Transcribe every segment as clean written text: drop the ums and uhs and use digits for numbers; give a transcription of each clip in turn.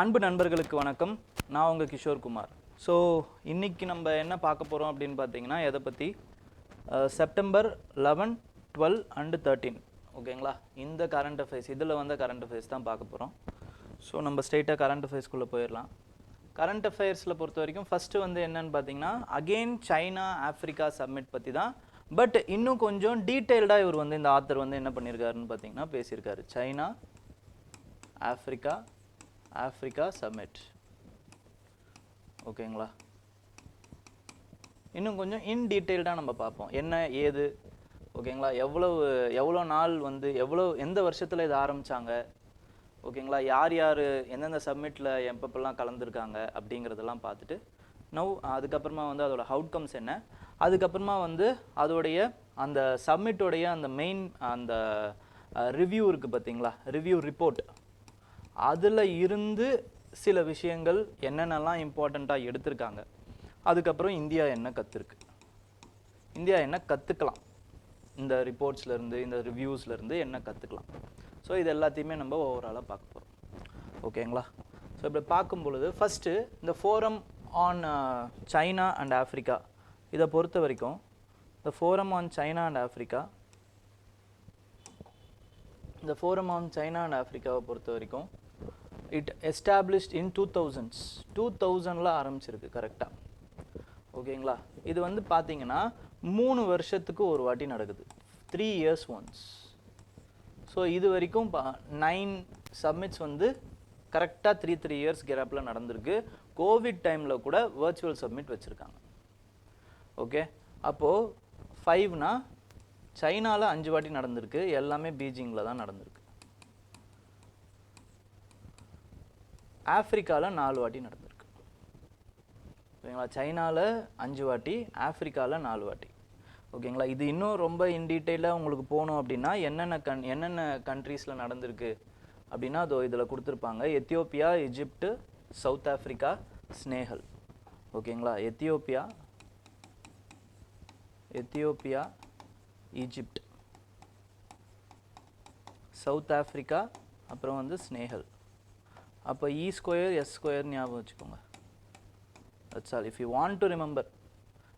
அன்பு நண்பர்களுக்கு வணக்கம். நான் உங்கள் கிஷோர் குமார். ஸோ இன்றைக்கி நம்ம என்ன பார்க்க போகிறோம் அப்படின்னு பார்த்தீங்கன்னா, எதை பற்றி செப்டம்பர் 11, 12 அண்டு 13 ஓகேங்களா, இந்த கரண்ட் அஃபேர்ஸ் இதில் வந்த கரண்ட் அஃபேர்ஸ் தான் பார்க்க போகிறோம். ஸோ நம்ம ஸ்ட்ரெயிட்டாக கரண்ட் அஃபேர்ஸ்குள்ளே போயிடலாம். கரண்ட் அஃபேர்ஸில் பொறுத்த வரைக்கும் ஃபஸ்ட்டு வந்து என்னன்னு பார்த்தீங்கன்னா, அகெயின் சைனா ஆஃப்ரிக்கா சம்மிட் பற்றி தான். பட் இன்னும் கொஞ்சம் டீட்டெயில்டாக இவர் வந்து இந்த ஆத்தர் வந்து என்ன பண்ணியிருக்காருன்னு பார்த்தீங்கன்னா பேசியிருக்காரு. சைனா ஆஃப்ரிக்கா சம்மிட் ஓகேங்களா. இன்னும் கொஞ்சம் இன் டீட்டெயில்டாக நம்ம பார்ப்போம் என்ன ஏது ஓகேங்களா. எவ்வளோ நாள் வந்து எந்த வருஷத்தில் இது ஆரம்பித்தாங்க ஓகேங்களா, யார் யார் எந்தெந்த சம்மிட்டில் எப்பப்பெல்லாம் கலந்துருக்காங்க அப்படிங்கிறதெல்லாம் பார்த்துட்டு அதுக்கப்புறமா வந்து அதோட அவுட்கம்ஸ் என்ன, அதுக்கப்புறமா வந்து அதோடைய அந்த சம்மிட்டோடைய அந்த மெயின் அந்த ரிவ்யூ இருக்குது பார்த்தீங்களா, ரிவ்யூ ரிப்போர்ட், அதில் இருந்து சில விஷயங்கள் என்னென்னலாம் இம்பார்ட்டண்ட்டாக எடுத்திருக்காங்க, அதுக்கப்புறம் இந்தியா என்ன கற்றுருக்கு, இந்தியா என்ன கற்றுக்கலாம் இந்த ரிப்போர்ட்ஸ்லேருந்து இந்த ரிவ்யூஸ்லேருந்து என்ன கற்றுக்கலாம். ஸோ இது எல்லாத்தையுமே நம்ம ஓவராலாக பார்க்க போகிறோம் ஓகேங்களா. ஸோ இப்படி பார்க்கும் பொழுது ஃபஸ்ட்டு இந்த forum on China and Africa இதை பொறுத்த வரைக்கும், இந்த ஃபோரம் ஆன் சைனா அண்ட் ஆஃப்ரிக்காவை பொறுத்த வரைக்கும் இட் எஸ்டாப்ளிஷ்ட் இன் 2000 ஆரம்பிச்சிருக்கு கரெக்டாக ஓகேங்களா. இது வந்து பார்த்தீங்கன்னா 3 வருஷத்துக்கு ஒரு வாட்டி நடக்குது, 3 years once. ஸோ இது வரைக்கும் 9 சம்மிட்ஸ் வந்து கரெக்டாக 3 years கேப்பில் நடந்திருக்கு. கோவிட் டைமில் கூட வர்ச்சுவல் சம்மிட் வச்சுருக்காங்க ஓகே. அப்போது 5னா சைனாவில் 5 வாட்டி நடந்திருக்கு, எல்லாமே பீஜிங்கில் தான் நடந்திருக்கு. ஆஃப்ரிக்காவில் 4 வாட்டி நடந்திருக்கு ஓகேங்களா. சைனாவில் 5 வாட்டி, ஆஃப்ரிக்காவில் 4 வாட்டி ஓகேங்களா. இது இன்னும் ரொம்ப இன் டீட்டெயிலாக உங்களுக்கு போகணும் அப்படின்னா என்னென்ன கண்ட்ரீஸில் நடந்திருக்கு அப்படின்னா அதோ இதில் கொடுத்துருப்பாங்க. எத்தியோப்பியா, எஜிப்டு, சவுத் ஆஃப்ரிக்கா, ஸ்னேஹல் ஓகேங்களா. எத்தியோப்பியா, ஈஜிப்ட், சவுத் ஆஃப்ரிக்கா, அப்புறம் வந்து ஸ்னேஹல். அப்போ E² S² ஞாபகம் வச்சுக்கோங்க. That's all. If you want to remember,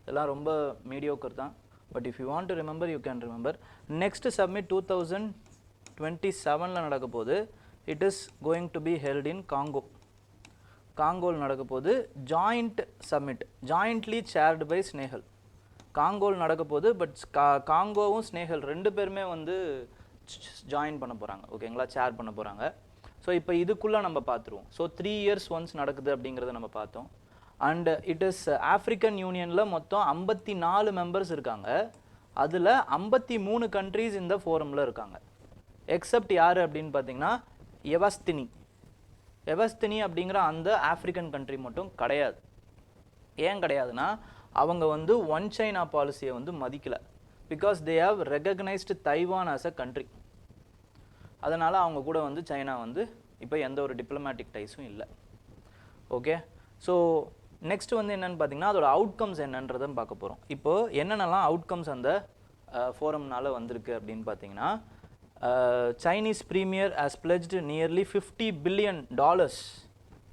இதெல்லாம் ரொம்ப மீடியோக்கர் தான், but if you want to remember you can remember. Next summit 2027 நடக்க போகுது. It is going to be held in காங்கோல் நடக்க போகுது. Joint summit, jointly chaired by Senegal. காங்கோல் நடக்க போகுது, பட் காங்கோவும் ஸ்னேஹல் 2 பேருமே வந்து ஜாயின் பண்ண போகிறாங்க ஓகேங்களா, சேர் பண்ண போகிறாங்க. ஸோ இப்போ இதுக்குள்ளே நம்ம பார்த்துருவோம். ஸோ 3 years once நடக்குது அப்படிங்கிறத நம்ம பார்த்தோம். அண்ட் இட் இஸ் ஆஃப்ரிக்கன் யூனியனில் மொத்தம் 54 மெம்பர்ஸ் இருக்காங்க. அதில் 53 கண்ட்ரீஸ் இந்த ஃபோரமில் இருக்காங்க. எக்ஸப்ட் யார் அப்படின்னு பார்த்தீங்கன்னா எவஸ்தினி அப்படிங்கிற அந்த ஆஃப்ரிக்கன் கண்ட்ரி மட்டும் கிடையாது. ஏன் கிடையாதுன்னா, அவங்க வந்து ஒன் சைனா பாலிசியை வந்து மதிக்கலை. Because they have recognised Taiwan as a country. அதனால் அவங்க கூட வந்து சைனா வந்து இப்போ எந்த ஒரு டிப்ளமேட்டிக் டைஸும் இல்லை ஓகே. ஸோ நெக்ஸ்ட் வந்து என்னென்னு பார்த்தீங்கன்னா அதோட அவுட்கம்ஸ் என்னன்றதும் பார்க்க போகிறோம். இப்போது என்னென்னலாம் அவுட்கம்ஸ் அந்த ஃபோரம்னால வந்திருக்கு அப்படின்னு பார்த்தீங்கன்னா, Chinese premier has pledged nearly $50 billion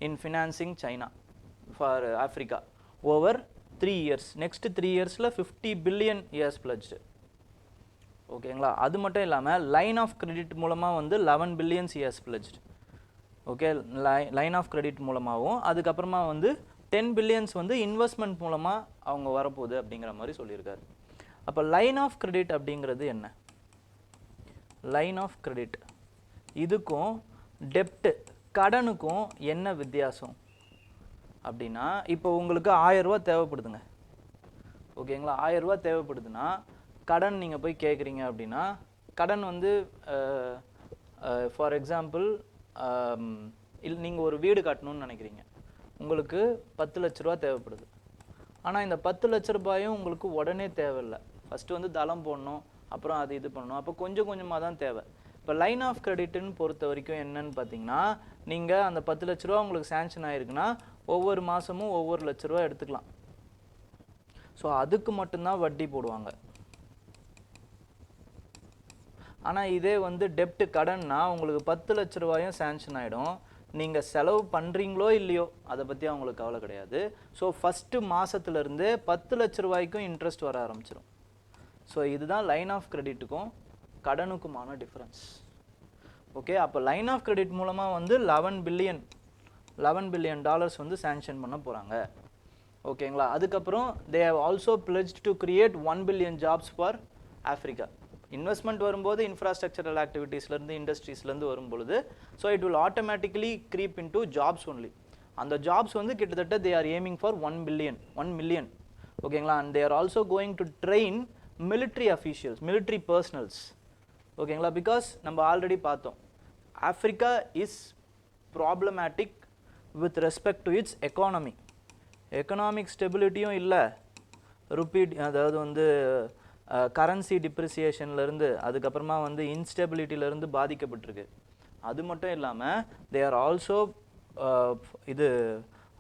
in financing China for Africa over 3 years. Next 3 yearsல $50 billion ஹஸ் பிளெஜ்டு ஓகேங்களா. அது மட்டும் இல்லாமல் லைன் ஆஃப் கிரெடிட் மூலமாக வந்து $11 billion has pledged okay. Line of credit மூலமாகவும், அதுக்கப்புறமா வந்து $10 billion வந்து இன்வெஸ்ட்மெண்ட் மூலமாக அவங்க வரப்போகுது அப்படிங்கிற மாதிரி சொல்லியிருக்காரு. அப்போ லைன் ஆஃப் கிரெடிட் அப்படிங்கிறது என்ன? லைன் ஆஃப் கிரெடிட் இதுக்கும் டெப்ட் கடனுக்கும் என்ன வித்தியாசம் அப்படின்னா, இப்போ உங்களுக்கு 1000 ரூபா தேவைப்படுதுங்க ஓகேங்களா. 1000 ரூபா தேவைப்படுதுன்னா கடன் நீங்கள் போய் கேட்குறீங்க அப்படின்னா, கடன் வந்து ஃபார் எக்ஸாம்பிள் நீங்கள் ஒரு வீடு கட்டணும்னு நினைக்கிறீங்க, உங்களுக்கு 10 லட்ச ரூபா தேவைப்படுது. ஆனால் இந்த 10 லட்ச ரூபாயும் உங்களுக்கு உடனே தேவையில்லை. ஃபஸ்ட்டு வந்து தளம் போடணும், அப்புறம் அது இது பண்ணணும், அப்போ கொஞ்சம் கொஞ்சமாக தான் தேவை. இப்போ லைன் ஆஃப் கிரெடிட்டுன்னு பொறுத்த வரைக்கும் என்னன்னு பார்த்தீங்கன்னா, நீங்கள் அந்த 10 லட்ச ரூபா உங்களுக்கு சேங்ஷன் ஆகிருக்குன்னா ஒவ்வொரு மாதமும் ஒவ்வொரு லட்ச ரூபா எடுத்துக்கலாம். ஸோ அதுக்கு மட்டும்தான் வட்டி போடுவாங்க. ஆனால் இதே வந்து டெப்ட் கடன்னா உங்களுக்கு 10 லட்ச ரூபாயும் சேங்ஷன் ஆகிடும், நீங்கள் செலவு பண்ணுறீங்களோ இல்லையோ அதை பற்றி அவங்களுக்கு கவலை கிடையாது. ஸோ ஃபஸ்ட்டு மாதத்துலேருந்து 10 லட்ச ரூபாய்க்கும் இன்ட்ரெஸ்ட் வர ஆரம்பிச்சிடும். ஸோ இதுதான் லைன் ஆஃப் கிரெடிட்டுக்கும் கடனுக்குமான டிஃப்ரென்ஸ். ஓகே, அப்போ லைன் ஆஃப் கிரெடிட் மூலமாக வந்து $11 பில்லியன் வந்து சேங்ஷன் பண்ண போகிறாங்க. ஓகேங்களா, அதுக்கப்புறம் they have also pledged to create 1 billion jobs for Africa. Investment வரும்போது இன்ஃப்ராஸ்ட்ரக்சரல் ஆக்டிவிட்டீஸ்லேருந்து இண்டஸ்ட்ரீஸ்லேருந்து வரும்பொழுது so it will automatically creep in to jobs only. அந்த ஜாப்ஸ் வந்து கிட்டத்தட்ட they are aiming for 1 million. ஓகேங்களா, and they are also going to train military officials, military personnels. ஓகேங்களா, because நம்ம ஆல்ரெடி பார்த்தோம் Africa is problematic with respect to its economy. Economic ஸ்டெபிலிட்டியும் இல்லை, அதாவது வந்து கரன்சி டிப்ரிசியேஷன்லேருந்து அதுக்கப்புறமா வந்து இன்ஸ்டெபிலிட்டியிலேருந்து பாதிக்கப்பட்டிருக்கு. அது மட்டும் இல்லாமல் தே ஆர் ஆல்சோ இது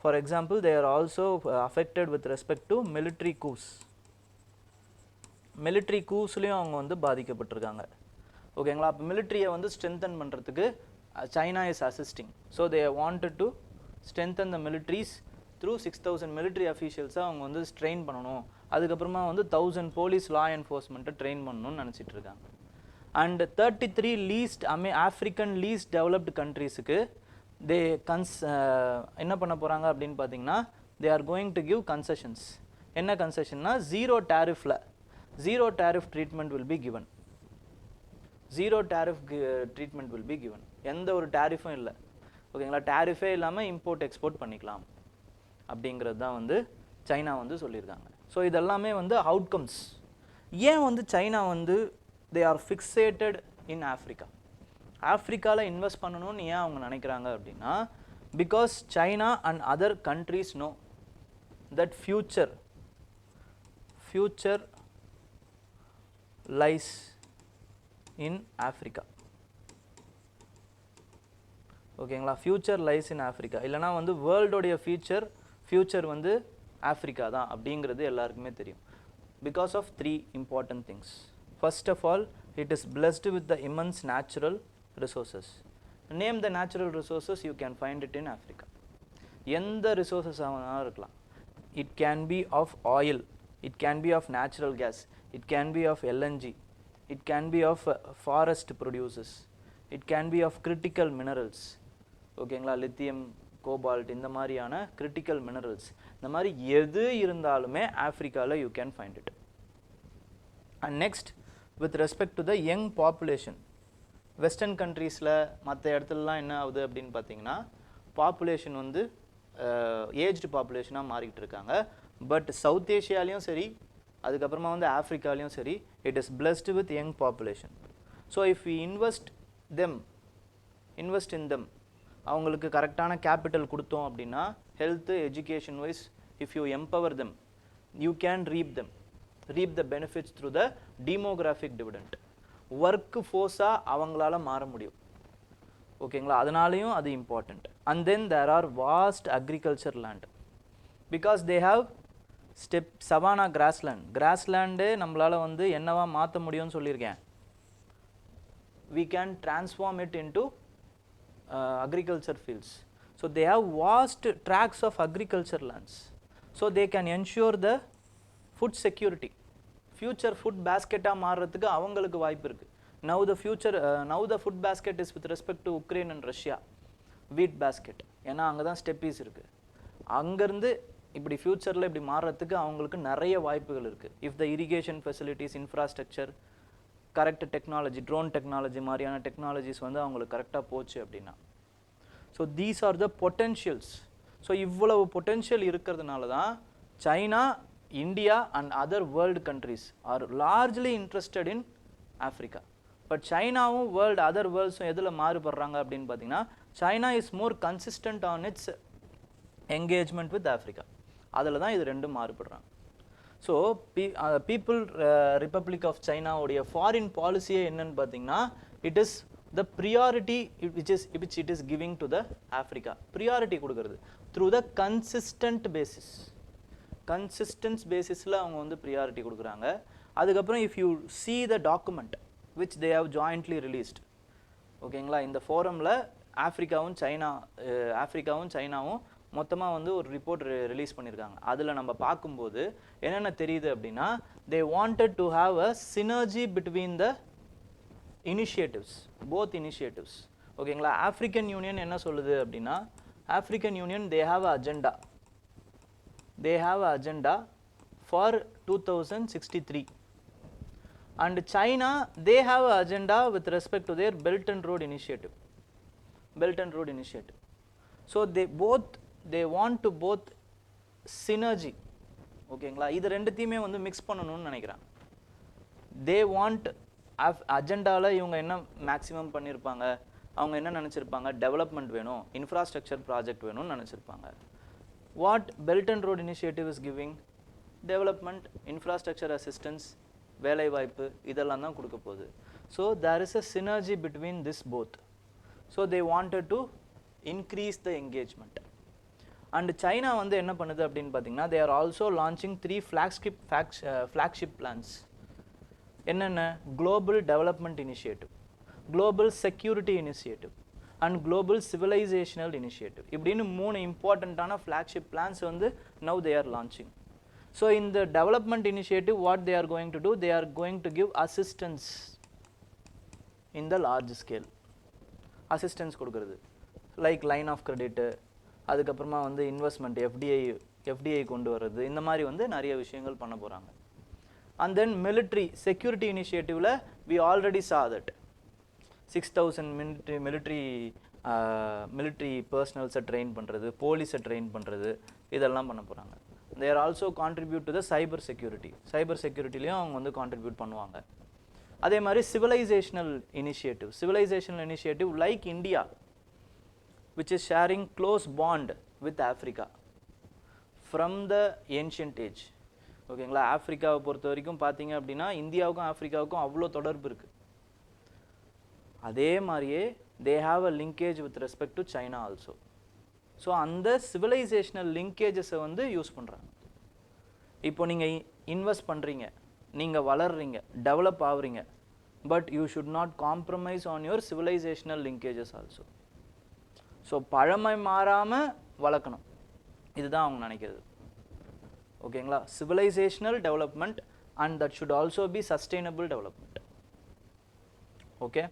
for example they are also affected with respect to military coups. Military கூஸ்லேயும் அவங்க வந்து பாதிக்கப்பட்டிருக்காங்க. ஓகேங்களா, அப்போ மிலிட்ரியை வந்து ஸ்ட்ரென்தன் பண்ணுறதுக்கு China is assisting. So they wanted to strengthen the militaries through 6,000 military அஃபீஷியல்ஸை அவங்க வந்து ஸ்ட்ரெயின் பண்ணணும். அதுக்கப்புறமா வந்து 1000 போலீஸ் லா என்ஃபோர்ஸ்மெண்ட்டை ட்ரெயின் பண்ணணும்னு நினச்சிட்டு இருக்காங்க. அண்ட் 33 ஆஃப்ரிக்கன் லீஸ்ட் டெவலப்டு கண்ட்ரீஸுக்கு தே என்ன பண்ண போகிறாங்க அப்படின்னு பார்த்தீங்கன்னா they are going to give concessions. என்ன கன்செஷன்னா zero tariff treatment will be given. எந்த ஒரு டேரிஃபும் இல்லை. ஓகேங்களா, டேரிஃபே இல்லாமல் இம்போர்ட் எக்ஸ்போர்ட் பண்ணிக்கலாம் அப்படிங்கிறது தான் வந்து சைனா வந்து சொல்லியிருக்காங்க. ஸோ இதெல்லாமே வந்து அவுட்கம்ஸ். ஏன் வந்து சைனா வந்து they are fixated in Africa, ஆஃப்ரிக்காவில் இன்வெஸ்ட் பண்ணணும்னு ஏன் அவங்க நினைக்கிறாங்க அப்படின்னா because China and other countries know that future lies in Africa. ஓகேங்களா, ஃபியூச்சர் லைஸ் இன் ஆஃப்ரிக்கா, இல்லைனா வந்து வேர்ல்டோடைய ஃபியூச்சர் வந்து ஆஃப்ரிக்கா தான் அப்படிங்கிறது எல்லாருக்குமே தெரியும். Because of 3 important things. First of all it is blessed with the immense natural resources. Name the natural resources you can find it in Africa. எந்த resources ஆனாலும் இருக்கலாம். It can be of oil, it can be of natural gas, it can be of LNG, it can be of forest produces, it can be of critical minerals. ஓகேங்களா, lithium, cobalt, இந்த மாதிரியான critical minerals, இந்த மாதிரி எது இருந்தாலுமே ஆஃப்ரிக்காவில் you can find it. And next with respect to the young population, western கண்ட்ரீஸில் மற்ற இடத்துலலாம் என்ன ஆகுது அப்படின்னு பார்த்தீங்கன்னா பாப்புலேஷன் வந்து ஏஜ்டு பாப்புலேஷனாக மாறிக்கிட்டு இருக்காங்க. பட் சவுத் ஏஷியாலையும் சரி அதுக்கப்புறமா வந்து ஆஃப்ரிக்காலையும் சரி it is blessed with young population. So if we invest in them, அவங்களுக்கு கரெக்டான கேபிட்டல் கொடுத்தோம் அப்படின்னா health, education wise if you empower them you can reap the benefits through the demographic dividend. Work ஃபோர்ஸாக அவங்களால மாற முடியும். ஓகேங்களா, அதனாலையும் அது important. And then there are vast agriculture land because they have savanna grassland நம்மளால் வந்து என்னவா மாற்ற முடியும்னு சொல்லியிருக்கேன். we can transform it into agriculture fields. So they have vast tracts of agriculture lands. So they can ensure the food security. Future food basket ah மாறதுக்கு அவங்களுக்கு வாய்ப்பு இருக்கு. Now the food basket is with respect to Ukraine and Russia. Wheat basket. ஏன்னா அங்கே தான் ஸ்டெப்பீஸ் இருக்கு. அங்கேருந்து இப்படி ஃபியூச்சரில் இப்படி மாறுறதுக்கு அவங்களுக்கு நிறைய வாய்ப்புகள் இருக்குது. If the irrigation facilities, infrastructure, correct technology, drone technology மாதிரியான டெக்னாலஜிஸ் வந்து அவங்களுக்கு கரெக்டாக போச்சு அப்படின்னா. So these are the potentials. So இவ்வளவு பொட்டென்ஷியல் இருக்கிறதுனால தான் China, India and other world countries are largely interested in Africa. But சைனாவும் அதர் வேர்ல்ட்ஸும் எதில் மாறுபடுறாங்க அப்படின்னு பார்த்தீங்கன்னா China is more consistent on its engagement with Africa. அதில் தான் இது ரெண்டும் மாறுபடுறாங்க. ஸோ பீப்புள் ரிப்பப்ளிக் ஆஃப் சைனாவுடைய ஃபாரின் பாலிசியே என்னன்னு பார்த்தீங்கன்னா it is the priority which it is giving to the Africa. Priority கொடுக்கறது த்ரூ த கன்சிஸ்டன்ட் பேசிஸில் அவங்க வந்து ப்ரியாரிட்டி கொடுக்குறாங்க. அதுக்கப்புறம் if you see the document which they have jointly released, ஓகேங்களா, இந்த ஃபோரமில் ஆஃப்ரிக்காவும் சைனாவும் மொத்தமாக வந்து ஒரு ரிப்போர்ட் ரிலீஸ் பண்ணியிருக்காங்க. அதில் நம்ம பார்க்கும்போது என்னென்ன தெரியுது அப்படின்னா, they wanted to have a synergy between the initiatives, both initiatives. ஓகேங்களா? ஆஃப்ரிக்கன் யூனியன் என்ன சொல்லுது அப்படின்னா, African union they have an agenda for 2063, and China they have an agenda with respect to their Belt and Road Initiative. So they want to both synergy. ஓகேங்களா? இது ரெண்டுத்தையுமே வந்து mix பண்ணணும்னு நினைக்கிறாங்க. they want அஜெண்டாவில் இவங்க என்ன மேக்ஸிமம் பண்ணியிருப்பாங்க, அவங்க என்ன நினச்சிருப்பாங்க, டெவலப்மெண்ட் வேணும், இன்ஃப்ராஸ்ட்ரக்சர் ப்ராஜெக்ட் வேணும்னு நினச்சிருப்பாங்க. What belt and road initiative is giving? Development, infrastructure assistance, வேலைவாய்ப்பு இதெல்லாம் தான் கொடுக்க போகுது. So there is a synergy between this both. So they wanted to increase the engagement. And China வந்து என்ன பண்ணுது அப்படின்னு பார்த்தீங்கன்னா, they are also launching 3 flagship plans. என்னென்ன? Global development initiative, global security initiative and global civilisational initiative இப்படின்னு 3 இம்பார்ட்டண்ட்டான flagship plans வந்து now they are launching. So இந்த development initiative what they are going to do, they are going to give assistance in the large scale. Assistance கொடுக்குறது like line of credit, அதுக்கப்புறமா வந்து investment, FDI கொண்டு வர்றது, இந்த மாதிரி வந்து நிறைய விஷயங்கள் பண்ண போகிறாங்க. And then military security initiative la we already saw that 6000 military personnel train பண்றது, police train பண்றது, இதெல்லாம் பண்ண போறாங்க. They are also contribute to the cyber security லயும் அவங்க வந்து contribute பண்ணுவாங்க. அதே மாதிரி civilizational initiative like India which is sharing close bond with Africa from the ancient age. ஓகேங்களா? ஆஃப்ரிக்காவை பொறுத்த வரைக்கும் பார்த்தீங்க அப்படின்னா இந்தியாவுக்கும் ஆஃப்ரிக்காவுக்கும் அவ்வளோ தொடர்பு இருக்குது. அதே மாதிரியே they have a linkage with respect to China also. So அந்த சிவிலைசேஷனல் லிங்கேஜஸை வந்து யூஸ் பண்ணுறாங்க. இப்போ நீங்கள் இன்வெஸ்ட் பண்ணுறீங்க, நீங்கள் வளர்றீங்க, டெவலப் ஆகுறீங்க, but you should not compromise on your civilisational linkages also. So பழமை மாறாமல் வளர்க்கணும், இதுதான் அவங்க நினைக்கிறது. ஓகேங்களா? Civilisational development and that should also be sustainable development. Okay,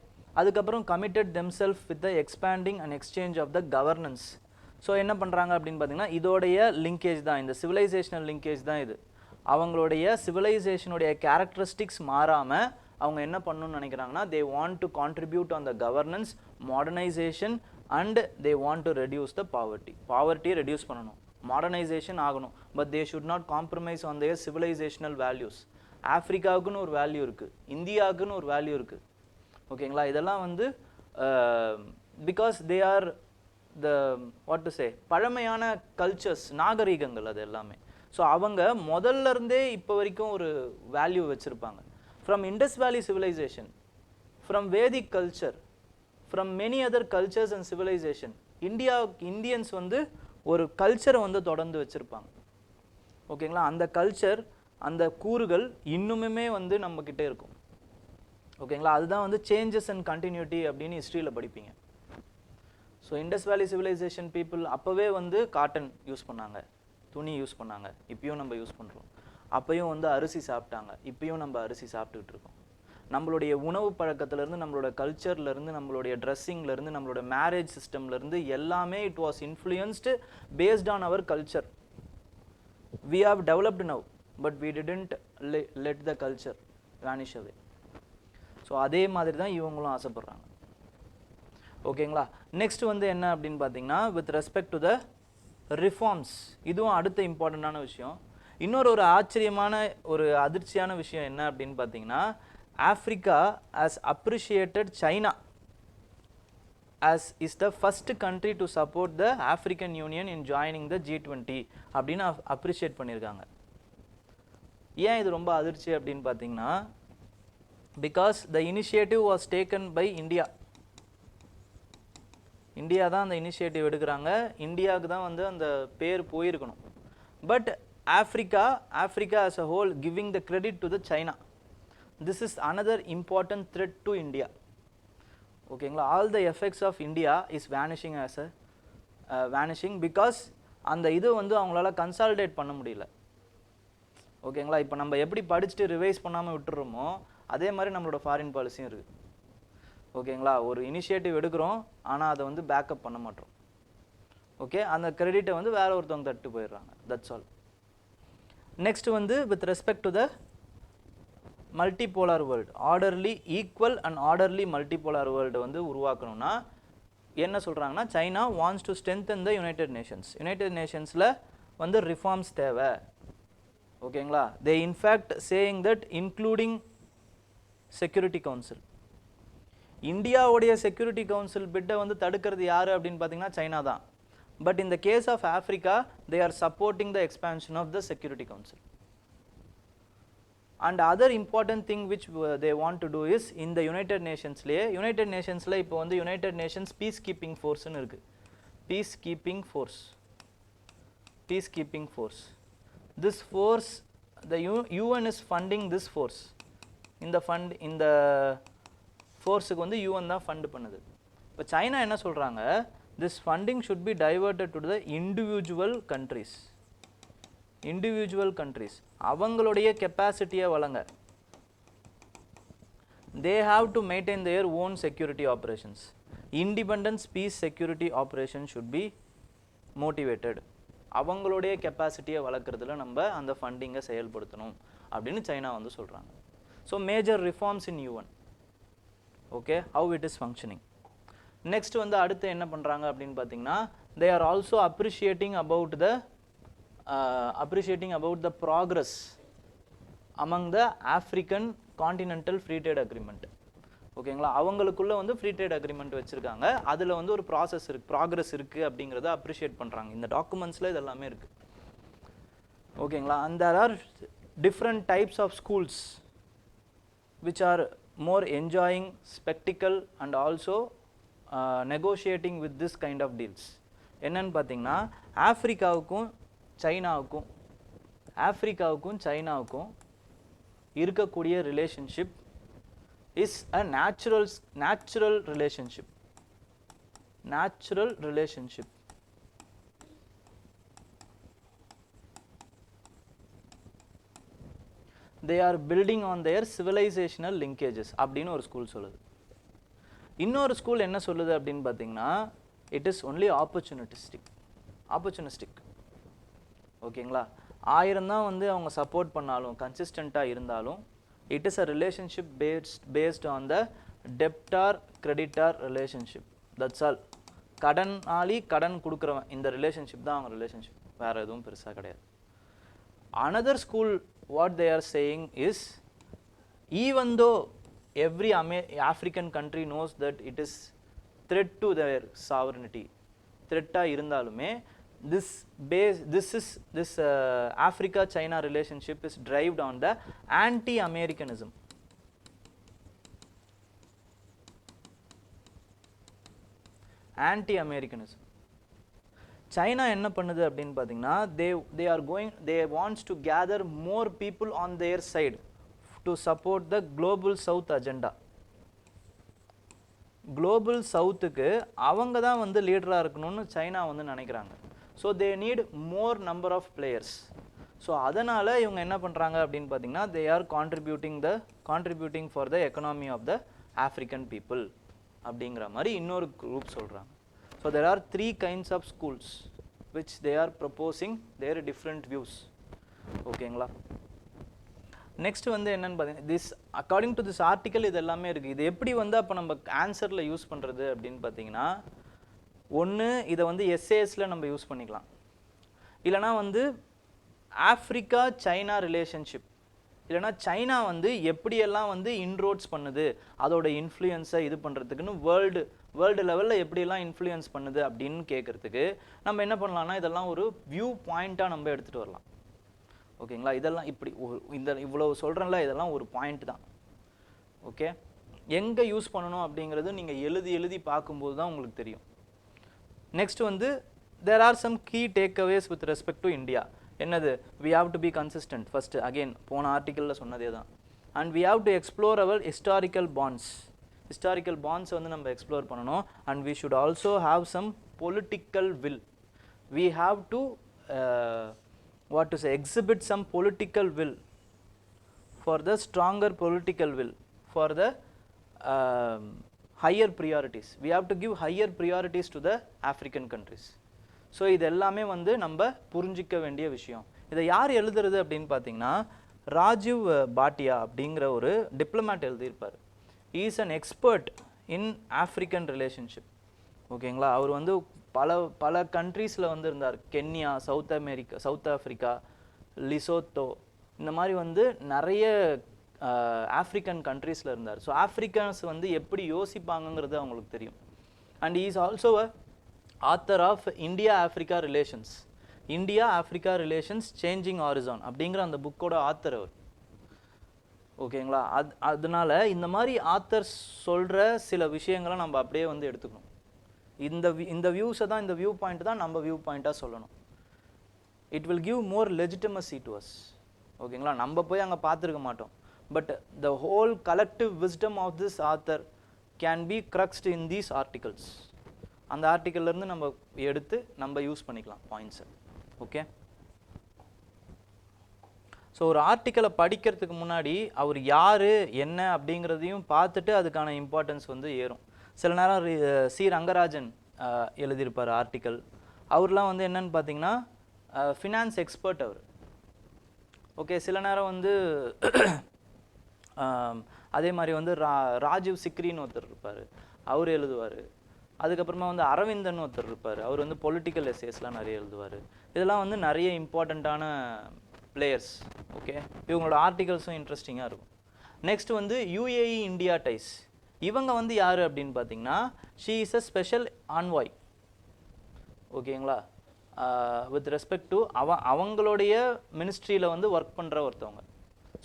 அதுக்கப்புறம் committed themselves with the expanding and exchange of the governance. So என்ன பண்ணுறாங்க அப்படின்னு பார்த்தீங்கன்னா, இதோடைய லிங்கேஜ் தான், இந்த சிவிலைசேஷனல் லிங்கேஜ் தான் இது. அவங்களுடைய சிவிலைசேஷனுடைய கேரக்டரிஸ்டிக்ஸ் மாறாமல் அவங்க என்ன பண்ணணும்னு நினைக்கிறாங்கன்னா, they want to contribute on the governance, modernisation and they want to reduce the பாவர்ட்டியை ரெடியூஸ் பண்ணணும், மாடர்னைசேஷன் ஆகணும். But they should not compromise on their civilisational values. ஆஃப்ரிக்காவுக்குன்னு ஒரு வேல்யூ இருக்குது, இந்தியாவுக்குன்னு ஒரு வேல்யூ இருக்குது. ஓகேங்களா? இதெல்லாம் வந்து because they are the what to சே பழமையான கல்ச்சர்ஸ், நாகரீகங்கள் அது எல்லாமே. ஸோ அவங்க முதல்ல இருந்தே இப்போ வரைக்கும் ஒரு வேல்யூ வச்சுருப்பாங்க. ஃப்ரம் இண்டஸ் வேலி civilisation, from Vedic culture, from many other cultures and civilisation, Indians வந்து ஒரு கல்ச்சரை வந்து தொடர்ந்து வச்சுருப்பாங்க. ஓகேங்களா? அந்த கல்ச்சர், அந்த கூறுகள் இன்னுமே வந்து நம்மக்கிட்ட இருக்கும். ஓகேங்களா? அதுதான் வந்து சேஞ்சஸ் அண்ட் கண்டினியூட்டி அப்படின்னு ஹிஸ்ட்ரியில் படிப்பீங்க. ஸோ இண்டஸ் வேலி சிவிலைசேஷன் பீப்புள் அப்போவே வந்து காட்டன் யூஸ் பண்ணாங்க, துணி யூஸ் பண்ணாங்க, இப்பயும் நம்ம யூஸ் பண்ணுறோம். அப்பையும் வந்து அரிசி சாப்பிட்டாங்க, இப்பயும் நம்ம அரிசி சாப்பிட்டுக்கிட்டு இருக்கோம். நம்மளுடைய உணவு பழக்கத்திலேருந்து, நம்மளோட கல்ச்சர்லேருந்து, நம்மளுடைய ட்ரெஸ்ஸிங்லேருந்து, நம்மளோட மேரேஜ் சிஸ்டம்லேருந்து எல்லாமே it was influenced based on our culture. We have developed now but we didn't let the culture vanish away. So அதே மாதிரி தான் இவங்களும் ஆசைப்படுறாங்க. ஓகேங்களா? நெக்ஸ்ட் வந்து என்ன அப்படின்னு பார்த்தீங்கன்னா, with respect to the reforms, இதுவும் அடுத்த இம்பார்ட்டண்ட்டான விஷயம். இன்னொரு ஆச்சரியமான ஒரு அதிர்ச்சியான விஷயம் என்ன அப்படின்னு பார்த்தீங்கன்னா, Africa has appreciated China as is the first country to support the African Union in joining the G20 அப்படின்னு அப்ரிஷியேட் பண்ணியிருக்காங்க. ஏன் இது ரொம்ப அதிர்ச்சி அப்படின்னு பார்த்தீங்கன்னா, because the initiative was taken by India தான் அந்த இனிஷியேட்டிவ் எடுக்கிறாங்க. இந்தியாவுக்கு தான் வந்து அந்த பேர் போயிருக்கணும். But Africa as a whole giving the credit to the China. This is another important threat to India. ஓகேங்களா. All the effects of India is vanishing as a vanishing because அந்த இது வந்து அவங்களால கன்சாலிடேட் பண்ண முடியல. ஓகேங்களா. இப்போ நம்ம எப்படி படிச்சுட்டு ரிவைஸ் பண்ணாமல் விட்டுறோமோ அதே மாதிரி நம்மளோட ஃபாரின் பாலிசியும் இருக்குது. ஓகேங்களா. ஒரு இனிஷியேட்டிவ் எடுக்கிறோம் ஆனால் அதை வந்து பேக்கப் பண்ண மாட்டோம். ஓகே, அந்த கிரெடிட்டை வந்து வேற ஒருத்தவங்க தட்டு போயிடுறாங்க. That's all. நெக்ஸ்ட் வந்து with respect to the multipolar world, orderly equal and orderly multipolar world வந்து உருவாக்கணும்னா என்ன சொல்கிறாங்கன்னா, China wants to strengthen the United Nations. United நேஷன்ஸில் வந்து ரிஃபார்ம்ஸ் தேவை. ஓகேங்களா. They in fact saying that including Security Council, இந்தியாவுடைய செக்யூரிட்டி கவுன்சில் பிட்டை வந்து தடுக்கிறது யார் அப்படின்னு பார்த்தீங்கன்னா சைனா தான். But in the case of Africa they are supporting the expansion of the Security council. And other important thing which they want to do is இந்த United நேஷன்ஸ்லேயே, யுனைடெட் நேஷன்ஸில் இப்போ வந்து யுனைடெட் நேஷன்ஸ் பீஸ் கீப்பிங் ஃபோர்ஸ்னு இருக்குது. Peace keeping force, peace keeping force. This force, the UN is funding this force. இந்த ஃபோர்ஸுக்கு வந்து UN தான் ஃபண்ட் பண்ணுது. இப்போ சைனா என்ன சொல்கிறாங்க, this funding should be diverted to the individual countries. Individual countries அவங்களுடைய கெப்பாசிட்டியை வழங்க. They have to maintain their own security operations. Independence peace security operation should be motivated. அவங்களுடைய கெப்பாசிட்டியை வளர்க்குறதுல நம்ம அந்த ஃபண்டிங்கை செயல்படுத்தணும் அப்படின்னு சைனா வந்து சொல்கிறாங்க. So major reforms in UN. Okay, how it is functioning. Next வந்து அடுத்து என்ன பண்ணுறாங்க அப்படின்னு பார்த்தீங்கன்னா, they are also appreciating about the progress among the African continental free trade agreement. ஓகேங்களா. அவங்களுக்குள்ள வந்து ஃப்ரீ ட்ரேட் அக்ரிமெண்ட் வச்சுருக்காங்க. அதில் வந்து ஒரு ப்ராக்ரஸ் இருக்குது அப்படிங்கிறத அப்ரிஷியேட் பண்ணுறாங்க. இந்த டாக்குமெண்ட்ஸில் இது எல்லாமே இருக்குது. ஓகேங்களா. And there are different types of schools which are more enjoying spectacle and also negotiating with this kind of deals. என்னன்னு பார்த்தீங்கன்னா, ஆஃப்ரிக்காவுக்கும் சைனாவுக்கும் இருக்கக்கூடிய relationship is a natural relationship. they are building on their civilizational linkages அப்படின்னு ஒரு school சொல்லுது. இன்னொரு school என்ன சொல்லுது அப்படின்னு பார்த்தீங்கன்னா, இட் இஸ் ஒன்லி ஆப்பர்ச்சுனிஸ்டிக். ஓகேங்களா. 1000 தான் வந்து அவங்க சப்போர்ட் பண்ணாலும், கன்சிஸ்டண்ட்டாக இருந்தாலும், it is a relationship based on the debtor creditor relationship. That's all. கடனாளி கடன் கொடுக்குறவன், இந்த ரிலேஷன்ஷிப் தான் அவங்க ரிலேஷன்ஷிப், வேறு எதுவும் பெருசாக கிடையாது. Another school, what they are saying is, even though every African country knows that it is threat to their sovereignty, threat-ஆ இருந்தாலுமே, this Africa-China relationship is derived on the anti-Americanism. China என்ன பண்ணுது அப்படின்னு பார்த்தீங்கன்னா, they wants to gather more people on their side to support the global south agenda. Global சவுத்துக்கு அவங்க தான் வந்து லீடராக இருக்கணும்னு சைனா வந்து நினைக்கிறாங்க. So they need more number of players. So அதனால் இவங்க என்ன பண்ணுறாங்க அப்படின்னு பார்த்தீங்கன்னா, they are contributing for the economy of the African people அப்படிங்கிற மாதிரி இன்னொரு குரூப் சொல்கிறாங்க. So there are 3 kinds of schools which they are proposing their different views. ஓகேங்களா. நெக்ஸ்ட் வந்து என்னன்னு பார்த்தீங்கன்னா, அக்கார்டிங் டு திஸ் ஆர்டிக்கல் இது எல்லாமே இருக்குது. இது எப்படி வந்து அப்போ நம்ம ஆன்சரில் யூஸ் பண்ணுறது அப்படின்னு பார்த்தீங்கன்னா, ஒன்று இதை வந்து எஸ்ஏஎஸில் நம்ம யூஸ் பண்ணிக்கலாம், இல்லைனா வந்து ஆஃப்ரிக்கா சைனா ரிலேஷன்ஷிப், இல்லைனா சைனா வந்து எப்படியெல்லாம் வந்து இன்ரோட்ஸ் பண்ணுது, அதோட இன்ஃப்ளூயன்ஸை இது பண்ணுறதுக்குன்னு வேர்ல்டு லெவலில் எப்படியெல்லாம் இன்ஃப்ளூயன்ஸ் பண்ணுது அப்படின்னு கேட்குறதுக்கு நம்ம என்ன பண்ணலாம்னா, இதெல்லாம் ஒரு வியூ பாயிண்ட்டாக நம்ம எடுத்துகிட்டு வரலாம். ஓகேங்களா. இதெல்லாம் இப்படி இவ்வளோ சொல்கிறேன்ல, இதெல்லாம் ஒரு பாயிண்ட் தான். ஓகே, எங்கே யூஸ் பண்ணணும் அப்படிங்கிறது நீங்கள் எழுதி பார்க்கும்போது தான் உங்களுக்கு தெரியும். நெக்ஸ்ட் வந்து there are some key takeaways with respect to India. என்னது, we have to be consistent first, again போன ஆர்டிக்கலில் சொன்னதே தான். And we have to explore our historical bonds. historical bonds வந்து நம்ம explore பண்ணணும். And we should also have some political will. We have to what to say, exhibit some political will, for the stronger political will, for the higher priorities. We have to give higher priorities to the African countries. So இது எல்லாமே வந்து நம்ம புரிஞ்சிக்க வேண்டிய விஷயம். இதை யார் எழுதுறது அப்படின்னு பார்த்தீங்கன்னா ராஜீவ் பாட்டியா அப்படிங்கிற ஒரு டிப்ளமேட் எழுதியிருப்பார். Is an expert in African relationship. ஓகேங்களா, அவர் வந்து பல கண்ட்ரீஸில் வந்து இருந்தார். கென்யா, சவுத் ஆஃப்ரிக்கா, லிசோத்தோ, இந்த மாதிரி வந்து நிறைய ஆஃப்ரிக்கன் கண்ட்ரீஸில் இருந்தார். ஸோ ஆஃப்ரிக்கன்ஸ் வந்து எப்படி யோசிப்பாங்கங்கிறது அவங்களுக்கு தெரியும். And is also a author of India Africa relations, India Africa relations changing horizon அப்படிங்கிற அந்த புக்கோட ஆத்தர் அவர். ஓகேங்களா, அதனால இந்த மாதிரி ஆத்தர்ஸ் சொல்கிற சில விஷயங்களை நம்ம அப்படியே வந்து எடுத்துக்கணும். இந்த வியூஸை தான், இந்த வியூ பாயிண்ட் தான் நம்ம வியூ பாயிண்ட்டாக சொல்லணும். It will give more legitimacy to us. ஓகேங்களா, நம்ம போய் அங்கே பார்த்துருக்க மாட்டோம். But the whole collective wisdom of this author can be cruxed in these articles. அந்த ஆர்டிக்கல்லேருந்து நம்ம எடுத்து நம்ம யூஸ் பண்ணிக்கலாம் பாயிண்ட்ஸை. ஓகே, ஸோ ஒரு ஆர்டிக்கலை படிக்கிறதுக்கு முன்னாடி அவர் யார் என்ன அப்படிங்கிறதையும் பார்த்துட்டு அதுக்கான இம்பார்ட்டன்ஸ் வந்து ஏறும். சில நேரம் சி ரங்கராஜன் எழுதியிருப்பார் ஆர்டிக்கல். அவர்லாம் வந்து என்னன்னு பார்த்தீங்கன்னா ஃபினான்ஸ் எக்ஸ்பர்ட் அவர். ஓகே, சில நேரம் வந்து அதே மாதிரி வந்து ராஜீவ் சிக்ரின்னு ஒருத்தர் இருப்பார், அவர் எழுதுவார். அதுக்கப்புறமா வந்து அரவிந்தன் ஒருத்தர் இருப்பார், அவர் வந்து பொலிட்டிக்கல் எஸ்ஸேஸ்லாம் நிறைய எழுதுவார். இதெல்லாம் வந்து நிறைய இம்பார்ட்டண்ட்டான பிளேயர்ஸ். ஓகே, இவங்களோட ஆர்டிகல்ஸும் இன்ட்ரெஸ்டிங்காக இருக்கும். நெக்ஸ்ட் வந்து யுஏஇ இந்தியா டைஸ். இவங்க வந்து யார் அப்படின்னு பார்த்தீங்கன்னா ஷீ இஸ் அ ஸ்பெஷல் ஆன்வாய். ஓகேங்களா, வித் ரெஸ்பெக்ட் டு அவங்களுடைய மினிஸ்ட்ரியில் வந்து ஒர்க் பண்ணுற ஒருத்தவங்க.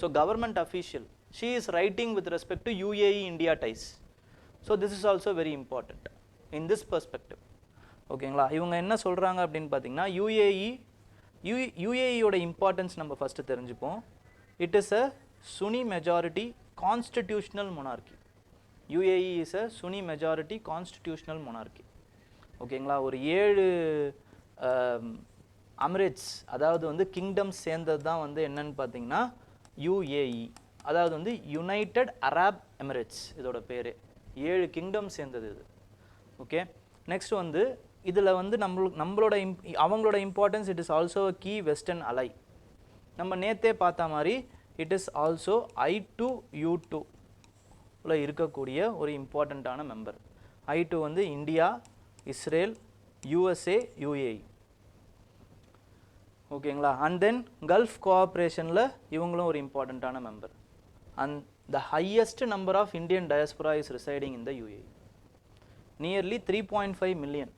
So government official. She is writing with respect to UAE India ties. So this is also very important in this perspective. ஓகேங்களா, இவங்க என்ன சொல்கிறாங்க அப்படின்னு பார்த்தீங்கன்னா யுஏஇயோட இம்பார்ட்டன்ஸ் நம்ம ஃபஸ்ட்டு தெரிஞ்சுப்போம். It is a Sunni majority constitutional monarchy. UAE is a Sunni majority constitutional monarchy. ஓகேங்களா, ஒரு 7 அமிரேட்ஸ், அதாவது வந்து கிங்டம்ஸ் சேர்ந்தது தான் வந்து என்னன்னு பார்த்தீங்கன்னா UAE, அதாவது வந்து யுனைடெட் அரப் எமிரேட்ஸ் இதோட பேர். 7 கிங்டம்ஸ் சேர்ந்தது இது. ஓகே, நெக்ஸ்ட் வந்து இதில் வந்து அவங்களோட importance, it is also a key western ally. நம்ம நேற்றே பார்த்த மாதிரி இட் இஸ் ஆல்சோ I2U2 இருக்கக்கூடிய ஒரு இம்பார்ட்டண்ட்டான மெம்பர். I2 வந்து இந்தியா, இஸ்ரேல், USA, UAE. ஓகேங்களா, அண்ட் தென் கல்ஃப் கோஆப்ரேஷனில் இவங்களும் ஒரு இம்பார்ட்டண்ட்டான member. And the highest number of Indian diaspora is residing in the UAE. Nearly 3.5 million.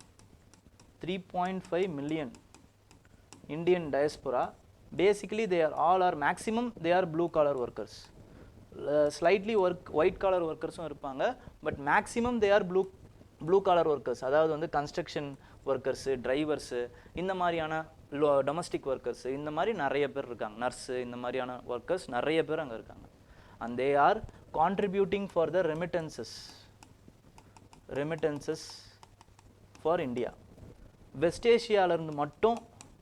3.5 million Indian diaspora. Basically they are all are maximum they are blue collar workers. Slightly white collar workers இருப்பாங்க, but maximum they are blue collar workers. அதாவது வந்து construction workers, drivers, இந்த மாதிரியான domestic workers, இந்த மாதிரி நிறைய பேர் இருக்காங்க. நர்ஸு, இந்த மாதிரியான ஒர்க்கர்ஸ் நிறைய பேர் அங்கே இருக்காங்க. And they are contributing for the remittances for India. West ஏஷியாவிலேருந்து மட்டும்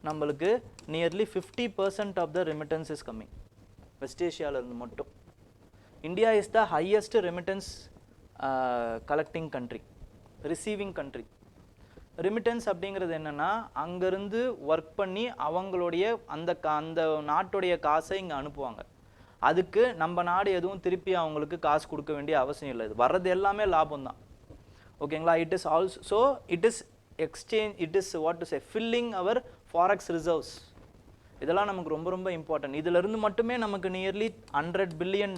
நம்மளுக்கு nearly 50% of the remittance is coming. West ஏஷியாவிலேருந்து மட்டும். India is the highest remittance collecting country, receiving country. Remittance அப்படிங்கிறது என்னன்னா அங்கேருந்து ஒர்க் பண்ணி அவங்களுடைய அந்த நாட்டுடைய காசை இங்கே அனுப்புவாங்க. அதுக்கு நம்ம நாடு எதுவும் திருப்பி அவங்களுக்கு காசு கொடுக்க வேண்டிய அவசியம் இல்லை. இது வர்றது எல்லாமே லாபம் தான். ஓகேங்களா, it is also it is exchange, it is what to say filling our forex reserves. இதெல்லாம் நமக்கு ரொம்ப ரொம்ப இம்பார்ட்டன்ட். இதிலிருந்து மட்டுமே நமக்கு நியர்லி $100 billion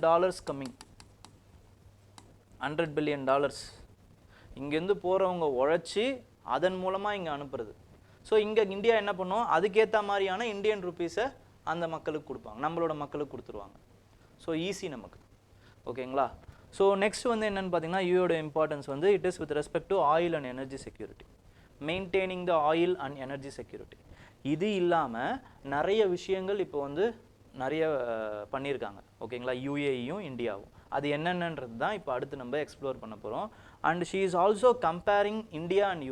கம்மிங். $100 billion இங்கேருந்து போகிறவங்க உழைச்சி அதன் மூலமாக இங்கே அனுப்புறது. ஸோ இங்கே இந்தியா என்ன பண்ணும், அதுக்கேற்ற மாதிரியான இந்தியன் ருப்பீஸை அந்த மக்களுக்கு கொடுப்பாங்க, நம்மளோட மக்களுக்கு கொடுத்துருவாங்க. ஸோ ஈஸி நமக்கு. ஓகேங்களா, ஸோ நெக்ஸ்ட் வந்து என்னென்னு பார்த்தீங்கன்னா யூயோட இம்பார்ட்டன்ஸ் வந்து it is with respect to oil and energy security, maintaining the oil and energy security. இது இல்லாமல் நிறைய விஷயங்கள் இப்போ வந்து நிறைய பண்ணியிருக்காங்க. ஓகேங்களா, UAEயும் இந்தியாவும். அது என்னென்னன்றது தான் இப்போ அடுத்து நம்ம எக்ஸ்ப்ளோர் பண்ண போகிறோம். And she is also comparing India and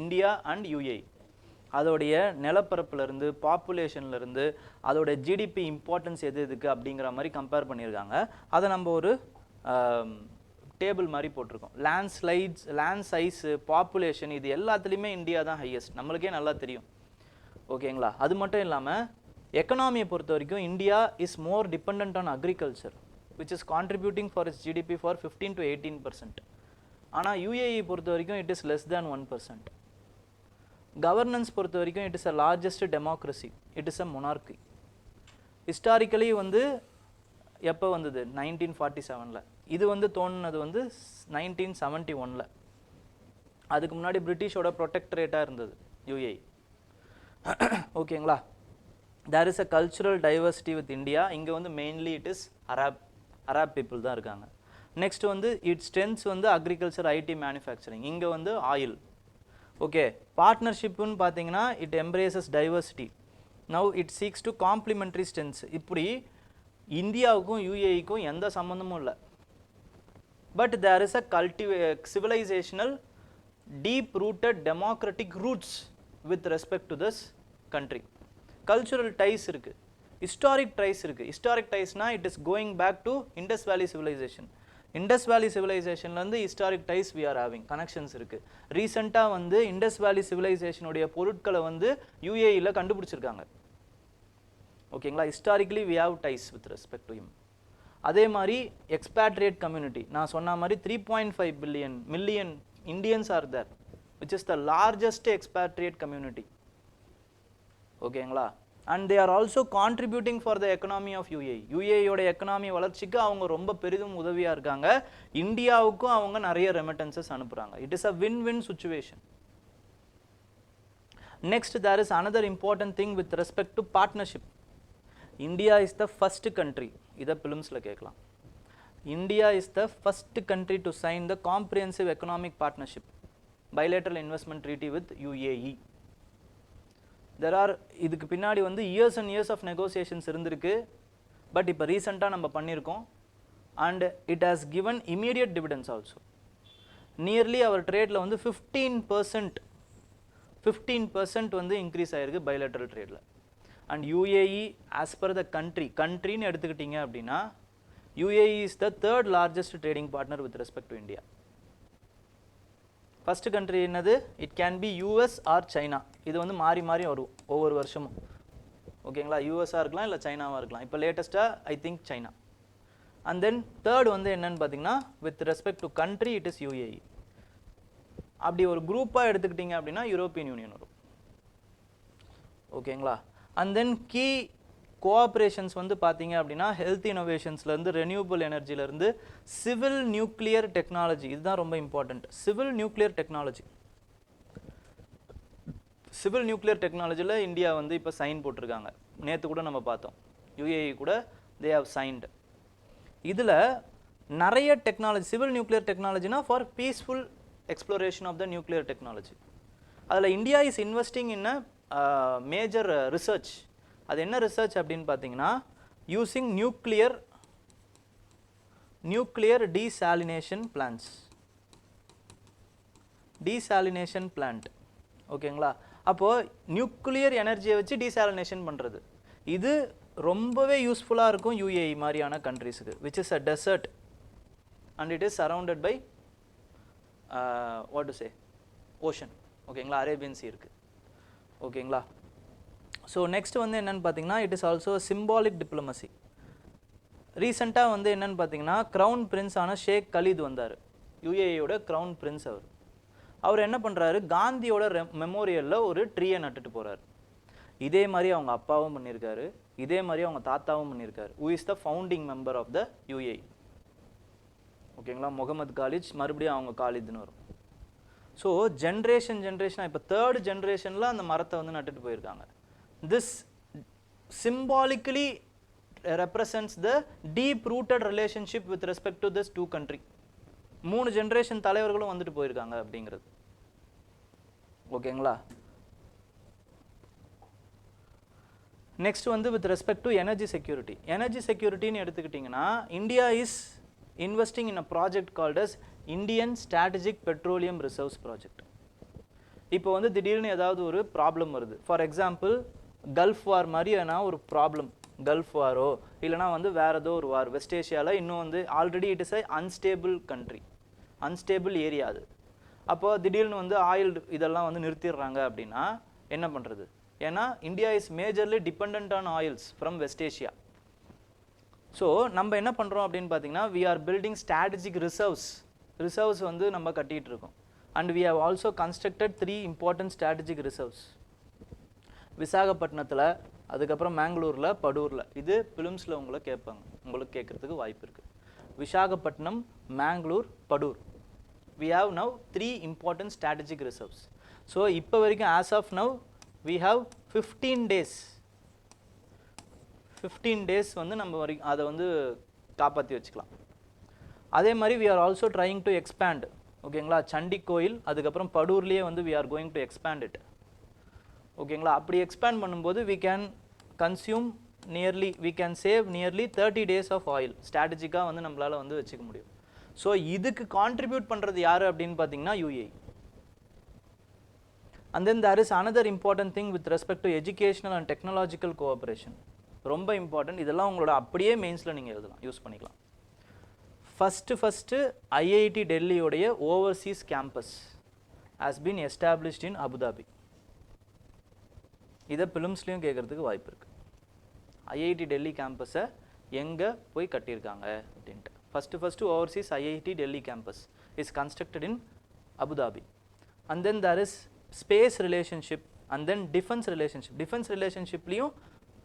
India and UAE. அதோடைய நிலப்பரப்புலேருந்து பாப்புலேஷன்லேருந்து அதோட ஜிடிபி இம்பார்ட்டன்ஸ் எது எதுக்கு அப்படிங்கிற மாதிரி கம்பேர் பண்ணியிருக்காங்க. அதை நம்ம ஒரு டேபிள் மாதிரி போட்டிருக்கோம். லேண்ட் சைஸு, பாப்புலேஷன், இது எல்லாத்துலேயுமே இந்தியா தான் ஹையஸ்ட், நம்மளுக்கே நல்லா தெரியும். ஓகேங்களா? அது மட்டும் இல்லாமல் எக்கனாமியை பொறுத்த வரைக்கும் India is more depend on agriculture which is contributing for its GDP for 15 to 18%. ஆனால் UAE பொறுத்த வரைக்கும் it is less than 1%. Governance பொறுத்த வரைக்கும் it is a largest democracy, it is a monarchy. Historically வந்து எப்போ வந்தது? 1947. இது வந்து தோணுனது வந்து 1971. அதுக்கு முன்னாடி பிரிட்டிஷோட ப்ரொடெக்டரேட்டாக இருந்தது UAE. ஓகேங்களா? There is a cultural diversity with India. இங்கே வந்து mainly it is Arab people தான் இருக்காங்க. நெக்ஸ்ட் வந்து இட் ஸ்ட்ரென்த்ஸ் வந்து அக்ரிகல்ச்சர், IT, மேனுஃபேக்சரிங். இங்கே வந்து ஆயில். ஓகே, பார்ட்னர்ஷிப்புன்னு பார்த்தீங்கன்னா it embraces diversity. Now it seeks to complementary strengths. இப்படி இந்தியாவுக்கும் UAEக்கும் எந்த சம்மந்தமும் இல்லை. But there is a civilisational deep rooted democratic roots with respect to this country. Cultural ties இருக்குது, ஹிஸ்டாரிக் டைஸ் இருக்குது. Historic டைஸ்னா it is going back to Indus வேலி civilisation. Indus Valley சிவிலைசேஷன்லேருந்து historic ties we are having, connections இருக்குது. ரீசெண்டாக வந்து Indies வேலி சிவிலைசேஷனுடைய பொருட்களை வந்து UAEல கண்டுபிடிச்சிருக்காங்க. ஓகேங்களா? Historically we have ties with respect to him. அதே மாதிரி எக்ஸ்பேட்ரியேட் கம்யூனிட்டி, நான் சொன்ன மாதிரி 3.5 million Indians are there, which is the largest expatriate community. ஓகேங்களா? And they are also contributing for the economy of UAE. UAEயோட எக்கனாமி வளர்ச்சிக்கு அவங்க ரொம்ப பெரிதும் உதவியாக இருக்காங்க. இந்தியாவுக்கும் அவங்க நிறைய ரெமிட்டன்சஸ் அனுப்புகிறாங்க. It is a win-win situation. Next, there is another important thing with respect to partnership. India is the first country, இதை பிலிம்ஸில் கேட்கலாம். India is the first country to sign the comprehensive economic partnership bilateral investment treaty with UAE. இதுக்கு பின்னாடி வந்து years and years of negotiations இருந்திருக்கு. But இப்போ ரீசெண்டாக நம்ம பண்ணியிருக்கோம். And it has given immediate dividends also. Nearly our ட்ரேடில் வந்து 15% வந்து இன்க்ரீஸ் ஆகிருக்கு பைலேட்டரல் ட்ரேடில். And UAE as per the கண்ட்ரின்னு எடுத்துக்கிட்டிங்க அப்படின்னா UAE is the 3rd largest trading partner with respect to India. First country என்னது? It can be US or China. இது வந்து மாறி மாறி வரும் ஒவ்வொரு வருஷமும். ஓகேங்களா? USA இருக்கலாம், இல்லை சைனாவாக இருக்கலாம். இப்போ லேட்டஸ்ட்டாக I think China. And then third வந்து என்னன்னு பார்த்தீங்கன்னா with respect to country it is UAE. அப்படி ஒரு குரூப்பாக எடுத்துக்கிட்டிங்க அப்படின்னா யூரோப்பியன் யூனியன் வரும். ஓகேங்களா? அண்ட் தென் கீ கோஆப்ரேஷன்ஸ் வந்து பார்த்தீங்க அப்படின்னா ஹெல்த் இனோவேஷன்ஸ்லேருந்து, ரெனியூபிள் எனர்ஜிலேருந்து, சிவில் நியூக்ளியர் டெக்னாலஜி. இதுதான் ரொம்ப இம்பார்ட்டண்ட். சிவில் நியூக்ளியர் டெக்னாலஜியில் இந்தியா வந்து இப்போ சைன் போட்டிருக்காங்க. நேற்று கூட நம்ம பார்த்தோம், UAE கூட தே ஹவ் சைன்டு. இதில் நிறைய டெக்னாலஜி, சிவில் நியூக்ளியர் டெக்னாலஜினா for peaceful exploration of the nuclear technology. அதில் India is investing in a major research. அது என்ன ரிசர்ச் அப்படின்னு பார்த்தீங்கன்னா யூசிங் நியூக்ளியர் டீசாலினேஷன் பிளான்ட். ஓகேங்களா? அப்போது நியூக்ளியர் எனர்ஜியை வச்சு டீசாலினேஷன் பண்ணுறது, இது ரொம்பவே யூஸ்ஃபுல்லாக இருக்கும் UAE மாதிரியான கண்ட்ரிஸுக்கு, which is a desert and it is surrounded by ocean. ஓகேங்களா? அரேபியன் சி இருக்குது. ஓகேங்களா? ஸோ நெக்ஸ்ட் வந்து என்னென்னு பார்த்தீங்கன்னா it is also symbolic diplomacy. ரீசெண்டாக வந்து என்னென்னு பார்த்தீங்கன்னா க்ரௌன் பிரின்ஸ் ஆன ஷேக் கலீத் வந்தார், UAEயோட க்ரௌன் பிரின்ஸ். அவர் என்ன பண்ணுறாரு, காந்தியோட மெமோரியலில் ஒரு ட்ரீயை நட்டுட்டு போகிறார். இதே மாதிரி அவங்க அப்பாவும் பண்ணியிருக்காரு, இதே மாதிரி அவங்க தாத்தாவும் பண்ணியிருக்காரு. Who is the founding member of the UAE. ஓகேங்களா? முகமது காலித், மறுபடியும் அவங்க காலித்னு வரும். ஸோ ஜென்ரேஷனாக இப்போ 3rd ஜென்ரேஷனில் அந்த மரத்தை வந்து நட்டுட்டு போயிருக்காங்க. This symbolically represents the deep-rooted relationship with respect to this two country. 3 generation தலைவர்களும் வந்துட்டு போயிருக்காங்க அப்படிங்கிறது. ஓகேங்களா? Next வந்து with respect to energy security. Energy security ன்னு எடுத்துக்கிட்டிங்கன்னா India is investing in a project called as Indian Strategic Petroleum Reserves Project. இப்போ வந்து திடீர்னு ஏதாவது ஒரு ப்ராப்ளம் வருது. ஃபார் எக்ஸாம்பிள் கல்ஃப் வார் மாதிரியான ஒரு ப்ராப்ளம், கல்ஃப் வாரோ இல்லைனா வந்து வேற ஏதோ ஒரு வார் வெஸ்ட் ஏஷியாவில் இன்னும் வந்து already it is a unstable country, unstable area அது. அப்போ திடீர்னு வந்து ஆயில் இதெல்லாம் வந்து நிறுத்திடுறாங்க அப்படின்னா என்ன பண்ணுறது? ஏன்னா India is majorly depend on oils from West Asia. So நம்ம என்ன பண்ணுறோம் அப்படின்னு பார்த்தீங்கன்னா we are building strategic reserves வந்து நம்ம கட்டிகிட்டு இருக்கோம். And we have also constructed 3 important strategic reserves. விசாகப்பட்டினத்தில், அதுக்கப்புறம் மேங்களூரில், படூரில். இது பிலிம்ஸில் உங்களுக்கு கேட்குறதுக்கு வாய்ப்பு இருக்குது. Visakhapatnam, Mangalore, Padur. we have now 3 important strategic reserves. So இப்போ வரைக்கும் as of now we have 15 days வந்து நம்ம அதை வந்து காப்பாற்றி வச்சுக்கலாம். அதே மாதிரி we are also trying to expand. ஓகேங்களா? சண்டி கோயில், அதுக்கப்புறம் படூர்லேயே வந்து we are going to expand it. ஓகேங்களா? அப்படி எக்ஸ்பேண்ட் பண்ணும்போது we can save nearly 30 days of oil. ஸ்ட்ராட்டஜிக்காக வந்து நம்மளால் வந்து வச்சுக்க முடியும். ஸோ இதுக்கு கான்ட்ரிபியூட் பண்ணுறது யார் அப்படின்னு பார்த்தீங்கன்னா UAE. And then there is another important thing with respect to educational and technological cooperation. ரொம்ப இம்பார்ட்டன்ட். இதெல்லாம் உங்களோட அப்படியே மெயின்ஸில் நீங்கள் எழுதலாம், யூஸ் பண்ணிக்கலாம். ஃபஸ்ட்டு IIT டெல்லியோடைய overseas campus has been established in Abu Dhabi. இதை பிலிம்ஸ்லேயும் கேட்குறதுக்கு வாய்ப்பு இருக்குது. IIT டெல்லி கேம்பஸை எங்கே போய் கட்டியிருக்காங்க அப்படின்ட்டு. First overseas IIT Delhi campus is constructed in Abu Dhabi. And then there is space relationship and then defense relationship. Defense relationshipலையும்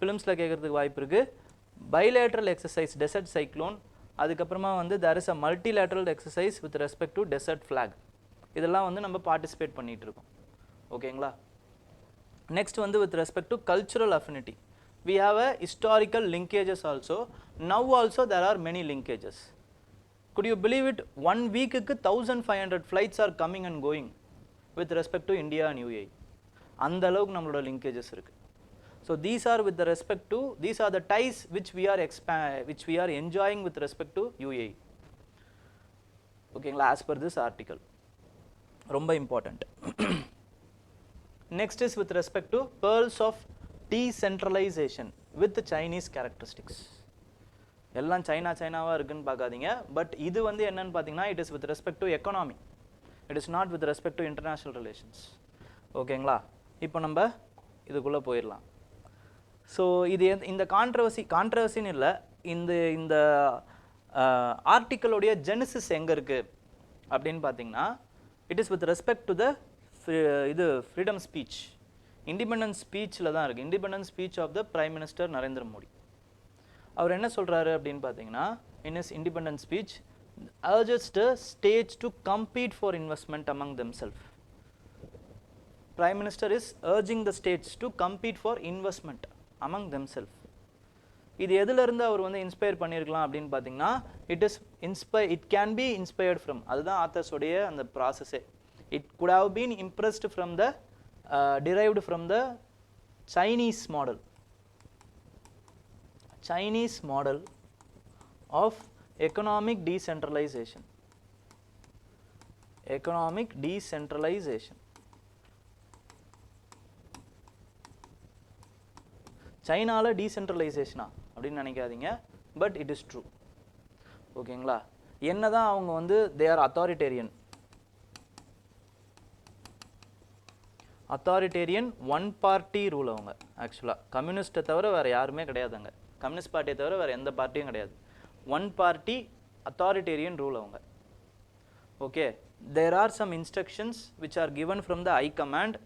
பிலிம்ஸில் கேட்குறதுக்கு வாய்ப்பு இருக்குது. bilateral exercise desert cyclone, அதுக்கப்புறமா வந்து there is a multilateral exercise with respect to desert flag. இதெல்லாம் வந்து நம்ம participate பண்ணிகிட்டு இருக்கோம். ஓகேங்களா? நெக்ஸ்ட் வந்து with respect to cultural affinity. We have a historical linkages also. Now also there are many linkages. Could you believe it? 1 week 1500 flights are coming and going with respect to India and UAE. அந்த அளவுக்கு நம்மளோட linkages இருக்கு. So these are with the respect to, these are the ties which we are enjoying with respect to UAE. ஓகேங்களா? as per this article. ரொம்ப important. Next is with respect to pearls of decentralization with Chinese characteristics. எல்லாம் சைனாவாக இருக்குன்னு பார்க்காதீங்க. But இது வந்து என்னன்னு பார்த்தீங்கன்னா it is with respect to economy, it is not with respect to international relations. ஓகேங்களா? இப்போ நம்ம இதுக்குள்ளே போயிடலாம். ஸோ இது இந்த கான்ட்ரவர்சின்னு இல்லை, இந்த ஆர்டிக்கலோடைய ஜெனிசிஸ் எங்கே இருக்குது அப்படின்னு பார்த்தீங்கன்னா it is with respect to the இது ஃப்ரீடம் ஸ்பீச், இண்டிபெண்டன்ஸ் ஸ்பீச்சில் தான் இருக்குது. Independence speech of the prime minister Narendra Modi. அவர் என்ன சொல்கிறாரு அப்படின்னு பார்த்தீங்கன்னா in is independence speech urges the states to compete for investment among themselves. Prime Minister is urging the states to compete for investment among themselves. இது எதிலிருந்து அவர் வந்து inspire பண்ணியிருக்கலாம் அப்படின்னு பார்த்தீங்கன்னா it can be inspired from, அதுதான் ஆத்தர்ஸோடைய அந்த ப்ராசஸே. It could have been impressed from the derived from the Chinese model of economic decentralization. சைனால டீசென்ட்ரலைசேஷனா அப்படின்னு நினைக்காதீங்க, பட் இட் இஸ் ட்ரூ. ஓகேங்களா? என்னதான் அவங்க வந்து they R authoritarian one party rule. அவங்க ஆக்சுவலாக கம்யூனிஸ்ட்டை தவிர வேறு யாருமே கிடையாதுங்க. கம்யூனிஸ்ட் பார்ட்டியை தவிர வேறு எந்த பார்ட்டியும் கிடையாது. ஒன் பார்ட்டி அத்தாரிட்டேரியன் ரூல் அவங்க. Okay, there are some instructions which are given from the high command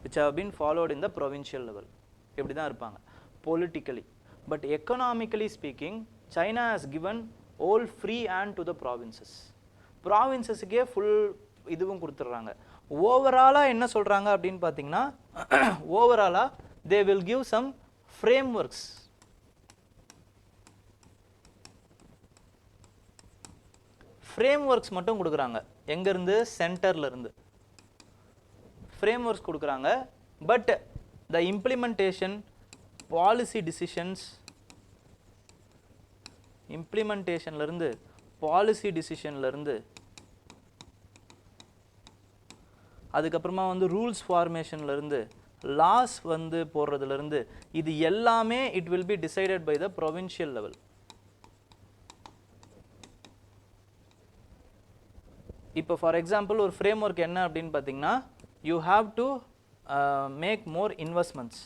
which have been followed in the provincial level. இப்படி தான் இருப்பாங்க politically. But economically speaking China has given all free hand to the provinces. ப்ராவின்சஸுக்கே full இதுவும் கொடுத்துட்றாங்க. ஓவராலாக என்ன சொல்கிறாங்க அப்படின்னு பார்த்தீங்கன்னா ஓவராலாக they will give some frameworks. Frameworks மட்டும் கொடுக்குறாங்க. எங்கேருந்து? சென்டர்லேருந்து ஃப்ரேம்ஒர்க்ஸ் கொடுக்குறாங்க. But the implementation policy decisions இம்ப்ளிமெண்டேஷன்லேருந்து பாலிசி டிசிஷன்லேருந்து அதுக்கப்புறமா வந்து ரூல்ஸ் ஃபார்மேஷன்லேருந்து லாஸ் வந்து போடுறதுலேருந்து இது எல்லாமே it will be decided by the provincial level. இப்போ ஃபார் எக்ஸாம்பிள் ஒரு ஃப்ரேம் ஒர்க் என்ன அப்படின்னு பார்த்தீங்கன்னா you have to make more investments,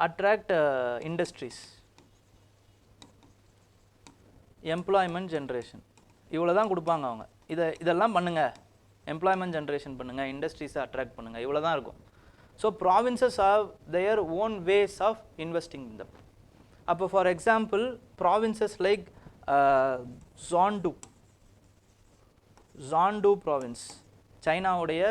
attract industries, employment generation, இவ்வளோ தான் கொடுப்பாங்க அவங்க. இதெல்லாம் பண்ணுங்கள், எம்ப்ளாய்மெண்ட் ஜென்ரேஷன் பண்ணுங்கள், இண்டஸ்ட்ரீஸை அட்ராக்ட் பண்ணுங்கள், இவ்வளோ தான் இருக்கும். So provinces have their own ways of investing in them. அப்போ ஃபார் எக்ஸாம்பிள் ப்ராவின்சஸ் லைக் ஜான்டு ப்ராவின்ஸ் சைனாவுடைய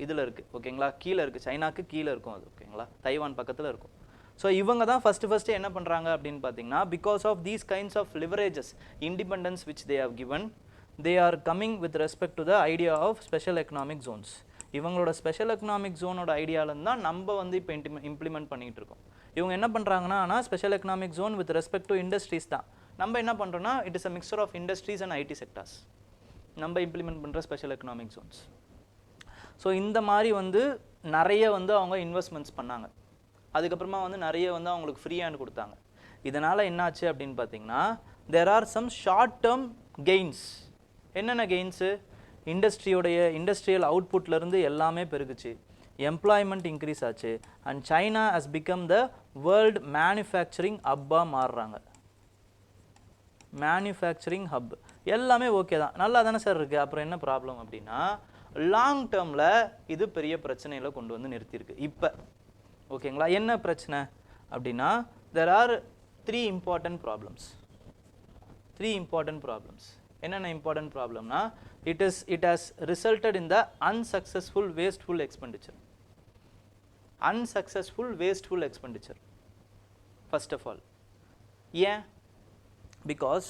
இதில் இருக்குது ஓகேங்களா, கீழே இருக்குது, சைனாக்கு கீழே இருக்கும் அது ஓகேங்களா, தைவான் பக்கத்தில் இருக்கும். ஸோ இவங்க தான் ஃபஸ்ட்டு என்ன பண்ணுறாங்க அப்படின்னு பார்த்தீங்கன்னா because of these kinds of leverages independence which they have given they are coming with respect to the idea of special economic zones. இவங்களோட ஸ்பெஷல் எக்கனாமிக் ஜோனோட ஐடியாவிலேருந்து தான் நம்ம வந்து இப்போ இம்ப்ளிமெண்ட் பண்ணிகிட்டு இருக்கோம். இவங்க என்ன பண்ணுறாங்கன்னா ஆனால் special economic zone with respect to industries தான். நம்ம என்ன பண்ணுறோன்னா it is a mixture of industries and IT sectors நம்ம இம்ப்ளிமெண்ட் பண்ணுற ஸ்பெஷல் எக்கனாமிக் ஜோன்ஸ். ஸோ இந்த மாதிரி வந்து நிறைய வந்து அவங்க இன்வெஸ்ட்மெண்ட்ஸ் பண்ணாங்க. அதுக்கப்புறமா வந்து நிறைய வந்து அவங்களுக்கு ஃப்ரீ ஹேண்ட் கொடுத்தாங்க. இதனால் என்னாச்சு அப்படின்னு பார்த்தீங்கன்னா there are some short term gains. என்னென்ன கெயின்ஸு? இண்டஸ்ட்ரியல் அவுட்புட்லேருந்து எல்லாமே பெருகுச்சு, எம்ப்ளாய்மெண்ட் இன்க்ரீஸ் ஆச்சு, and China has become the world manufacturing ஹப்பாக மாறுறாங்க. மேனுஃபேக்சரிங் ஹப் எல்லாமே ஓகே தான், நல்லா தானே சார் இருக்குது, அப்புறம் என்ன ப்ராப்ளம் அப்படின்னா லாங் டேர்மில் இது பெரிய பிரச்சனையில் கொண்டு வந்து நிறுத்தியிருக்கு இப்போ ஓகேங்களா. என்ன பிரச்சனை அப்படின்னா there are three important problems. என்னென்ன இம்பார்ட்டன்ட் ப்ராப்ளம்னா it has resulted in the unsuccessful wasteful expenditure first of all. ஏன்? பிகாஸ்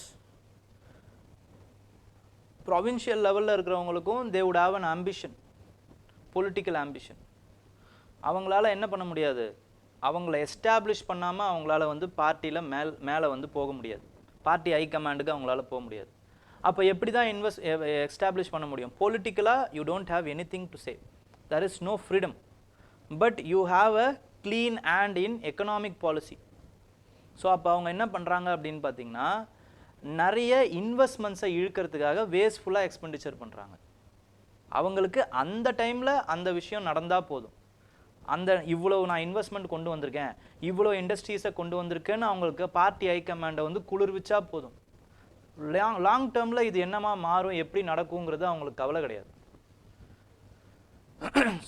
ப்ரொவின்ஷியல் லெவலில் இருக்கிறவங்களுக்கும் they would have an ambition, political ambition. அவங்களால என்ன பண்ண முடியாது, அவங்கள எஸ்டாப்ளிஷ் பண்ணாமல் அவங்களால வந்து பார்ட்டியில் மேலே வந்து போக முடியாது, பார்ட்டி ஹை கமாண்டுக்கு அவங்களால போக முடியாது. அப்போ எப்படி தான் எஸ்டாப்ளிஷ் பண்ண முடியும்? பொலிட்டிக்கலாக you don't have anything to say, there is no freedom, but you have a clean hand in economic policy. So அப்போ அவங்க என்ன பண்ணுறாங்க அப்படின்னு பார்த்தீங்கன்னா நிறைய இன்வெஸ்ட்மெண்ட்ஸை இழுக்கிறதுக்காக வேஸ்ட்ஃபுல்லாக எக்ஸ்பெண்டிச்சர் பண்ணுறாங்க. அவங்களுக்கு அந்த டைமில் அந்த விஷயம் நடந்தால் போதும், அந்த இவ்வளோ நான் இன்வெஸ்ட்மெண்ட் கொண்டு வந்திருக்கேன், இவ்வளோ இண்டஸ்ட்ரீஸை கொண்டு வந்திருக்கேன்னு அவங்களுக்கு பார்ட்டி ஹைகமாண்டை வந்து குளிர்விச்சா போதும். லாங் டேர்மில் இது என்னமா மாறும், எப்படி நடக்குங்கிறது அவங்களுக்கு கவலை கிடையாது.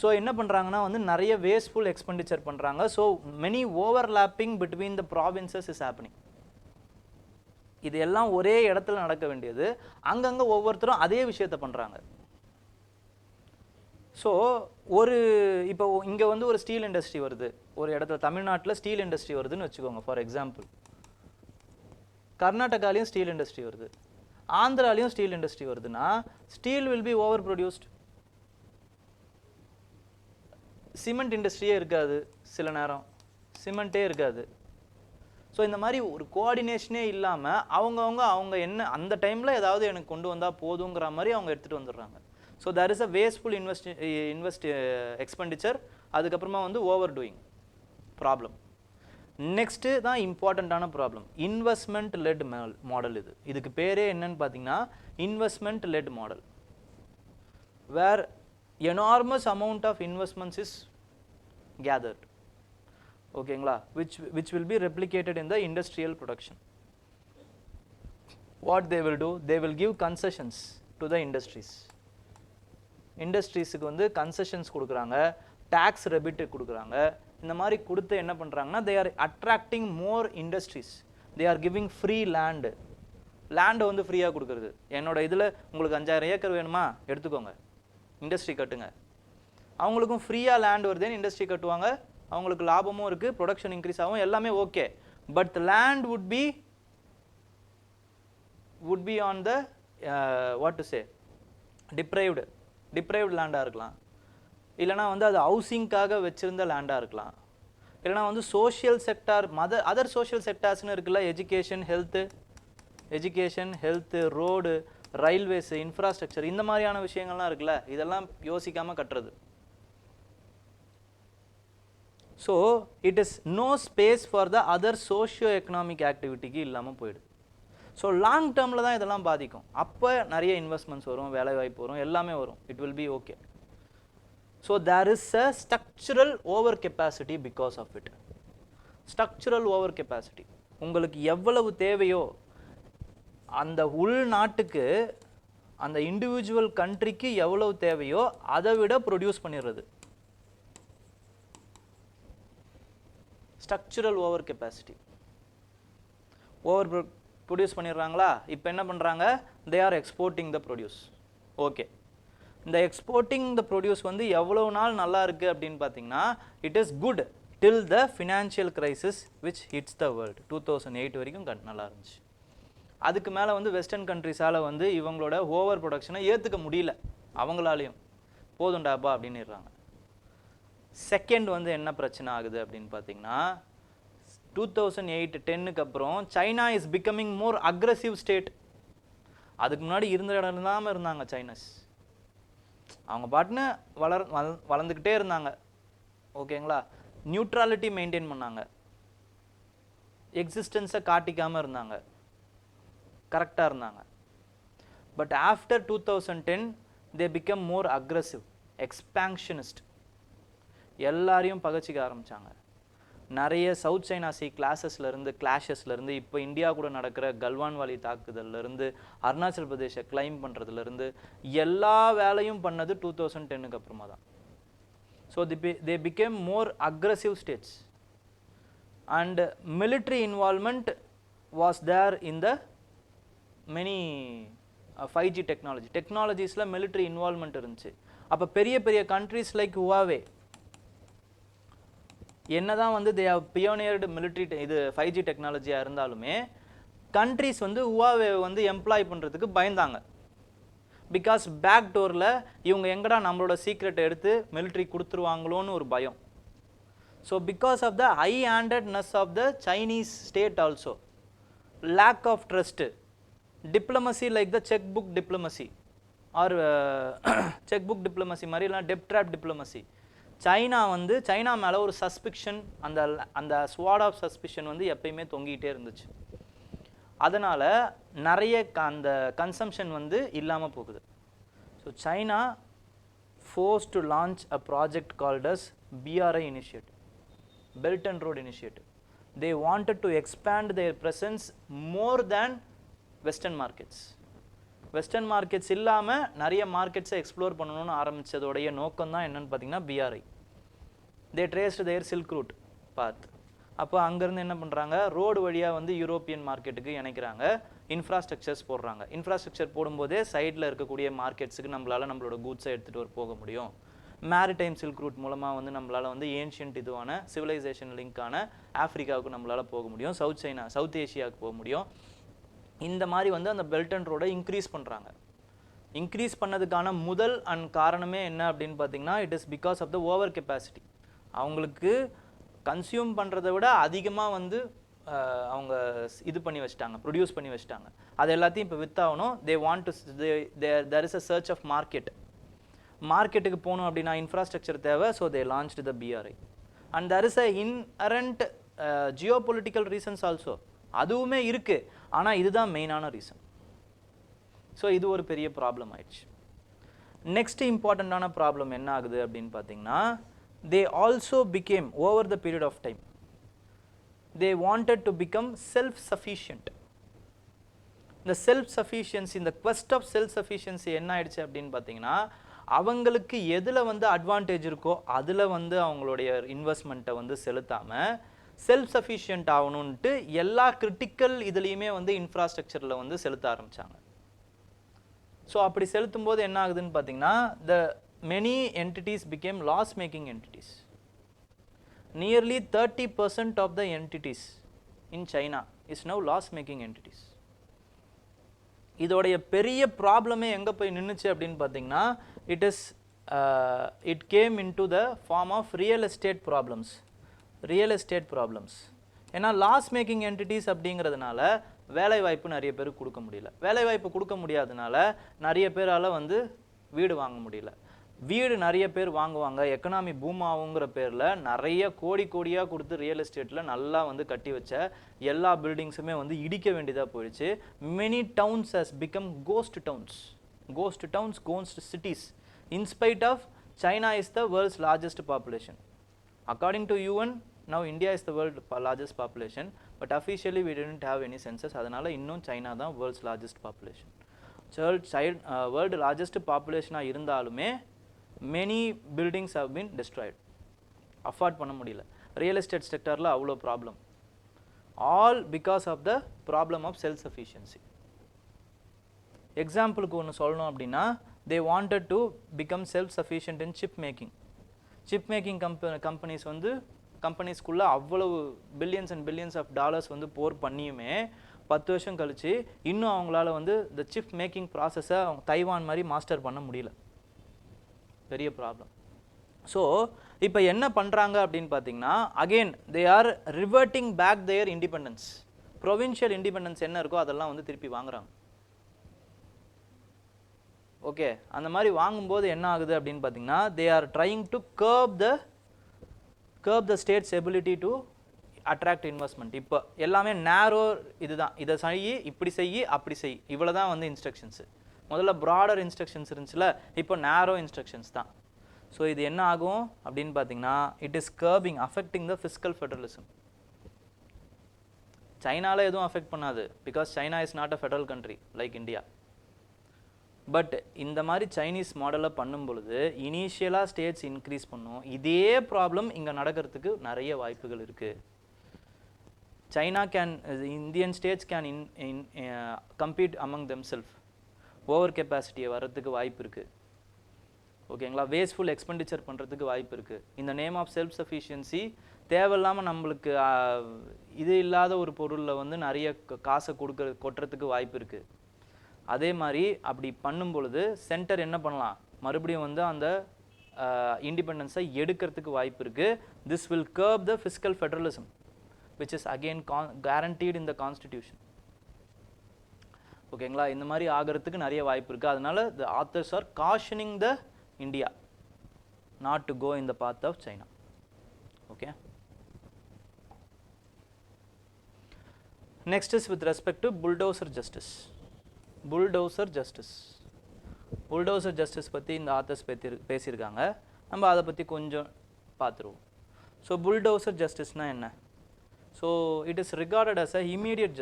ஸோ என்ன பண்ணுறாங்கன்னா வந்து நிறைய வேஸ்ட்ஃபுல் எக்ஸ்பெண்டிச்சர் பண்ணுறாங்க. So many overlapping between the provinces is happening. இது எல்லாம் ஒரே இடத்துல நடக்க வேண்டியது, அங்கங்கே ஒவ்வொருத்தரும் அதே விஷயத்தை பண்ணுறாங்க. ஸோ இப்போ இங்கே வந்து ஒரு ஸ்டீல் இண்டஸ்ட்ரி வருது, ஒரு இடத்துல தமிழ்நாட்டில் ஸ்டீல் இண்டஸ்ட்ரி வருதுன்னு வச்சுக்கோங்க ஃபார் எக்ஸாம்பிள். கர்நாடகாலையும் ஸ்டீல் இண்டஸ்ட்ரி வருது, ஆந்திராலையும் ஸ்டீல் இண்டஸ்ட்ரி வருதுன்னா steel will be over produced. Cement இண்டஸ்ட்ரியே இருக்காது, சில நேரம் சிமெண்ட்டே இருக்காது. ஸோ இந்த மாதிரி ஒரு கோஆர்டினேஷனே இல்லாமல் அவங்க என்ன அந்த டைமில் ஏதாவது எனக்கு கொண்டு வந்தால் போதுங்கிற மாதிரி அவங்க எடுத்துகிட்டு வந்துடுறாங்க. So there is a wasteful expenditure. அதுக்கப்புறமா வந்து ஓவர் டூயிங் ப்ராப்ளம். நெக்ஸ்ட்டு தான் இம்பார்ட்டண்ட்டான ப்ராப்ளம், இன்வெஸ்ட்மெண்ட் லெட் மாடல். இதுக்கு பேரே என்னன்னு பார்த்தீங்கன்னா investment led model, where enormous amount of investments is gathered, ஓகேங்களா, which will be replicated in the industrial production. What they will do, they will give concessions to the industries. இண்டஸ்ட்ரீஸுக்கு வந்து concessions கொடுக்குறாங்க, tax rapid கொடுக்குறாங்க. இந்த மாதிரி கொடுத்து என்ன பண்ணுறாங்கன்னா they are attracting more industries. They are giving free land. லேண்டை வந்து ஃப்ரீயாக கொடுக்குறது. என்னோட இதில் உங்களுக்கு 5000 ஏக்கர் வேணுமா எடுத்துக்கோங்க, இண்டஸ்ட்ரி கட்டுங்க. அவங்களுக்கும் ஃப்ரீயாக லேண்ட் வருதுன்னு இண்டஸ்ட்ரி கட்டுவாங்க, அவங்களுக்கு லாபமும் இருக்குது, ப்ரொடக்ஷன் இன்க்ரீஸ் ஆகும், எல்லாமே okay. But land would be on the what to say, deprived லேண்டாக இருக்கலாம், இல்லைனா வந்து அது ஹவுசிங்காக வச்சுருந்த லேண்டாக இருக்கலாம், இல்லைனா வந்து சோஷியல் செக்டார் அதர் சோஷியல் செக்டார்ஸ்னு இருக்குல்ல, education health road railways infrastructure இந்த மாதிரியான விஷயங்கள்லாம் இருக்குல்ல, இதெல்லாம் யோசிக்காமல் கட்டுறது. So it is no space for the other socio economic ஆக்டிவிட்டிக்கு இல்லாமல் போயிடுது. ஸோ லாங் டேர்மில் தான் இதெல்லாம் பாதிக்கும். அப்போ நிறைய இன்வெஸ்ட்மெண்ட்ஸ் வரும், வேலைவாய்ப்பு வரும், எல்லாமே வரும், it will be okay. So there is a structural over capacity because of it. Structural over capacity, உங்களுக்கு எவ்வளவு தேவையோ அந்த உள்நாட்டுக்கு அந்த இண்டிவிஜுவல் கண்ட்ரிக்கு எவ்வளவு தேவையோ அதை விட ப்ரொடியூஸ் பண்ணிடுறது. Structural over capacity. Over produce பண்ணிடுறாங்களா, இப்போ என்ன பண்ணுறாங்க, they are exporting the produce. Okay, இந்த எக்ஸ்போர்ட்டிங் த ப்ரொடியூஸ் வந்து எவ்வளோ நாள் நல்லா இருக்குது அப்படின்னு பார்த்தீங்கன்னா, it is good till the financial crisis which hits the world. 2008 வரைக்கும் நல்லா இருந்துச்சு. அதுக்கு மேலே வந்து வெஸ்டர்ன் கண்ட்ரிஸால் வந்து இவங்களோட ஓவர் ப்ரொடக்ஷனை ஏற்றுக்க முடியல, அவங்களாலையும் போதுண்டாப்பா அப்படின்னுறாங்க. செகண்ட் வந்து என்ன பிரச்சனை ஆகுது அப்படின்னு பார்த்தீங்கன்னா, 2008-10க்கு அப்புறம் China is becoming more aggressive state. அதுக்கு முன்னாடி இருந்த இடம் இல்லாமல் இருந்தாங்க சைனஸ், அவங்க பாட்டுன்னு வளர்ந்துக்கிட்டே இருந்தாங்க. ஓகேங்களா, நியூட்ரலிட்டி மெயின்டைன் பண்ணாங்க, எக்ஸிஸ்டன்ஸை காட்டிக்காமல் இருந்தாங்க, கரெக்டாக இருந்தாங்க. But after 2010 they become more aggressive, expansionist, எல்லாரையும் பகச்சிக்க ஆரம்பித்தாங்க. நிறைய சவுத் சைனா சி கிளாஷஸ்லேருந்து இப்போ இந்தியா கூட நடக்கிற கல்வான் வாலி தாக்குதல்லேருந்து அருணாச்சல் பிரதேசை கிளைம் பண்ணுறதுலேருந்து எல்லா வேலையும் பண்ணது 2010க்கு அப்புறமா தான். So they became more aggressive states and military involvement was there in the many 5G டெக்னாலஜிஸில் மிலிட்ரி இன்வால்மெண்ட் இருந்துச்சு. அப்போ பெரிய பெரிய கண்ட்ரிஸ் லைக் ஹுவாவே என்னதான் வந்து தே ஹவ் பியோனியர்டு மிலிட்ரி இது 5G டெக்னாலஜியாக இருந்தாலுமே கண்ட்ரிஸ் வந்து ஹுவாவே வந்து எம்ப்ளாய் பண்ணுறதுக்கு பயந்தாங்க. பிகாஸ் பேக் டோரில் இவங்க எங்கடா நம்மளோட சீக்ரெட்டை எடுத்து மிலிட்ரி கொடுத்துருவாங்களோன்னு ஒரு பயம். So because of the high handedness of the Chinese state also, lack of trust, diplomacy like the cheque book diplomacy or cheque book diplomacy மாதிரி இல்லைனா டெப் ட்ராப் டிப்ளமசி. சைனா மேலே ஒரு சஸ்பிக்ஷன், அந்த ஸ்வாட் ஆஃப் சஸ்பிஷன் வந்து எப்பயுமே தொங்கிக்கிட்டே இருந்துச்சு. அதனால் நிறைய அந்த கன்சம்ஷன் வந்து இல்லாமல் போகுது. So China force to launch a project called as BRI initiative, Belt and road Initiative. They wanted to expand their presence more than western markets. Western markets இல்லாமல் நிறைய மார்க்கெட்ஸை எக்ஸ்ப்ளோர் பண்ணணும்னு ஆரம்பித்ததோடைய நோக்கம் தான் என்னென்னு பார்த்தீங்கன்னா BRI. தே ட்ரேஸ்டு தேர் சில்க் ரூட் பாத். அப்போ அங்கேருந்து என்ன பண்ணுறாங்க, ரோடு வழியாக வந்து யூரோப்பியன் மார்க்கெட்டுக்கு இணைக்கிறாங்க, இன்ஃப்ராஸ்ட்ரக்சர்ஸ் போடுறாங்க. இன்ஃப்ராஸ்ட்ரக்சர் போடும்போதே சைடில் இருக்கக்கூடிய மார்க்கெட்ஸுக்கு நம்மளால் நம்மளோட கூட்ஸை எடுத்துகிட்டு போக முடியும். மேரிடைம் சில்க் ரூட் மூலமாக வந்து நம்மளால் வந்து ஏன்ஷியன்ட் இதுவான சிவிலைசேஷன் லிங்கான ஆஃப்ரிக்காவுக்கு நம்மளால் போக முடியும், சவுத் ஏஷியாவுக்கு போக முடியும். இந்த மாதிரி வந்து அந்த பெல்ட் அண்ட் ரோடை இன்க்ரீஸ் பண்ணுறாங்க. இன்க்ரீஸ் பண்ணதுக்கான முதல் காரணமே என்ன அப்படின்னு பார்த்தீங்கன்னா, it is because of the over capacity. அவங்களுக்கு கன்சியூம் பண்ணுறதை விட அதிகமாக வந்து அவங்க இது பண்ணி வச்சுட்டாங்க, ப்ரொடியூஸ் பண்ணி வச்சுட்டாங்க. அது எல்லாத்தையும் இப்போ வித்தாகணும். They want to there is a search of மார்க்கெட்டுக்கு போகணும் அப்படின்னா இன்ஃப்ராஸ்ட்ரக்சர் தேவை. So they launched the BRI and there is a inherent geo political reasons also, அதுவுமே இருக்குது. ஆனால் இதுதான் மெயினான ரீசன். ஸோ இது ஒரு பெரிய ப்ராப்ளம் ஆயிடுச்சு. நெக்ஸ்ட் இம்பார்ட்டண்ட்டான ப்ராப்ளம் என்ன ஆகுது அப்படின்னு பார்த்தீங்கன்னா, they also became over the period of time, they wanted to become self-sufficient. இந்த self-sufficiency, இந்த quest of self-sufficiency என்ன ஆயிடுச்சு அப்படின்னு பார்த்தீங்கன்னா, அவங்களுக்கு எதில் வந்து அட்வான்டேஜ் இருக்கோ அதில் வந்து அவங்களுடைய இன்வெஸ்ட்மெண்ட்டை வந்து செலுத்தாமல் செல்ஃப் சஃபிஷியன்ட் ஆகணுன்ட்டு எல்லா கிரிட்டிக்கல் இதுலேயுமே வந்து இன்ஃப்ராஸ்ட்ரக்சரில் வந்து செலுத்த ஆரம்பித்தாங்க. ஸோ அப்படி செலுத்தும் போது என்ன ஆகுதுன்னு பார்த்தீங்கன்னா, த many entities became loss making entities. Nearly 30% of the entities in China is now loss making entities. இதோடைய பெரிய ப்ராப்ளமே எங்கே போய் நின்றுச்சு அப்படின்னு பார்த்தீங்கன்னா it came into the form of real estate problems. ஏன்னா லாஸ் மேக்கிங் என்டிட்டிஸ் அப்படிங்கிறதுனால வேலை வாய்ப்பு நிறைய பேருக்கு கொடுக்க முடியல. வேலை வாய்ப்பு கொடுக்க முடியாதனால நிறைய பேரால் வந்து வீடு வாங்க முடியல. வீடு நிறைய பேர் வாங்குவாங்க, எக்கனாமி பூம் ஆகுங்கிற பேரில் நிறைய கோடியாக கொடுத்து ரியல் எஸ்டேட்டில் நல்லா வந்து கட்டி வச்ச எல்லா பில்டிங்ஸுமே வந்து இடிக்க வேண்டியதாக போயிடுச்சு. Many towns has become ghost cities in spite of China is the world's largest population. According to UN, now India is the world's largest population, but officially we didn't have any census. அதனால இன்னும் China தான் world's largest population. World largest population இருந்தாலுமே many buildings have been destroyed. Afford பண்ண முடியல. Real estate sectorல அவ்வளோ problem. All because of the problem of self-sufficiency. எக்ஸாம்பிளுக்கு ஒன்று சொல்லணும் அப்படின்னா, they wanted to become self-sufficient in chip making companies வந்து கம்பெனிஸ்குள்ளே அவ்வளவு billions and billions of dollars வந்து போர் பண்ணியுமே 10 வருஷம் கழிச்சு இன்னும் அவங்களால வந்து இந்த சிப் மேக்கிங் ப்ராசஸை தைவான் மாதிரி மாஸ்டர் பண்ண முடியல. பெரிய ப்ராப்ளம். ஸோ இப்போ என்ன பண்ணுறாங்க அப்படின்னு பார்த்தீங்கன்னா, again they are reverting back their independence. Provincial independence என்ன இருக்கோ அதெல்லாம் வந்து திருப்பி வாங்குறாங்க. ஓகே, அந்த மாதிரி வாங்கும்போது என்ன ஆகுது அப்படின்னு பார்த்தீங்கன்னா, they are trying to curb the state's ability to attract investment. இப்போ எல்லாமே நேரோ இதுதான், இதை இப்படி செய் அப்படி செய், இவ்வளோ தான் வந்து இன்ஸ்ட்ரக்ஷன்ஸு. முதல்ல ப்ராடர் இன்ஸ்ட்ரக்ஷன்ஸ் இருந்துச்சுல, இப்போ நேரோ இன்ஸ்ட்ரக்ஷன்ஸ் தான். ஸோ இது என்ன ஆகும் அப்படின்னு பார்த்தீங்கன்னா, it is curbing affecting the fiscal federalism. சைனால எதுவும் அஃபெக்ட் பண்ணாது, because China is not a federal country like India. But இந்த மாதிரி சைனீஸ் மாடலை பண்ணும் பொழுது இனிஷியலாக ஸ்டேட்ஸ் இன்க்ரீஸ் பண்ணும். இதே ப்ராப்ளம் இங்கே நடக்கிறதுக்கு நிறைய வாய்ப்புகள் இருக்குது. Indian states can compete among themself. Over கெப்பாசிட்டியை வர்றதுக்கு வாய்ப்பு இருக்குது. ஓகேங்களா, வேஸ்ட்ஃபுல் எக்ஸ்பெண்டிச்சர் பண்ணுறதுக்கு வாய்ப்பு இருக்குது. இந்த நேம் ஆஃப் செல்ஃப் சஃபிஷியன்சி தேவையில்லாமல் நம்மளுக்கு இது இல்லாத ஒரு பொருளில் வந்து நிறைய காசை கொட்டுறதுக்கு வாய்ப்பு இருக்குது. அதே மாதிரி அப்படி பண்ணும் பொழுது சென்டர் என்ன பண்ணலாம், மறுபடியும் வந்து அந்த இண்டிபெண்டன்ஸை எடுக்கிறதுக்கு வாய்ப்பு இருக்குது. This will curb the fiscal federalism which is again guaranteed in the constitution. ஓகேங்களா, இந்த மாதிரி ஆகிறதுக்கு நிறைய வாய்ப்பு இருக்குது. அதனால the authors are cautioning the India not to go in the path of China. Okay. Next is with respect to bulldozer justice. Bulldozer justice பற்றி இந்த ஆத்தர்ஸ் பேசியிருக்காங்க. நம்ம அதை பற்றி கொஞ்சம் பார்த்துருவோம். ஸோ புல்டோசர் ஜஸ்டிஸ்னால் என்ன? So it is regarded as a immediate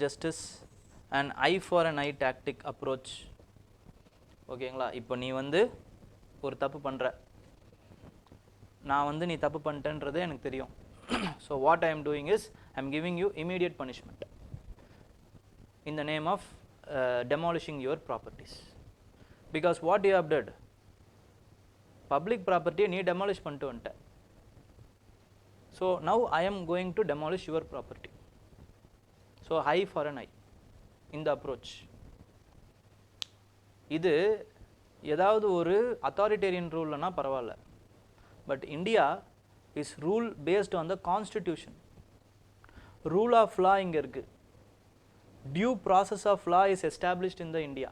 justice and eye for an eye tactic approach. ஓகேங்களா, இப்போ நீ வந்து ஒரு தப்பு பண்ணுற, நான் வந்து நீ தப்பு பண்ணிட்டேன்றது எனக்கு தெரியும். So what I am doing is I am giving you immediate punishment in the name of demolishing your properties. Because what you have done, public ப்ராப்பர்ட்டியை நீ டெமாலிஷ் பண்ணிட்டு வந்துட்ட. So now I am going to demolish your property. So I for an eye இந்த approach. இது ஏதாவது ஒரு authoritarian ரூல்னா பரவாயில்ல. But India is rule based on the constitution. Rule of law இங்க இருக்கு. Due process of law is established in the India.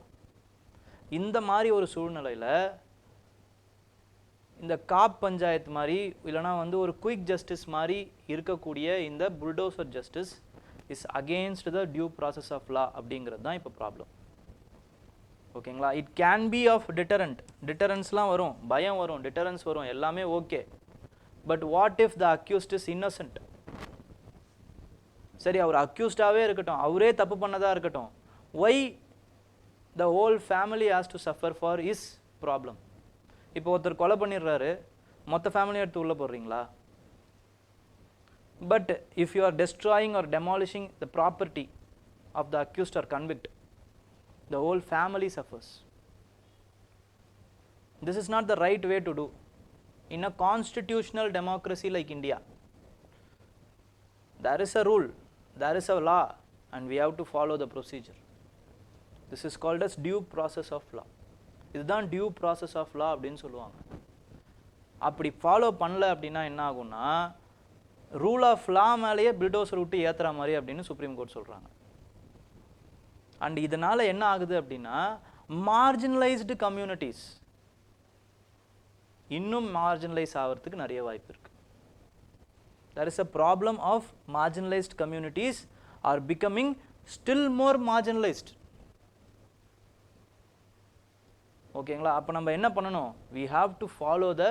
இந்த மாதிரி ஒரு சூழ்நிலையில் இந்த காப் பஞ்சாயத்து மாதிரி இல்லைனா வந்து ஒரு குயிக் ஜஸ்டிஸ் மாதிரி இருக்கக்கூடிய இந்த bulldozer justice is against the due process of law அப்படிங்கிறது தான் இப்போ ப்ராப்ளம். ஓகேங்களா, இட் கேன் பி ஆஃப் டிட்டரன்ஸ்லாம் வரும், பயம் வரும், டிட்டரன்ஸ் வரும், எல்லாமே okay. But what if the accused is innocent? சரி, அவர் அக்யூஸ்டாகவே இருக்கட்டும், அவரே தப்பு பண்ணதாக இருக்கட்டும், why the whole family has to suffer for his problem? இப்போ ஒருத்தர் கொலை பண்ணிடுறாரு, மொத்த ஃபேமிலியை எடுத்து உள்ளே போடுறீங்களா? But if you are destroying R demolishing the property of the accused or convict, the whole family suffers. This is not the right way to do. in a constitutional democracy like India, there is a rule, there is a law, and we have to follow the procedure. This is called as due process of law. இதுதான் due process of law அப்படின்னு சொல்லுவாங்க. அப்படி follow பண்ணல அப்படின்னா என்ன ஆகும்னா rule of law மேலேயே பில்டோசர் விட்டு ஏத்துற மாதிரி அப்படின்னு சுப்ரீம் கோர்ட் சொல்றாங்க. அண்ட் இதனால என்ன ஆகுது அப்படின்னா மார்ஜினலைஸ்டு கம்யூனிட்டிஸ் இன்னும் மார்ஜினலைஸ் ஆகிறதுக்கு நிறைய வாய்ப்பு இருக்கு. There is a problem of marginalized communities are becoming still more marginalized. ஓகேங்களா? அப்போ நம்ம என்ன பண்ணணும்? We have to follow the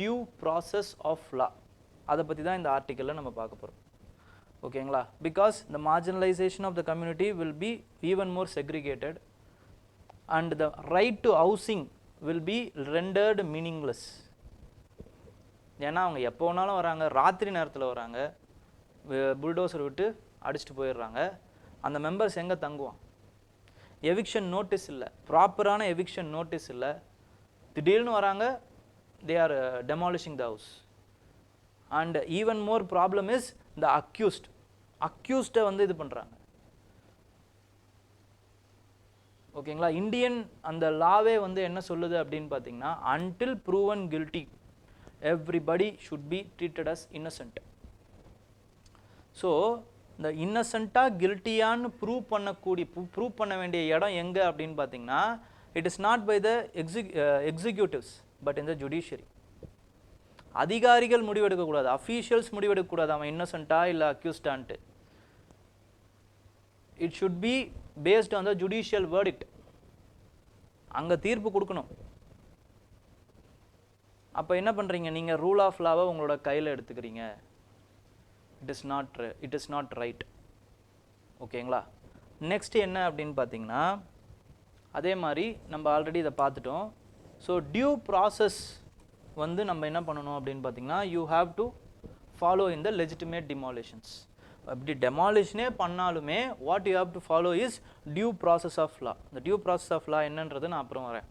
due process of law. அதை பற்றி தான் இந்த ஆர்டிக்கலில் நம்ம பார்க்க போகிறோம். ஓகேங்களா? Because the marginalization of the community will be even more segregated and the right to housing will be rendered meaningless. ஏன்னா அவங்க எப்போ வேணாலும் வராங்க, ராத்திரி நேரத்தில் வராங்க, புல்டோசர் விட்டு அடிச்சுட்டு போயிடுறாங்க. அந்த மெம்பர்ஸ் எங்கே தங்குவான்? எவிக்ஷன் நோட்டீஸ் இல்லை, ப்ராப்பரான எவிக்ஷன் நோட்டீஸ் இல்லை, திடீர்னு வராங்க, they are demolishing the house. And even more problem is the அக்யூஸ்டை வந்து இது பண்ணுறாங்க. ஓகேங்களா? இந்தியன் அந்த லாவே வந்து என்ன சொல்லுது அப்படின்னு பார்த்தீங்கன்னா until proven guilty everybody should be treated as innocent. So the innocent guilty ஆன்னு ப்ரூவ் பண்ண வேண்டிய இடம் எங்க அப்படின்னு பார்த்தீங்கன்னா it is not by the executives but in the judiciary. அதிகாரிகள் முடிவெடுக்க கூடாது, அஃபீஷியல்ஸ் முடிவெடுக்க கூடாது அவன் இன்னசென்ட்டா இல்லை அக்யூஸ்டான்ட்டு. it should be based on the judicial verdict. அங்கே தீர்ப்பு கொடுக்கணும். அப்போ என்ன பண்ணுறீங்க? நீங்கள் ரூல் ஆஃப் லாவை உங்களோட கையில் எடுத்துக்கிறீங்க. It is not right. ஓகேங்களா? நெக்ஸ்ட் என்ன அப்படின்னு பார்த்தீங்கன்னா அதே மாதிரி நம்ம ஆல்ரெடி இதை பார்த்துட்டோம். ஸோ டியூ ப்ராசஸ் வந்து நம்ம என்ன பண்ணணும் அப்படின்னு பார்த்தீங்கன்னா you have to follow in the legitimate demolitions. அப்படி டெமாலிஷனே பண்ணாலுமே what you have to follow is due process of law. இந்த டியூ ப்ராசஸ் ஆஃப் லா என்னன்றது நான் அப்புறம் வரேன்.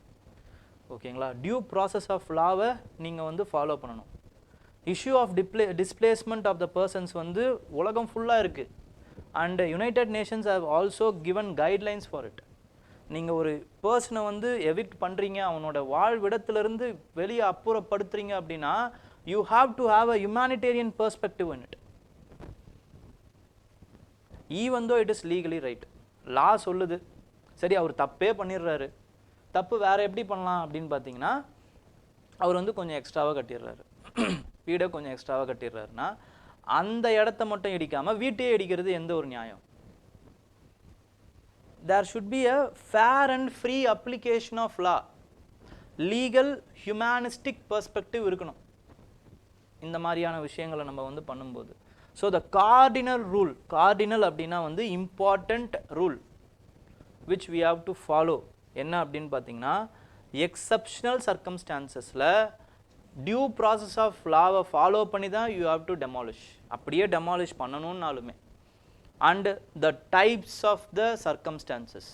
ஓகேங்களா? டியூ ப்ராசஸ் ஆஃப் லாவை நீங்கள் வந்து ஃபாலோ பண்ணணும். Issue of displacement of the persons வந்து உலகம் ஃபுல்லாக இருக்குது. And United Nations have also given guidelines for it. நீங்கள் ஒரு பர்சனை வந்து எவிக்ட் பண்ணுறீங்க, அவனோட வாழ்விடத்திலிருந்து வெளியே அப்புறப்படுத்துறீங்க அப்படின்னா you have to have a humanitarian perspective in it. Even though it is legally right. Law சொல்லுது, சரி அவர் தப்பே பண்ணிடுறாரு, தப்பு வேறு எப்படி பண்ணலாம் அப்படின்னு பார்த்தீங்கன்னா அவர் வந்து கொஞ்சம் எக்ஸ்ட்ராவாக கட்டிடுறாரு, வீடை கொஞ்சம் எக்ஸ்ட்ராவாக கட்டிடுறாருன்னா அந்த இடத்த மட்டும் இடிக்காமல் வீட்டையே இடிக்கிறது எந்த ஒரு நியாயம்? there should be a fair and free application of law. legal humanistic perspective இருக்கணும் இந்த மாதிரியான விஷயங்களை நம்ம வந்து பண்ணும்போது. So the cardinal rule, cardinal அப்படின்னா வந்து important rule which we have to follow என்ன அப்படின்னு பார்த்தீங்கன்னா எக்ஸப்ஷனல் சர்க்கம்ஸ்டான்சஸில் டியூ ப்ராசஸ் ஆஃப் லாவை ஃபாலோ பண்ணி தான் யூ ஹாவ் டு டெமாலிஷ். அப்படியே டெமாலிஷ் பண்ணணும்னாலுமே and the types of the circumstances,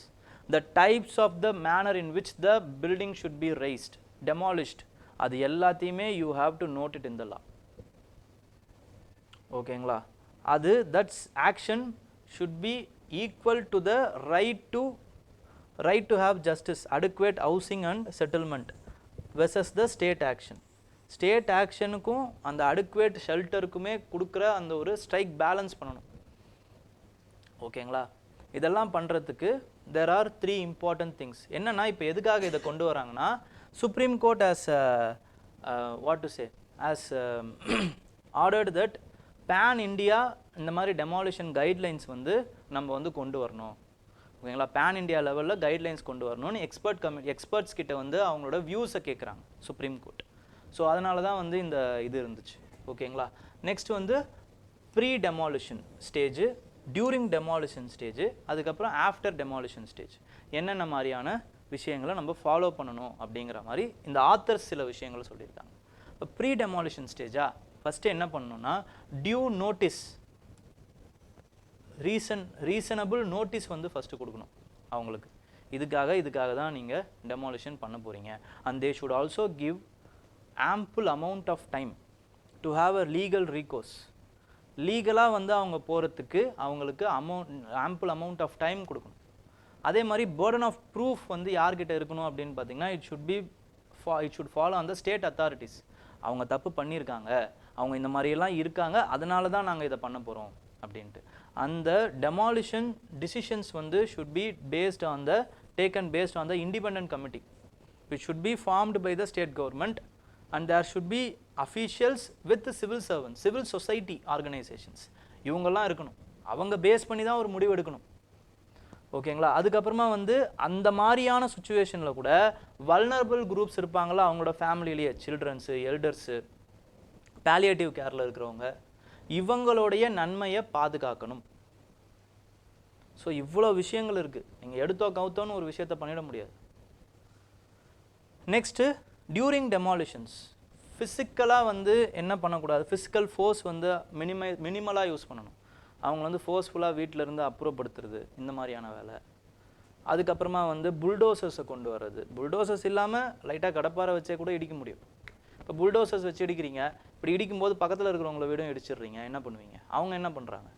the types of the manner in which the building should be raised, demolished, அது எல்லாத்தையுமே you have to note it in the law. ஓகேங்களா? அது that's action should be equal to the right to have justice, adequate housing and settlement versus the state action. state actionக்கும் அந்த adequate shelterக்குமே கொடுக்குற அந்த ஒரு strike balance பண்ணணும். ஓகேங்களா? இதெல்லாம் பண்ணுறதுக்கு there are 3 important things. என்னன்னா இப்போ எதுக்காக இதை கொண்டு வராங்கன்னா Supreme Court as what to say as ordered that ban India இந்த மாதிரி டெமாலிஷன் கைட்லைன்ஸ் வந்து நம்ம வந்து கொண்டு வரணும். ஓகேங்களா? பேன் இண்டியா லெவலில் கைட்லைன்ஸ் கொண்டு வரணும்னு எக்ஸ்பர்ட்ஸ் கிட்ட வந்து அவங்களோட வியூஸை கேட்குறாங்க சுப்ரீம் கோர்ட். ஸோ அதனால தான் வந்து இந்த இது இருந்துச்சு. ஓகேங்களா? நெக்ஸ்ட் வந்து pre demolition stage, during demolition stage, அதுக்கப்புறம் ஆஃப்டர் டெமாலிஷன் ஸ்டேஜ் என்னென்ன மாதிரியான விஷயங்களை நம்ம ஃபாலோ பண்ணணும் அப்படிங்கிற மாதிரி இந்த ஆத்தர்ஸ் சில விஷயங்களை சொல்லியிருக்காங்க. இப்போ ப்ரீ டெமாலிஷன் ஸ்டேஜா ஃபஸ்ட்டு என்ன பண்ணணும்னா டியூ நோட்டீஸ், ரீசனபிள் நோட்டீஸ் வந்து ஃபஸ்ட்டு கொடுக்கணும் அவங்களுக்கு. இதுக்காக தான் நீங்கள் டெமாலிஷன் பண்ண போகிறீங்க. And they should also give ample amount of time to have a legal recourse. லீகலாக வந்து அவங்க போகிறதுக்கு அவங்களுக்கு ample amount of time கொடுக்கணும். அதே மாதிரி burden of proof வந்து யார்கிட்ட இருக்கணும் அப்படின்னு பார்த்தீங்கன்னா it should fall on the state authorities. அவங்க தப்பு பண்ணியிருக்காங்க, அவங்க இந்த மாதிரியெல்லாம் இருக்காங்க, அதனால தான் நாங்கள் இதை பண்ண போகிறோம் அப்படின்ட்டு. அந்த demolition decisions வந்து should be taken based on the independent committee which should be formed by the state government, and there should be officials with the civil servants, civil society organizations. இவங்கெல்லாம் இருக்கணும், அவங்க பேஸ் பண்ணி தான் ஒரு முடிவு எடுக்கணும். ஓகேங்களா? அதுக்கப்புறமா வந்து அந்த மாதிரியான சுச்சுவேஷனில் கூட வல்னரபிள் குரூப்ஸ் இருப்பாங்களா, அவங்களோட ஃபேமிலியிலேயே சில்ட்ரன்ஸு, எல்டர்ஸு, பாலியேட்டிவ் கேரில் இருக்கிறவங்க, இவங்களுடைய நன்மையை பாதுகாக்கணும். ஸோ இவ்வளோ விஷயங்கள் இருக்குது, நீங்கள் எடுத்தோ கவுத்தோன்னு ஒரு விஷயத்தை பண்ணிட முடியாது. நெக்ஸ்ட்டு டியூரிங் டெமாலிஷன்ஸ் ஃபிசிக்கலாக வந்து என்ன பண்ணக்கூடாது, ஃபிசிக்கல் ஃபோர்ஸ் வந்து மினிமலாக யூஸ் பண்ணணும். அவங்க வந்து ஃபோர்ஸ்ஃபுல்லாக வீட்டிலேருந்து அப்புறப்படுத்துறது, இந்த மாதிரியான வேலை. அதுக்கப்புறமா வந்து புல்டோசர்ஸை கொண்டு வர்றது. புல்டோசர்ஸ் இல்லாமல் லைட்டாக கடப்பாரை வச்சே கூட இடிக்க முடியும். இப்போ புல்டோசர்ஸ் வச்சு இடிக்கிறீங்க, இப்படி இடிக்கும்போது பக்கத்தில் இருக்கிறவங்கள வீடும் இடிச்சிடுறீங்க, என்ன பண்ணுவீங்க? அவங்க என்ன பண்ணுறாங்க?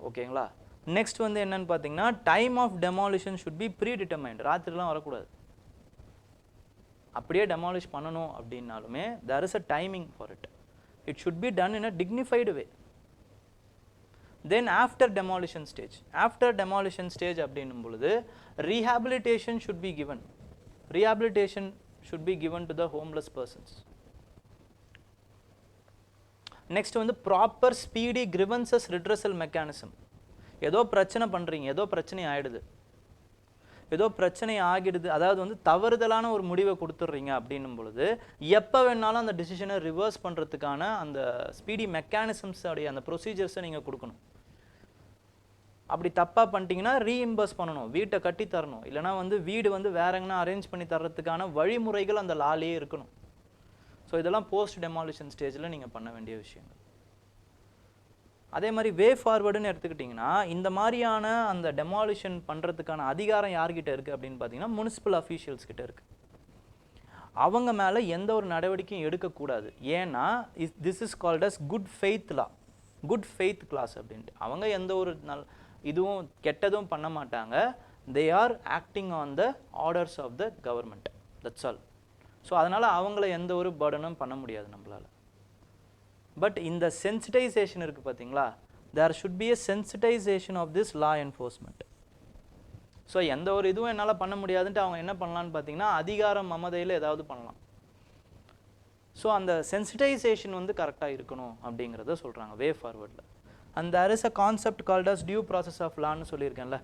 ஓகேங்களா? நெக்ஸ்ட் வந்து என்னன்னு பார்த்தீங்கன்னா, time of demolition should be pre determined. ராத்திரிலாம் வரக்கூடாது. அப்படியே டெமாலிஷ் பண்ணணும் அப்படின்னாலுமே there is a timing for it. It should be done in a dignified way. Then after demolition stage அப்படின்னும் பொழுது rehabilitation should be given. Rehabilitation should be given to the homeless persons. Next வந்து proper speedy grievances redressal mechanism. ஏதோ பிரச்சனை பண்ணுறீங்க, ஏதோ பிரச்சனை ஆகிடுது, அதாவது வந்து தவறுதலான ஒரு முடிவை கொடுத்துட்றீங்க அப்படின்னும் பொழுது எப்போ வேணாலும் அந்த டிசிஷனை ரிவர்ஸ் பண்ணுறதுக்கான அந்த ஸ்பீடி மெக்கானிசம்ஸோடைய அந்த ப்ரொசீஜர்ஸை நீங்கள் கொடுக்கணும். அப்படி தப்பாக பண்ணிட்டீங்கன்னா ரீஇம்பர்ஸ் பண்ணணும், வீட்டை கட்டி தரணும், இல்லைனா வந்து வீடு வந்து வேற எங்கன்னா அரேஞ்ச் பண்ணி தர்றதுக்கான வழிமுறைகள் அந்த லாலேயே இருக்கணும். ஸோ இதெல்லாம் போஸ்ட் டெமாலிஷன் ஸ்டேஜில் நீங்கள் பண்ண வேண்டிய விஷயங்கள். அதே மாதிரி வே ஃபார்வர்டுன்னு எடுத்துக்கிட்டிங்கன்னா, இந்த மாதிரியான அந்த டெமாலிஷன் பண்ணுறதுக்கான அதிகாரம் யார்கிட்ட இருக்குது அப்படின்னு பார்த்தீங்கன்னா முனிசிபல் அஃபீஷியல்ஸ் கிட்ட இருக்குது. அவங்க மேலே எந்த ஒரு நடவடிக்கையும் எடுக்கக்கூடாது. ஏன்னா this is called as good faith law, good faith clause அப்படின்ட்டு. அவங்க எந்த ஒரு இதுவும் கெட்டதும் பண்ண மாட்டாங்க. They are acting on the orders of the government, that's all. So அதனால் அவங்கள எந்த ஒரு பர்டனும் பண்ண முடியாது நம்மளால். பட் இந்த சென்சிட்டைசேஷன் இருக்குது பார்த்தீங்களா, there should be a sensitisation of this law enforcement. So எந்த ஒரு இதுவும் என்னால் பண்ண முடியாதுன்ட்டு அவங்க என்ன பண்ணலான்னு பார்த்தீங்கன்னா அதிகாரம் மமதையில் ஏதாவது பண்ணலாம். ஸோ அந்த சென்சிட்டைசேஷன் வந்து கரெக்டாக இருக்கணும் அப்படிங்கிறத சொல்கிறாங்க வே ஃபார்வர்டில். And there is a concept called as due process of லான்னு சொல்லியிருக்கேன்ல.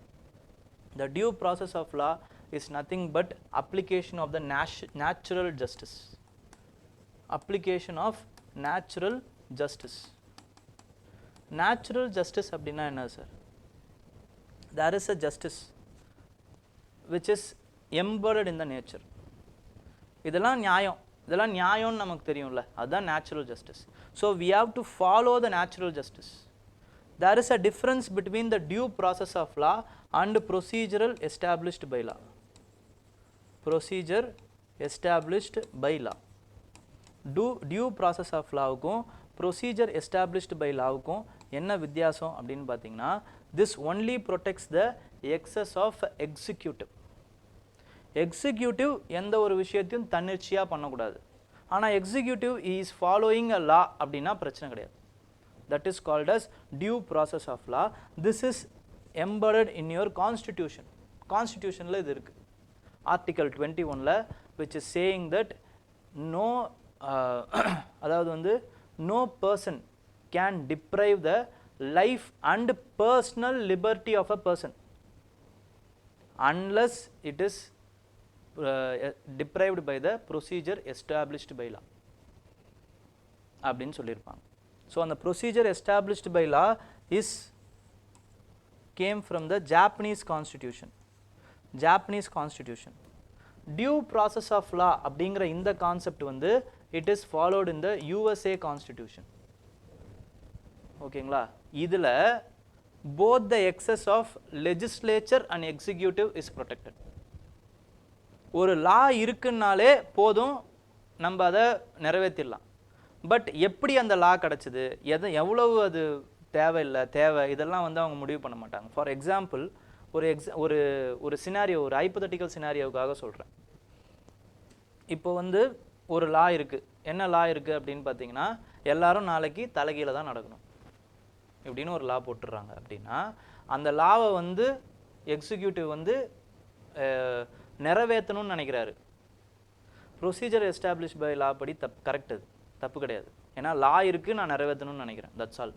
The due process of law is nothing but application of the natural justice. Application of natural justice. Natural justice அப்படின்னா என்ன sir? There is a justice which is embedded in the nature. இதெல்லாம் நியாயம்னு நமக்கு தெரியும்ல, அதுதான் natural justice. So we have to follow the natural justice. There is a difference between the due process of law and procedural established by law. Procedure established by law. Due process of lawக்கும் procedure established by lawக்கும் என்ன வித்தியாசம் அப்படின்னு பார்த்தீங்கன்னா, this only protects the excess of executive. Executive எந்த ஒரு விஷயத்தையும் தன்னிச்சையாக பண்ணக்கூடாது. ஆனால் எக்ஸிக்யூட்டிவ் இஸ் ஃபாலோயிங் அ லா அப்படின்னா பிரச்சனை கிடையாது. That is called as due process of law. This is embedded in your constitution. Constitutionல இது இருக்கு. Article 21ல which is saying that no அதாவது வந்து no person can deprive the life and personal liberty of a person unless it is deprived by the procedure established by law அப்படின்னு சொல்லியிருப்பாங்க. So அந்த procedure established by law is came from the Japanese constitution. Due process of law அப்படிங்கிற இந்த concept வந்து it is followed in the USA constitution. ஓகேங்களா? இதில் both the excess of legislature and executive is protected. ஒரு லா இருக்குன்னாலே போதும் நம்ம அதை நிறைவேற்றிடலாம். But எப்படி அந்த லா கிடச்சிது, எவ்வளவு அது தேவை இதெல்லாம் வந்து அவங்க முடிவு பண்ண மாட்டாங்க. ஃபார் எக்ஸாம்பிள் ஒரு ஒரு சினாரியோ, ஒரு ஹைப்போதெட்டிக்கல் சினாரியோவுக்காக சொல்கிறேன். இப்போ வந்து ஒரு லா இருக்குது. என்ன லா இருக்குது அப்படின்னு பார்த்தீங்கன்னா, எல்லாரும் நாளைக்கு தலைகீழ தான் நடக்கணும் இப்படின்னு ஒரு லா போட்டுடுறாங்க. அப்படின்னா அந்த லாவை வந்து எக்ஸிக்யூட்டிவ் வந்து நிறைவேற்றணும்னு நினைக்கிறாரு. ப்ரொசீஜர் எஸ்டாப்ளிஷ் பை லா படி கரெக்ட், அது தப்பு கிடையாது. ஏன்னா லா இருக்குது, நான் நிறைவேற்றணும்னு நினைக்கிறேன், that's all.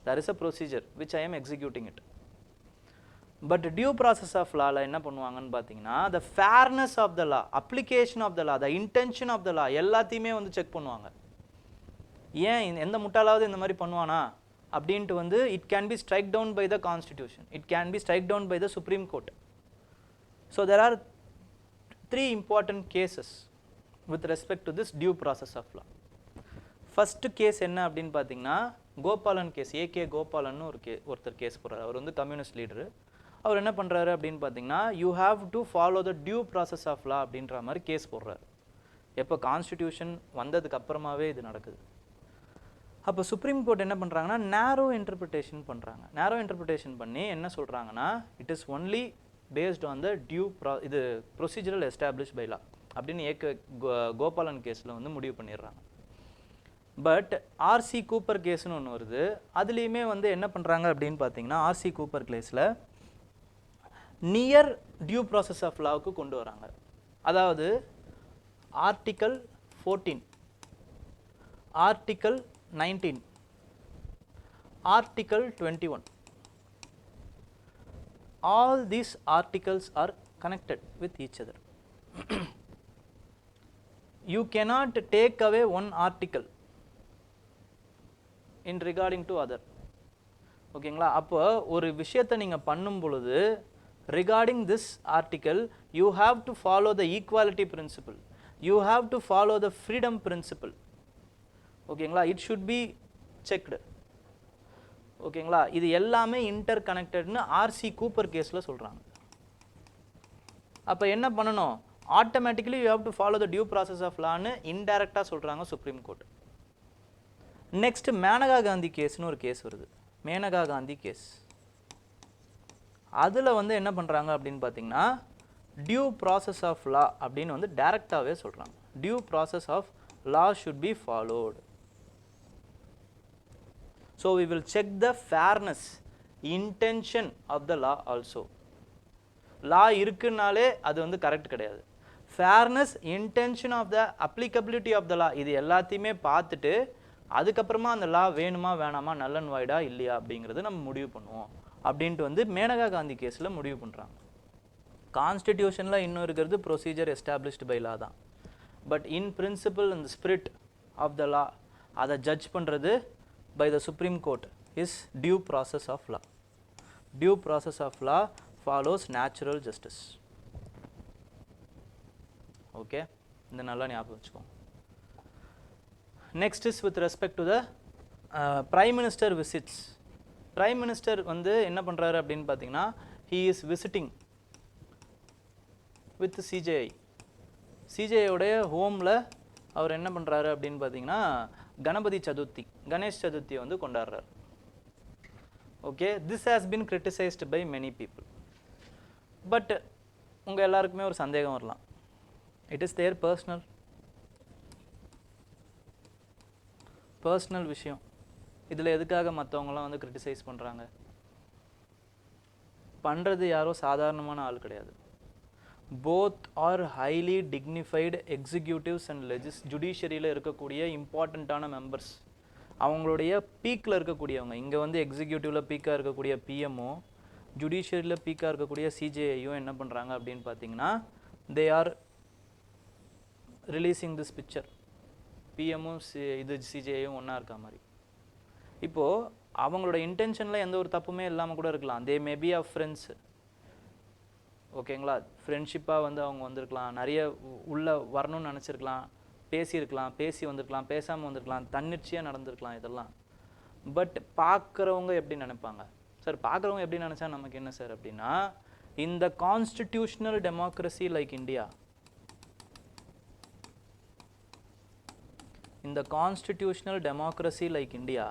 there is a procedure which I am executing it. But due process of லாவில் என்ன பண்ணுவாங்கன்னு பார்த்தீங்கன்னா, the fairness of the law, application of the law, the intention of the law எல்லாத்தையுமே வந்து செக் பண்ணுவாங்க. ஏன் எந்த முட்டாளாவது இந்த மாதிரி பண்ணுவானா அப்படின்ட்டு வந்து it can be struck down by the constitution, it can be struck down by the Supreme Court. So there are 3 important cases with respect to this due process of law. First case என்ன அப்படின்னு பார்த்தீங்கன்னா, Gopalan case. AK கோபாலன்னு ஒருத்தர் case போடுறாரு. அவர் வந்து communist leader. அவர் என்ன பண்ணுறாரு அப்படின்னு பார்த்தீங்கன்னா, you have to follow the due process of law அப்படின்ற மாதிரி கேஸ் போடுறாரு. எப்போ கான்ஸ்டிடியூஷன் வந்ததுக்கு அப்புறமாவே இது நடக்குது. அப்போ சுப்ரீம் கோர்ட் என்ன பண்ணுறாங்கன்னா, நேரோ இன்டர்பிரிட்டேஷன் பண்ணுறாங்க. நேரோ இன்டர்பிரிட்டேஷன் பண்ணி என்ன சொல்கிறாங்கன்னா, it is only paste on த இது ப்ரொசீஜரல் எஸ்டாப்ளிஷ் பை லா அப்படின்னு கோபாலன் கேஸில் வந்து முடிவு பண்ணிடுறாங்க. பட் ஆர்சி கூப்பர் கேஸ்னு ஒன்று வருது. அதுலேயுமே வந்து என்ன பண்ணுறாங்க அப்படின்னு பார்த்தீங்கன்னா, ஆர்சி கூப்பர் கேஸில் நியர் டியூ ப்ராசஸ் ஆஃப் லாவுக்கு கொண்டு வராங்க. அதாவது article 14, article 19, article 21, all these articles are connected with each other. You cannot take away one article in regarding to other. ஓகேங்களா? அப்போ ஒரு விஷயத்தை நீங்கள் பண்ணும் பொழுது regarding this article you have to follow the equality principle, you have to follow the freedom principle. ஓகேங்களா? it should be checked. ஓகேங்களா? இது எல்லாமே இன்டர் கனெக்டட்னு ஆர்சி கூப்பர் கேஸில் சொல்கிறாங்க. அப்போ என்ன பண்ணணும், automatically you have to follow the due process of லான்னு இன்டைரக்டாக சொல்கிறாங்க supreme court. Next Maneka Gandhi கேஸ்னு ஒரு கேஸ் வருது. மேனகா காந்தி கேஸ், அதில் வந்து என்ன பண்ணுறாங்க அப்படின்னு பார்த்தீங்கன்னா, டியூ ப்ராசஸ் ஆஃப் லா அப்படின்னு வந்து டைரக்டாகவே சொல்கிறாங்க. Due process of law should be followed. So we will check the fairness, intention of the law also. law இருக்குனாலே அது வந்து கரெக்ட் கிடையாது. fairness, intention of the applicability of the law இது எல்லாத்தையுமே பார்த்துட்டு அதுக்கப்புறமா அந்த law வேணுமா வேணாமா, null and void இல்லையா அப்படிங்கிறது நம்ம முடிவு பண்ணுவோம் அப்படின்ட்டு வந்து மேனகா காந்தி கேஸில் முடிவு பண்ணுறாங்க. கான்ஸ்டிடியூஷனில் இன்னும் இருக்கிறது ப்ரொசீஜர் எஸ்டாப்ளிஷ்டு பை லா தான். பட் இன் பிரின்சிபல் இந்த ஸ்பிரிட் ஆஃப் த லா அதை ஜட்ஜ் பண்ணுறது by the Supreme Court is due process of law. Due process of law follows natural justice. Okay, இந்த நல்லா ஞாபகம் வச்சுக்கோங்க. Next is with respect to the Prime Minister visits. Prime Minister வந்து என்ன பண்ணுறாரு அப்படின்னு பார்த்தீங்கன்னா, he is visiting with CJI. CJI உடைய ஹோமில் அவர் என்ன பண்ணுறாரு அப்படின்னு பார்த்தீங்கன்னா, கணபதி சதுர்த்தி, கணேஷ் சதுர்த்தியை வந்து கொண்டாடுறார். Okay, this has been criticised by many people. But உங்கள் எல்லாருக்குமே ஒரு சந்தேகம் வரலாம், இட் இஸ் தேர் பர்சனல் விஷயம், இதில் எதுக்காக மற்றவங்களாம் வந்து கிரிட்டிசைஸ் பண்ணுறாங்க? பண்ணுறது யாரோ சாதாரணமான ஆள் கிடையாது. both are highly dignified executives and ஜுடிஷியரியில் இருக்கக்கூடிய இம்பார்ட்டண்ட்டான மெம்பர்ஸ். அவங்களுடைய பீக்கில் இருக்கக்கூடியவங்க. இங்கே வந்து எக்ஸிக்யூட்டிவில் பீக்காக இருக்கக்கூடிய பிஎம்ஓ, ஜுடிஷியரியில் பீக்காக இருக்கக்கூடிய சிஜேஐயும் என்ன பண்ணுறாங்க அப்படின்னு பார்த்தீங்கன்னா, they are releasing this picture. பிஎம்மும் இது சிஜேஐயும் ஒன்றா இருக்க மாதிரி. இப்போது அவங்களோட இன்டென்ஷனில் எந்த ஒரு தப்புமே இல்லாமல் கூட இருக்கலாம். தே மே பி ஆஃப் ஃப்ரெண்ட்ஸ். ஓகேங்களா? ஃப்ரெண்ட்ஷிப்பாக வந்து அவங்க வந்திருக்கலாம், நிறைய உள்ளே வரணும்னு நினச்சிருக்கலாம், பேசியிருக்கலாம், பேசி வந்திருக்கலாம், பேசாமல் வந்திருக்கலாம், தன்னிச்சையாக நடந்திருக்கலாம் இதெல்லாம். பட் பார்க்குறவங்க எப்படி நினைப்பாங்க? சார் பார்க்குறவங்க எப்படி நினச்சா நமக்கு என்ன சார் அப்படின்னா, இந்த constitutional democracy like India, in the constitutional democracy like India,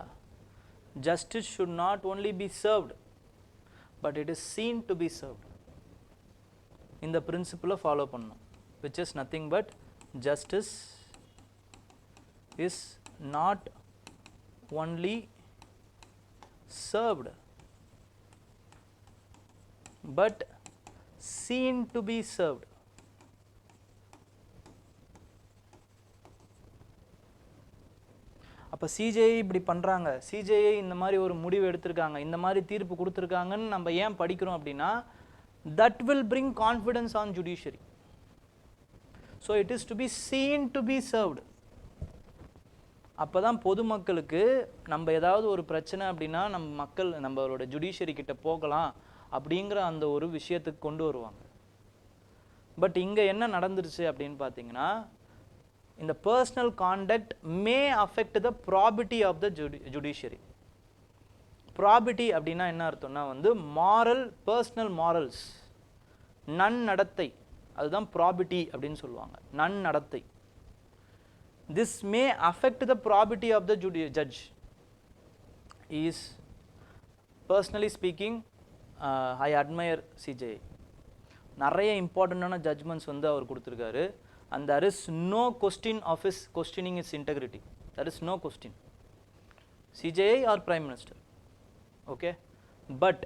justice should not only be served, but it is seen to be served. In the principle follow பண்ணணும், which is nothing but justice is not only served but seen to be served. அப்போ CJI இப்படி பண்ணுறாங்க, CJI இந்த மாதிரி ஒரு முடிவு எடுத்திருக்காங்க, இந்த மாதிரி தீர்ப்பு கொடுத்துருக்காங்கன்னு நம்ம ஏன் படிக்கிறோம் அப்படின்னா, that will bring confidence on judiciary. So it is to be seen to be served. அப்போ தான் பொதுமக்களுக்கு நம்ம ஏதாவது ஒரு பிரச்சனை அப்படின்னா நம்மளோட ஜுடிஷியரி கிட்ட போகலாம் அப்படிங்கிற அந்த ஒரு விஷயத்துக்கு கொண்டு வருவாங்க. பட் இங்கே என்ன நடந்துருச்சு அப்படின்னு பார்த்தீங்கன்னா, இந்த personal conduct may affect the probity of the judiciary. Probity அப்படின்னா என்ன அர்த்தம்னா மாரல், பர்சனல் மாரல்ஸ், நன்னடத்தை, அதுதான் ப்ராபிட்டி அப்படின்னு சொல்லுவாங்க, நன்னடத்தை. This may affect the probity of the judge. Is personally speaking, I admire CJI. நிறைய இம்பார்ட்டண்டான ஜட்ஜ்மெண்ட்ஸ் அவர் கொடுத்துருக்காரு. And there is no question of his questioning his integrity. There is no question. CJI or Prime Minister. Okay. But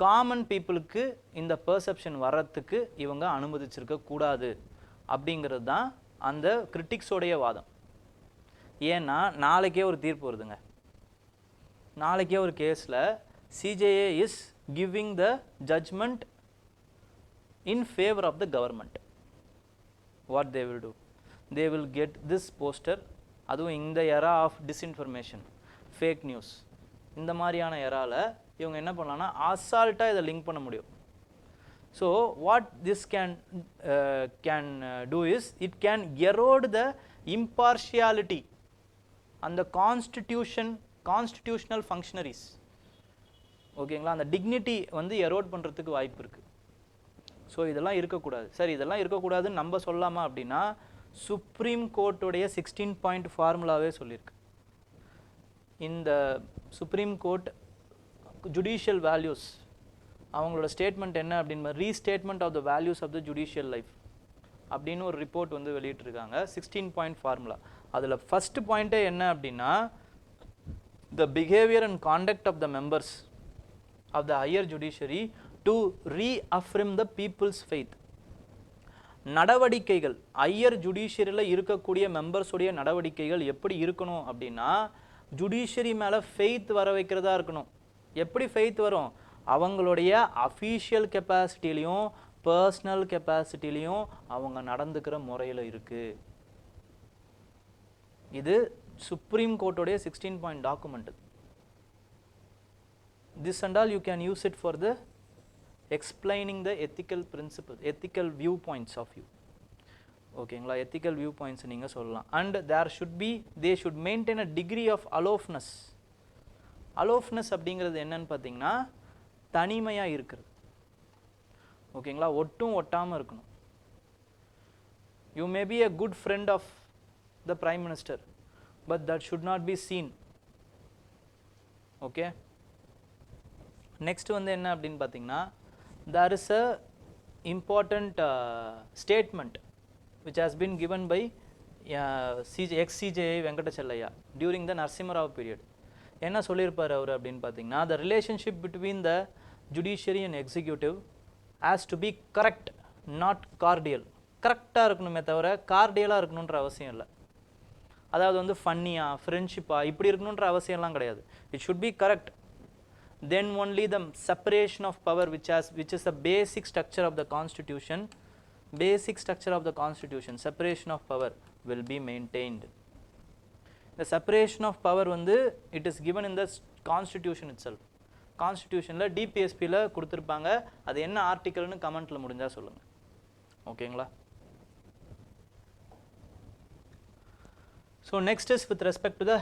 common peopleக்கு இந்த perception வர்றதுக்கு இவங்க அனுமதிச்சிருக்க கூடாது அப்படிங்கிறது தான் அந்த கிரிட்டிக்ஸோடைய வாதம். ஏன்னா நாளைக்கே ஒரு தீர்ப்பு வருதுங்க, நாளைக்கே ஒரு கேஸில் CJI is giving the judgement in favour of the government. What they will do, they will get this poster. அதுவும் இந்த era of disinformation, fake news, இந்த மாதிரியான எராவில் இவங்க என்ன பண்ணலான்னா அசால்ட்டாக இதை லிங்க் பண்ண முடியும். So what this can do is it can erode the impartiality and the constitutional functionaries. ஓகேங்களா, அந்த டிக்னிட்டி எரோட் பண்ணுறதுக்கு வாய்ப்பு இருக்குது. ஸோ இதெல்லாம் இருக்கக்கூடாது. சரி, இதெல்லாம் இருக்கக்கூடாதுன்னு நம்ம சொல்லாமா அப்படின்னா, சுப்ரீம் கோர்ட்டுடைய 16 பாயிண்ட் ஃபார்முலாவே சொல்லியிருக்கு. இந்த சுப்ரீம் கோர்ட் ஜுடிஷியல் வேல்யூஸ் அவங்களோட ஸ்டேட்மெண்ட் என்ன அப்படின்னு, restatement of the values of the judicial life அப்படின்னு ஒரு ரிப்போர்ட் வெளியிட்டிருக்காங்க. 16 பாயிண்ட் ஃபார்முலா. அதில் ஃபஸ்ட் பாயிண்ட்டே என்ன அப்படின்னா, the behaviour and conduct of the members of the higher judiciary to reaffirm the people's faith. நடவடிக்கைகள், ஹையர் ஜுடிஷியரியில் இருக்கக்கூடிய மெம்பர்ஸுடைய நடவடிக்கைகள் எப்படி இருக்கணும் அப்படின்னா, ஜுடிஷியரி மேலே ஃபெய்த் வர வைக்கிறதா இருக்கணும். எப்படி ஃபெய்த் வரும்? அவங்களுடைய அஃபீஷியல் கெப்பாசிட்டிலையும் பர்சனல் கெப்பாசிட்டிலையும் அவங்க நடந்துக்கிற முறையில் இருக்குது. இது சுப்ரீம் கோர்ட்டோடைய 16 point document. This and all you can use it for the explaining the ethical principle, ethical view points of you. ஓகேங்களா, எத்திக்கல் வியூ பாயிண்ட்ஸ் நீங்கள் சொல்லலாம். And they should maintain a degree of aloofness. Aloofness அப்படிங்கிறது என்னன்னு பார்த்தீங்கன்னா, தனிமையாக இருக்கிறது. ஓகேங்களா, ஒட்டும் ஒட்டாமல் இருக்கணும். You may be a good friend of the Prime Minister, but that should not be seen. Okay. Next என்ன அப்படின்னு பார்த்தீங்கன்னா, there is a important statement which has been given by ex-CJI Venkatachalaya during the Narasimha Rao period. என்ன சொல்லியிருப்பார் அவர் அப்படின்னு பார்த்தீங்கன்னா, the relationship between the judiciary and executive has to be correct, not cordial. கரெக்டாக இருக்கணுமே தவிர கார்டியலாக இருக்கணுன்ற அவசியம் இல்லை. அதாவது ஃபன்னியாக, ஃப்ரெண்ட்ஷிப்பாக இப்படி இருக்கணுன்ற அவசியம்லாம் கிடையாது. It should be correct. Then only the separation of power, which is the basic structure of the constitution, separation of power will be maintained. The separation of power it is given in the constitution itself. கான்ஸ்டிடியூஷனில் டிபிஎஸ்பியில் கொடுத்துருப்பாங்க. அது என்ன ஆர்டிக்கல்னு கமெண்ட்டில் முடிஞ்சால் சொல்லுங்கள். ஓகேங்களா. So next is with respect to the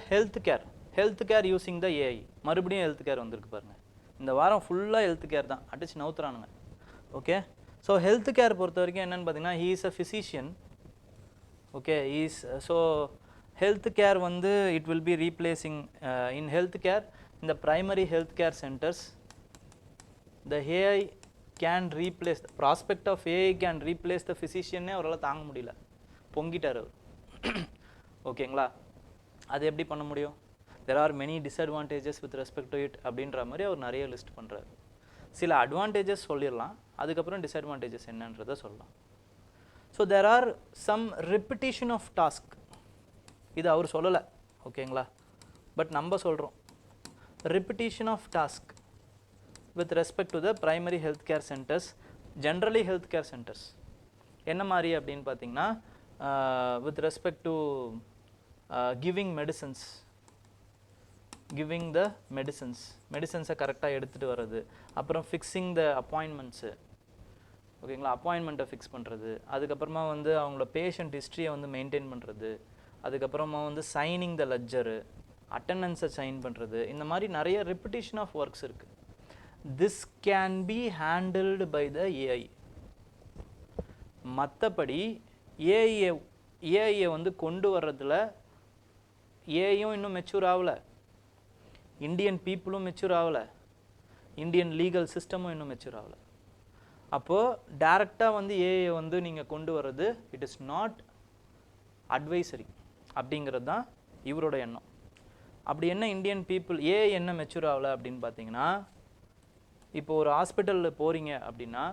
health care using the AI. மறுபடியும் health care வந்திருக்கு பாருங்கள். இந்த வாரம் ஃபுல்லாக ஹெல்த் கேர் தான், அடிச்சு நவுத்துறானுங்க. ஓகே. ஸோ ஹெல்த் கேர் பொறுத்த வரைக்கும் என்னென்னு பார்த்தீங்கன்னா, he is a physician. Okay. So Healthcare வந்து it will be replacing in healthcare, in the primary healthcare centers, the AI can replace, the prospect of AI can replace the physician அவரால தாங்க முடியல, பொங்கிட்டார் அவர். ஓகேங்களா? அது எப்படி பண்ண முடியும்? there are many disadvantages with respect to it அப்படின்ற மாதிரி அவர் நிறைய லிஸ்ட் பண்ணுறாரு. சில அட்வான்டேஜஸ் சொல்லிடலாம், அதுக்கப்புறம் டிஸ்அட்வான்டேஜஸ் என்னன்றதை சொல்லலாம். So there are some repetition of task, இது அவர் சொல்லலை, ஓகேங்களா, பட் நம்ம சொல்கிறோம். repetition of task with respect to the primary healthcare centers, generally healthcare centers என்ன மாதிரி அப்படின்னு பார்த்தீங்கன்னா, with respect to giving medicines, giving the மெடிசன்ஸை கரெக்டாக எடுத்துகிட்டு வர்றது, அப்புறம் ஃபிக்ஸிங் த அப்பாயின்மெண்ட்ஸு, ஓகேங்களா, அப்பாயின்மெண்ட்டை ஃபிக்ஸ் பண்ணுறது, அதுக்கப்புறமா வந்து அவங்களோட பேஷண்ட் ஹிஸ்ட்ரியை வந்து மெயின்டைன் பண்ணுறது, அதுக்கப்புறமா வந்து சைனிங் த லெட்ஜரு, அட்டண்டன்ஸை சைன் பண்ணுறது, இந்த மாதிரி நிறைய ரெப்பிட்டேஷன் ஆஃப் ஒர்க்ஸ் இருக்குது. This can be handled by the AI. மற்றபடி ஏஐயை வந்து கொண்டு வர்றதுல ஏஐயும் இன்னும் மெச்சூர் ஆகலை, இந்தியன் பீப்புளும் மெச்சூர் ஆகலை, இந்தியன் லீகல் சிஸ்டமும் இன்னும் மெச்சூர் ஆகலை. அப்போது டைரெக்டாக வந்து ஏஐயை வந்து நீங்கள் கொண்டு வர்றது இட் இஸ் நாட் அட்வைசரி அப்படிங்கிறது தான் இவரோட எண்ணம். அப்படி என்ன இந்தியன் பீப்புள் ஏஐ என்ன மெச்சூர் ஆகலை அப்படின்னு பார்த்தீங்கன்னா, இப்போ ஒரு ஹாஸ்பிட்டலில் போகிறீங்க அப்படின்னா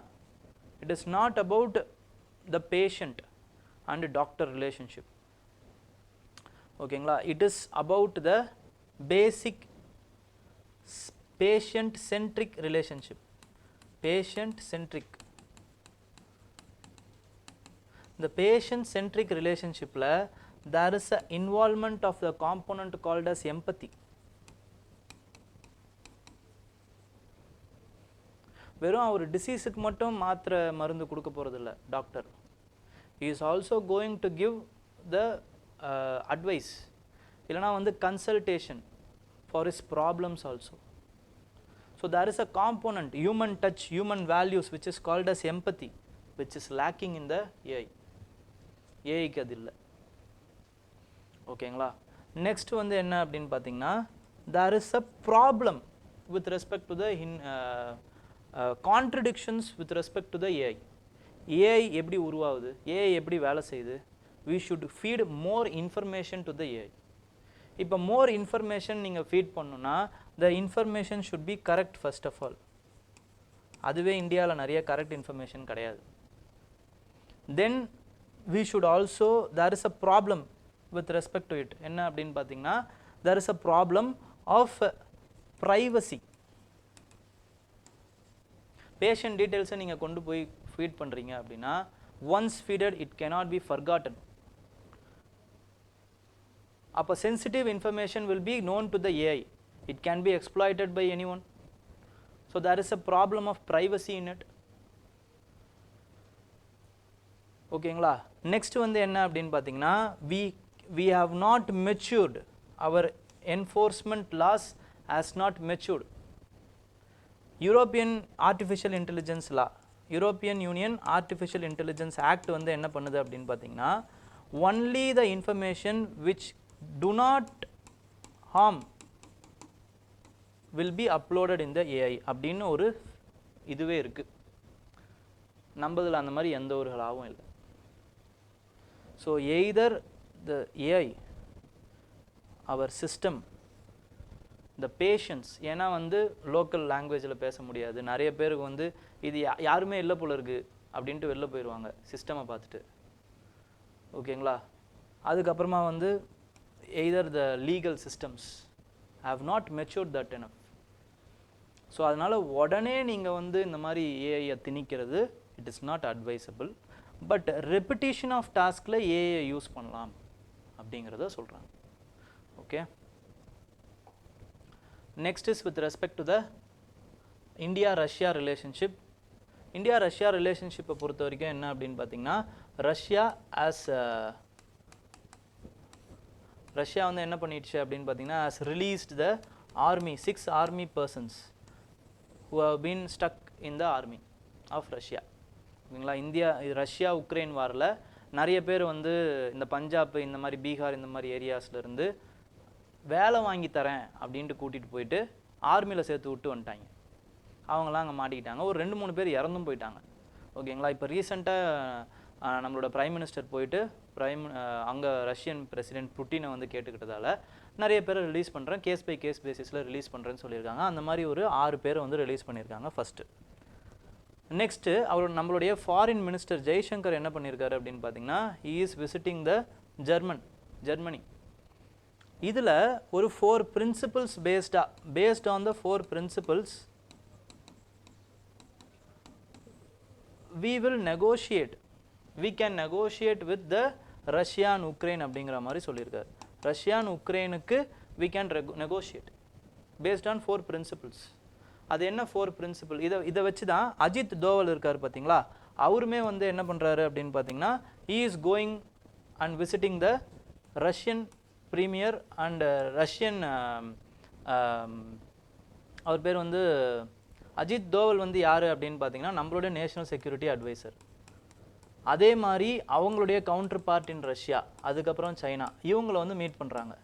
it is not about the patient and doctor relationship, ஓகேங்களா, it is about the basic patient centric relationship. patient centric, the patient centric relationship la there is a involvement of the component called as empathy. வெறும் ஒரு டிசீஸுக்கு மட்டும் மாத்திரை மருந்து கொடுக்க போகிறதில்ல doctor, he is also going to give the advice, இல்லைனா வந்து consultation for his problems also. So there is a component, human touch, human values, which is called as empathy, which is lacking in the AI. ஏஐக்கு அது இல்லை, ஓகேங்களா. Next வந்து என்ன அப்படின்னு பார்த்தீங்கன்னா, there is a problem with respect to the contradictions with respect to the AI. AI எப்படி உருவாகுது, AI எப்படி வேலை செய்யுது, we should feed more information to the AI. இப்போ மோர் இன்ஃபர்மேஷன் நீங்கள் ஃபீட் பண்ணணுன்னா the information should be correct first of all. அதுவே இந்தியாவில் நிறைய கரெக்ட் இன்ஃபர்மேஷன் கிடையாது. Then we should also there is a problem with respect to it. என்ன அப்படின்னு பார்த்தீங்கன்னா, there is a problem of privacy. Patient டீட்டெயில்ஸை நீங்கள் கொண்டு போய் ஃபீட் பண்ணுறீங்க அப்படின்னா once feeded it cannot be forgotten. அப்போ sensitive information will be known to the AI. It can be exploited by anyone. So there is a problem of privacy in it. ஓகேங்களா. Next வந்து என்ன அப்படின்னு பார்த்தீங்கன்னா, we have not matured, our enforcement laws has not matured. European artificial intelligence law, European union artificial intelligence act வந்து என்ன பண்ணுது அப்படின்னு பார்த்தீங்கன்னா, only the information which do not harm will be uploaded in the AI அப்படின்னு ஒரு இதுவே இருக்கு. நம்மதில் அந்த மாதிரி எந்த ஒரு லாவும் இல்லை. So either the AI, our system, the patience, ஏன்னா வந்து லோக்கல் லாங்குவேஜில் பேச முடியாது, நிறைய பேருக்கு வந்து இது யாருமே இல்லை போல இருக்கு அப்படின்ட்டு வெளில போயிடுவாங்க சிஸ்டமை பார்த்துட்டு, ஓகேங்களா. அதுக்கப்புறமா வந்து either the legal systems have not matured that enough. So அதனால் உடனே நீங்கள் வந்து இந்த மாதிரி ஏஐயை திணிக்கிறது it is not advisable. But repetition of டாஸ்கில் ஏஐயை யூஸ் பண்ணலாம் அப்படிங்கிறத சொல்கிறாங்க. Okay, next is with respect to the India Russia relationship. India Russia ரிலேஷன்ஷிப்பை பொறுத்த வரைக்கும் என்ன அப்படின்னு பார்த்தீங்கன்னா, ரஷ்யா வந்து என்ன பண்ணிடுச்சு அப்படின்னு பார்த்தீங்கன்னா, has released the army, 6 army persons who have been stuck in the army of Russia. ஓகேங்களா. ரஷ்யா உக்ரைன் வாரில் நிறைய பேர் வந்து இந்த பஞ்சாப் இந்த மாதிரி பீகார் இந்த மாதிரி ஏரியாஸ்லேருந்து வேலை வாங்கி தரேன் அப்படின்ட்டு கூட்டிகிட்டு போயிட்டு ஆர்மியில் சேர்த்து விட்டு வந்துட்டாங்க. அவங்களாம் அங்கே மாட்டிக்கிட்டாங்க. ஒரு 2-3 பேர் இறந்தும் போயிட்டாங்க. ஓகேங்களா. இப்போ ரீசெண்டாக நம்மளோட பிரைம் மினிஸ்டர் போயிட்டு அங்கே ரஷ்யன் பிரசிடென்ட் புட்டினை வந்து கேட்டுக்கிட்டதால நிறைய பேரை ரிலீஸ் பண்ணுறேன், கேஸ் பை கேஸ் பேசிஸில் ரிலீஸ் பண்ணுறேன்னு சொல்லியிருக்காங்க. அந்த மாதிரி ஒரு 6 பேரை வந்து ரிலீஸ் பண்ணியிருக்காங்க ஃபஸ்ட்டு. நெக்ஸ்ட்டு நம்மளுடைய ஃபாரின் மினிஸ்டர் ஜெய்சங்கர் என்ன பண்ணியிருக்காரு அப்படின்னு பார்த்தீங்கன்னா, he is visiting the Germany. இதில் ஒரு 4 principles paste on the 4 principles we can negotiate with the Russia and Ukraine அப்படிங்கிற மாதிரி சொல்லியிருக்காரு. ரஷ்யா அண்ட் உக்ரைனுக்கு we can negotiate based on 4 principles. அது என்ன 4 பிரின்சிபல்? இதை வச்சு தான் அஜித் தோவல் இருக்கார் பார்த்தீங்களா, அவருமே வந்து என்ன பண்ணுறாரு அப்படின்னு பார்த்தீங்கன்னா, he is going and visiting the Russian premier and Russian அவர் பேர் வந்து அஜித் தோவல் வந்து யார் அப்படின்னு பார்த்தீங்கன்னா நம்மளுடைய நேஷனல் செக்யூரிட்டி அட்வைசர். அதே மாதிரி அவங்களுடைய கவுண்டர் பார்ட் இன் ரஷ்யா, அதுக்கப்புறம் சைனா, இவங்களை வந்து மீட் பண்ணுறாங்க.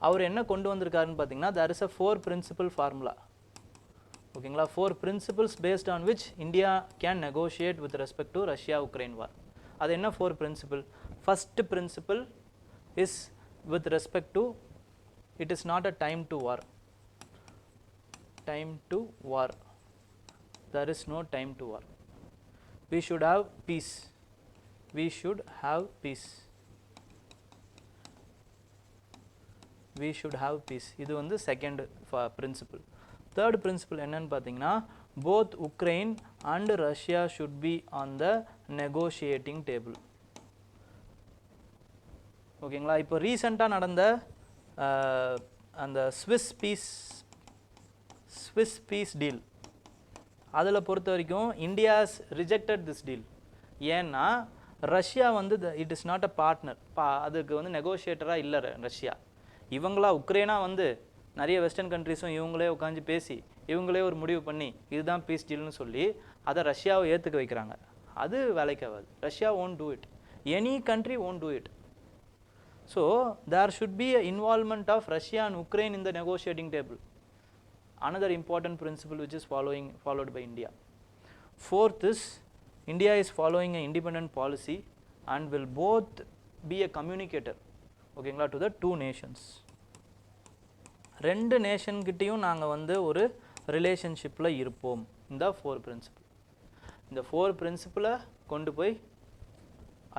அவர் என்ன கொண்டு வந்திருக்காருன்னு பார்த்தீங்கன்னா, there is a 4 principle formula. ஓகேங்களா. 4 principles based on which India can negotiate with respect to Russia-Ukraine war. அது என்ன 4 principle? First principle is with respect to it is not a time to war. Time to war. There is no time to war. We should have peace. We should have peace. We should have peace. இது வந்து second principal. Third principal என்னன்னு பார்த்தீங்கன்னா, both Ukraine and Russia should be on the negotiating table. ஓகேங்களா. இப்போ ரீசெண்டாக நடந்த அந்த Swiss piece deal, அதில் பொறுத்த வரைக்கும் இந்தியாஸ் ரிஜெக்டட் திஸ் டீல். ஏன்னா ரஷ்யா வந்து it is not a partner, அதுக்கு வந்து நெகோஷியேட்டராக இல்லை ரஷ்யா. இவங்களா உக்ரைனா வந்து நிறைய வெஸ்டர்ன் கண்ட்ரிஸும் இவங்களே உட்காந்து பேசி இவங்களே ஒரு முடிவு பண்ணி இதுதான் பீஸ் டீல்னு சொல்லி அதை ரஷ்யாவை ஏற்றுக்க வைக்கிறாங்க. அது வேலைக்காகாது. Russia won't do it. Any country won't do it. So there should be an involvement of Russia and Ukraine in the negotiating table. Another important principle which is followed by India. Fourth is India is following an independent policy and will both be a communicator, ஓகேங்களா, to the 2 nations. 2 nation கிட்டையும் நாங்கள் வந்து ஒரு ரிலேஷன்ஷிப்பில் இருப்போம். இந்த 4 principal. இந்த 4 பிரின்சிபலை கொண்டு போய்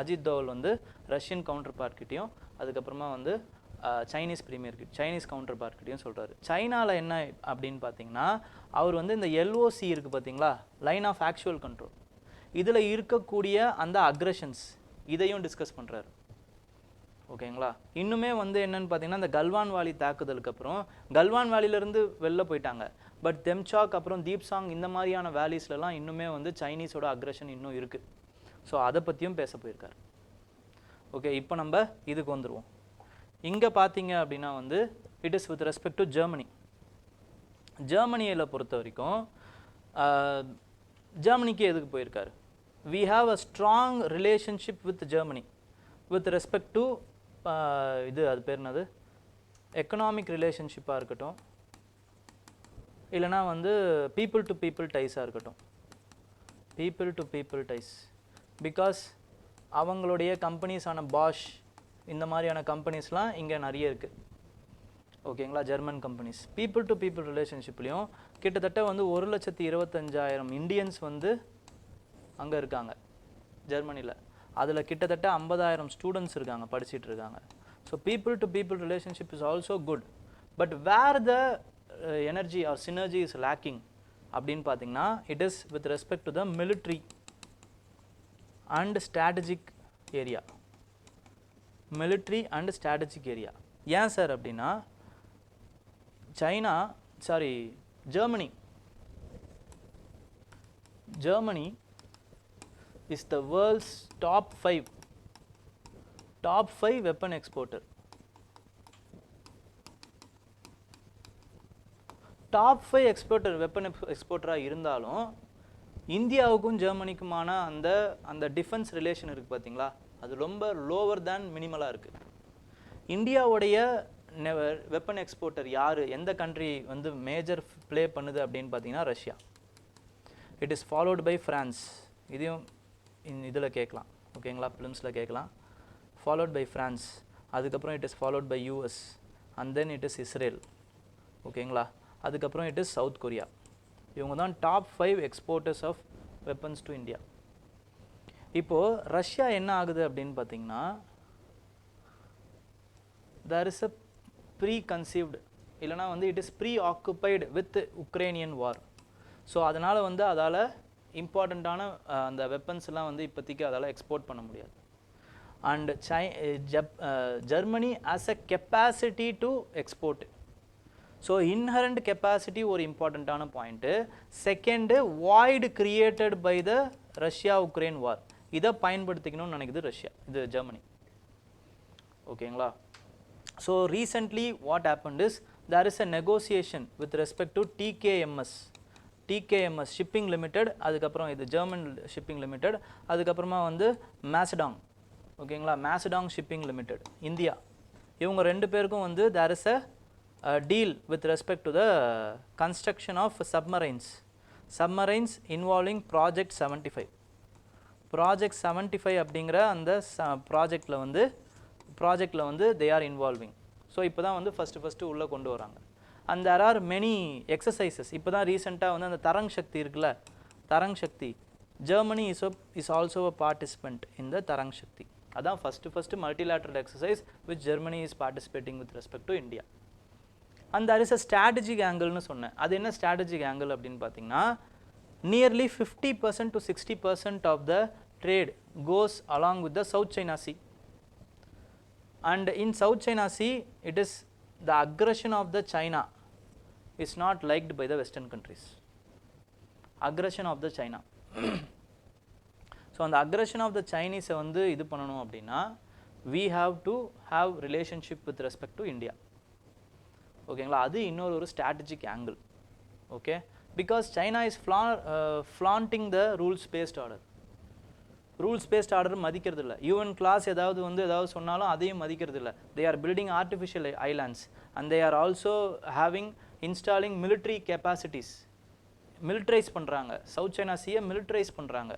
அஜித் தோவல் வந்து ரஷ்யன் கவுண்டர் பார்ட்கிட்டையும் அதுக்கப்புறமா வந்து சைனீஸ் கவுண்டர் பார்ட்கிட்டையும் சொல்கிறாரு. சைனாவில் என்ன அப்படின்னு பார்த்தீங்கன்னா, அவர் வந்து இந்த LOC இருக்குது பார்த்தீங்களா, லைன் ஆஃப் ஆக்சுவல் கண்ட்ரோல், இதில் இருக்கக்கூடிய அந்த அக்ரெஷன்ஸ் இதையும் டிஸ்கஸ் பண்ணுறாரு. ஓகேங்களா. இன்னுமே வந்து என்னன்னு பார்த்தீங்கன்னா, இந்த கல்வான் வாலி தாக்குதலுக்கு அப்புறம் கல்வான் வேலியிலேருந்து வெளில போயிட்டாங்க. பட் தெம்சாக் அப்புறம் தீப்சாங் இந்த மாதிரியான வேலிஸ்லலாம் இன்னுமே வந்து சைனீஸோட அக்ரெஷன் இன்னும் இருக்குது. ஸோ அதை பற்றியும் பேச போயிருக்காரு. ஓகே, இப்போ நம்ம இதுக்கு வந்துடுவோம். இங்கே பார்த்தீங்க அப்படின்னா வந்து it is with respect to Germany. ஜெர்மனியில் பொறுத்த வரைக்கும் ஜெர்மனிக்கு எதுக்கு போயிருக்காரு? we have a strong relationship with Germany with respect to இது அது பேர் என்னது, எக்கனாமிக் ரிலேஷன்ஷிப்பாக இருக்கட்டும், இல்லைனா வந்து பீப்புள் டு பீப்புள் டைஸாக இருக்கட்டும். People to people ties because அவங்களுடைய கம்பெனிஸான பாஷ் இந்த மாதிரியான கம்பெனிஸ்லாம் இங்கே நிறைய இருக்குது. ஓகேங்களா, German companies. People to people ரிலேஷன்ஷிப்லேயும் கிட்டத்தட்ட வந்து 1,25,000 இந்தியன்ஸ் வந்து அங்கே இருக்காங்க ஜெர்மனியில். அதில் கிட்டத்தட்ட 50,000 ஸ்டூடெண்ட்ஸ் இருக்காங்க, படிச்சுட்டு இருக்காங்க. So people to people relationship is also good. But where the energy or synergy is lacking அப்படின்னு பார்த்தீங்கன்னா, it is with respect to the military and strategic area. Military and strategic area. ஏன் sir அப்படின்னா, Germany is the world's top 5 weapon exporter. Top 5 weapon exporter இருந்தாலும் இந்தியாவுக்கும் ஜெர்மனிக்குமான அந்த defence relation இருக்குது பார்த்தீங்களா, அது ரொம்ப லோவர் தேன் மினிமலாக இருக்குது. இந்தியாவுடைய வெப்பன் எக்ஸ்போர்ட்டர் யார், எந்த கண்ட்ரி வந்து மேஜர் ப்ளே பண்ணுது அப்படின்னு பார்த்தீங்கன்னா Russia. It is followed by France. இதையும் இதில் கேட்கலாம், ஓகேங்களா, ப்ரிலிம்ஸில் கேட்கலாம். Followed by France. அதுக்கப்புறம் it is followed by US and then it is Israel, ஓகேங்களா. அதுக்கப்புறம் இட் இஸ் சவுத் கொரியா. இவங்க தான் top 5 exporters of weapons to India. இப்போது ரஷ்யா என்ன ஆகுது அப்படின்னு பார்த்தீங்கன்னா, there is a pre conceived, இல்லைனா வந்து it is pre occupied with Ukrainian war. So அதனால் வந்து அதால் இம்பார்ட்டண்ட்டான அந்த வெப்பன்ஸ்லாம் வந்து இப்போதைக்கு அதால் எக்ஸ்போர்ட் பண்ண முடியாது. And Germany has a capacity to export. So inherent capacity ஒரு இம்பார்ட்டண்ட்டான point. Second, void created by the Russia Ukraine war. இதை பயன்படுத்திக்கணும்னு நினைக்குது ரஷ்யா, இது ஜெர்மனி, ஓகேங்களா. So recently what happened is there is a negotiation with respect to TKMS shipping limited, அதுக்கப்புறம் இது German shipping limited, அதுக்கப்புறமா வந்து மேசடாங், ஓகேங்களா, மேசடாங் ஷிப்பிங் லிமிடெட் இந்தியா. இவங்க ரெண்டு பேருக்கும் வந்து there is a deal with respect to the construction of submarines involving project 75. Project 75 அப்படிங்கிற அந்த ப்ராஜெக்டில் வந்து தே ஆர் இன்வால்விங். ஸோ இப்போ தான் வந்து ஃபஸ்ட்டு உள்ளே கொண்டு வராங்க. And there are many exercises. இப்போ தான் ரீசெண்டாக வந்து அந்த தரங் சக்தி இருக்குல்ல, Tarang Shakti, Germany is also a participant in the Tarang Shakti. அதான் first multilateral exercise which Germany is participating with respect to India. And there is a strategic ஆங்கிள்னு சொன்னேன். அது என்ன ஸ்ட்ராட்டஜிக் ஆங்கிள் அப்படின்னு பார்த்தீங்கன்னா, nearly 50% to 60% of the trade goes along with the South China Sea. And in South China Sea, it is the aggression of the China is not liked by the Western countries. Aggression of the China. So அந்த aggression of the Chinese வந்து இது பண்ணணும் அப்படின்னா we have to have relationship with respect to India. ஓகேங்களா, அது இன்னொரு strategic angle. Okay, because China is flaunting the rules based order. Rules based order மதிக்கிறது இல்லை. யூஎன் கிளாஸ் ஏதாவது சொன்னாலும் அதையும் மதிக்கிறது இல்லை. They are building artificial islands and they are also having installing military capacities. Militarise பண்ணுறாங்க, சவுத் சைனா சீயை மிலிட்ரைஸ் பண்ணுறாங்க.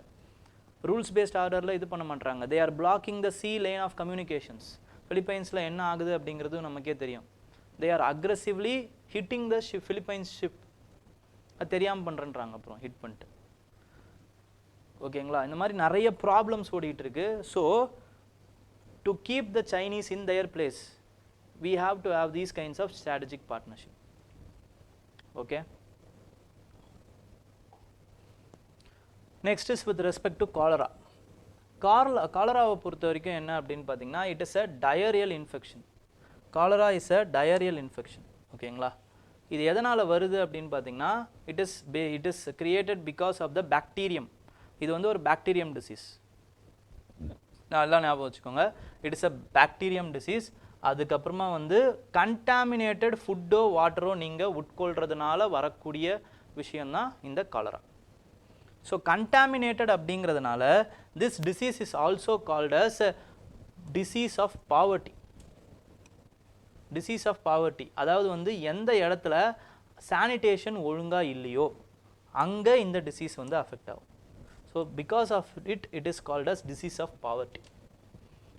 Rules paste ஆர்டரில் இது பண்ண மாட்டாங்க. They are blocking the sea line of communications. பிலிப்பைன்ஸில் என்ன ஆகுது அப்படிங்கிறது நமக்கே தெரியும். They are aggressively hitting the Philippines ship. அது தெரியாமல் பண்ணுறேன்றாங்க, அப்புறம் ஹிட் பண்ணிட்டு, ஓகேங்களா. இந்த மாதிரி நிறைய ப்ராப்ளம்ஸ் ஓடிட்டு இருக்கு. So to keep the Chinese in their place we have to have these kinds of strategic partnership. Okay, next is with respect to cholera. காலராவை பொறுத்த வரைக்கும் என்ன அப்படின்னு பார்த்தீங்கன்னா, it is a diarrhoeal infection. Cholera is a diarrhoeal infection, ஓகேங்களா. இது எதனால் வருது அப்படின்னு பார்த்தீங்கன்னா, it is created because of the bacterium. இது வந்து ஒரு பாக்டீரியம் டிசீஸ், நல்லா ஞாபகம் வச்சுக்கோங்க. It is a bacterium disease. அதுக்கப்புறமா வந்து கண்டாமினேட்டட் ஃபுட்டோ வாட்டரோ நீங்கள் உட்கொள்றதுனால வரக்கூடிய விஷயம்தான் இந்த காலரா. ஸோ கண்டாமினேட்டட் அப்படிங்கிறதுனால this disease is also called as disease of poverty. Disease of poverty, அதாவது வந்து எந்த இடத்துல சானிடேஷன் ஒழுங்காக இல்லையோ அங்கே இந்த டிசீஸ் வந்து அஃபெக்ட் ஆகும். So because of it is called as disease of poverty.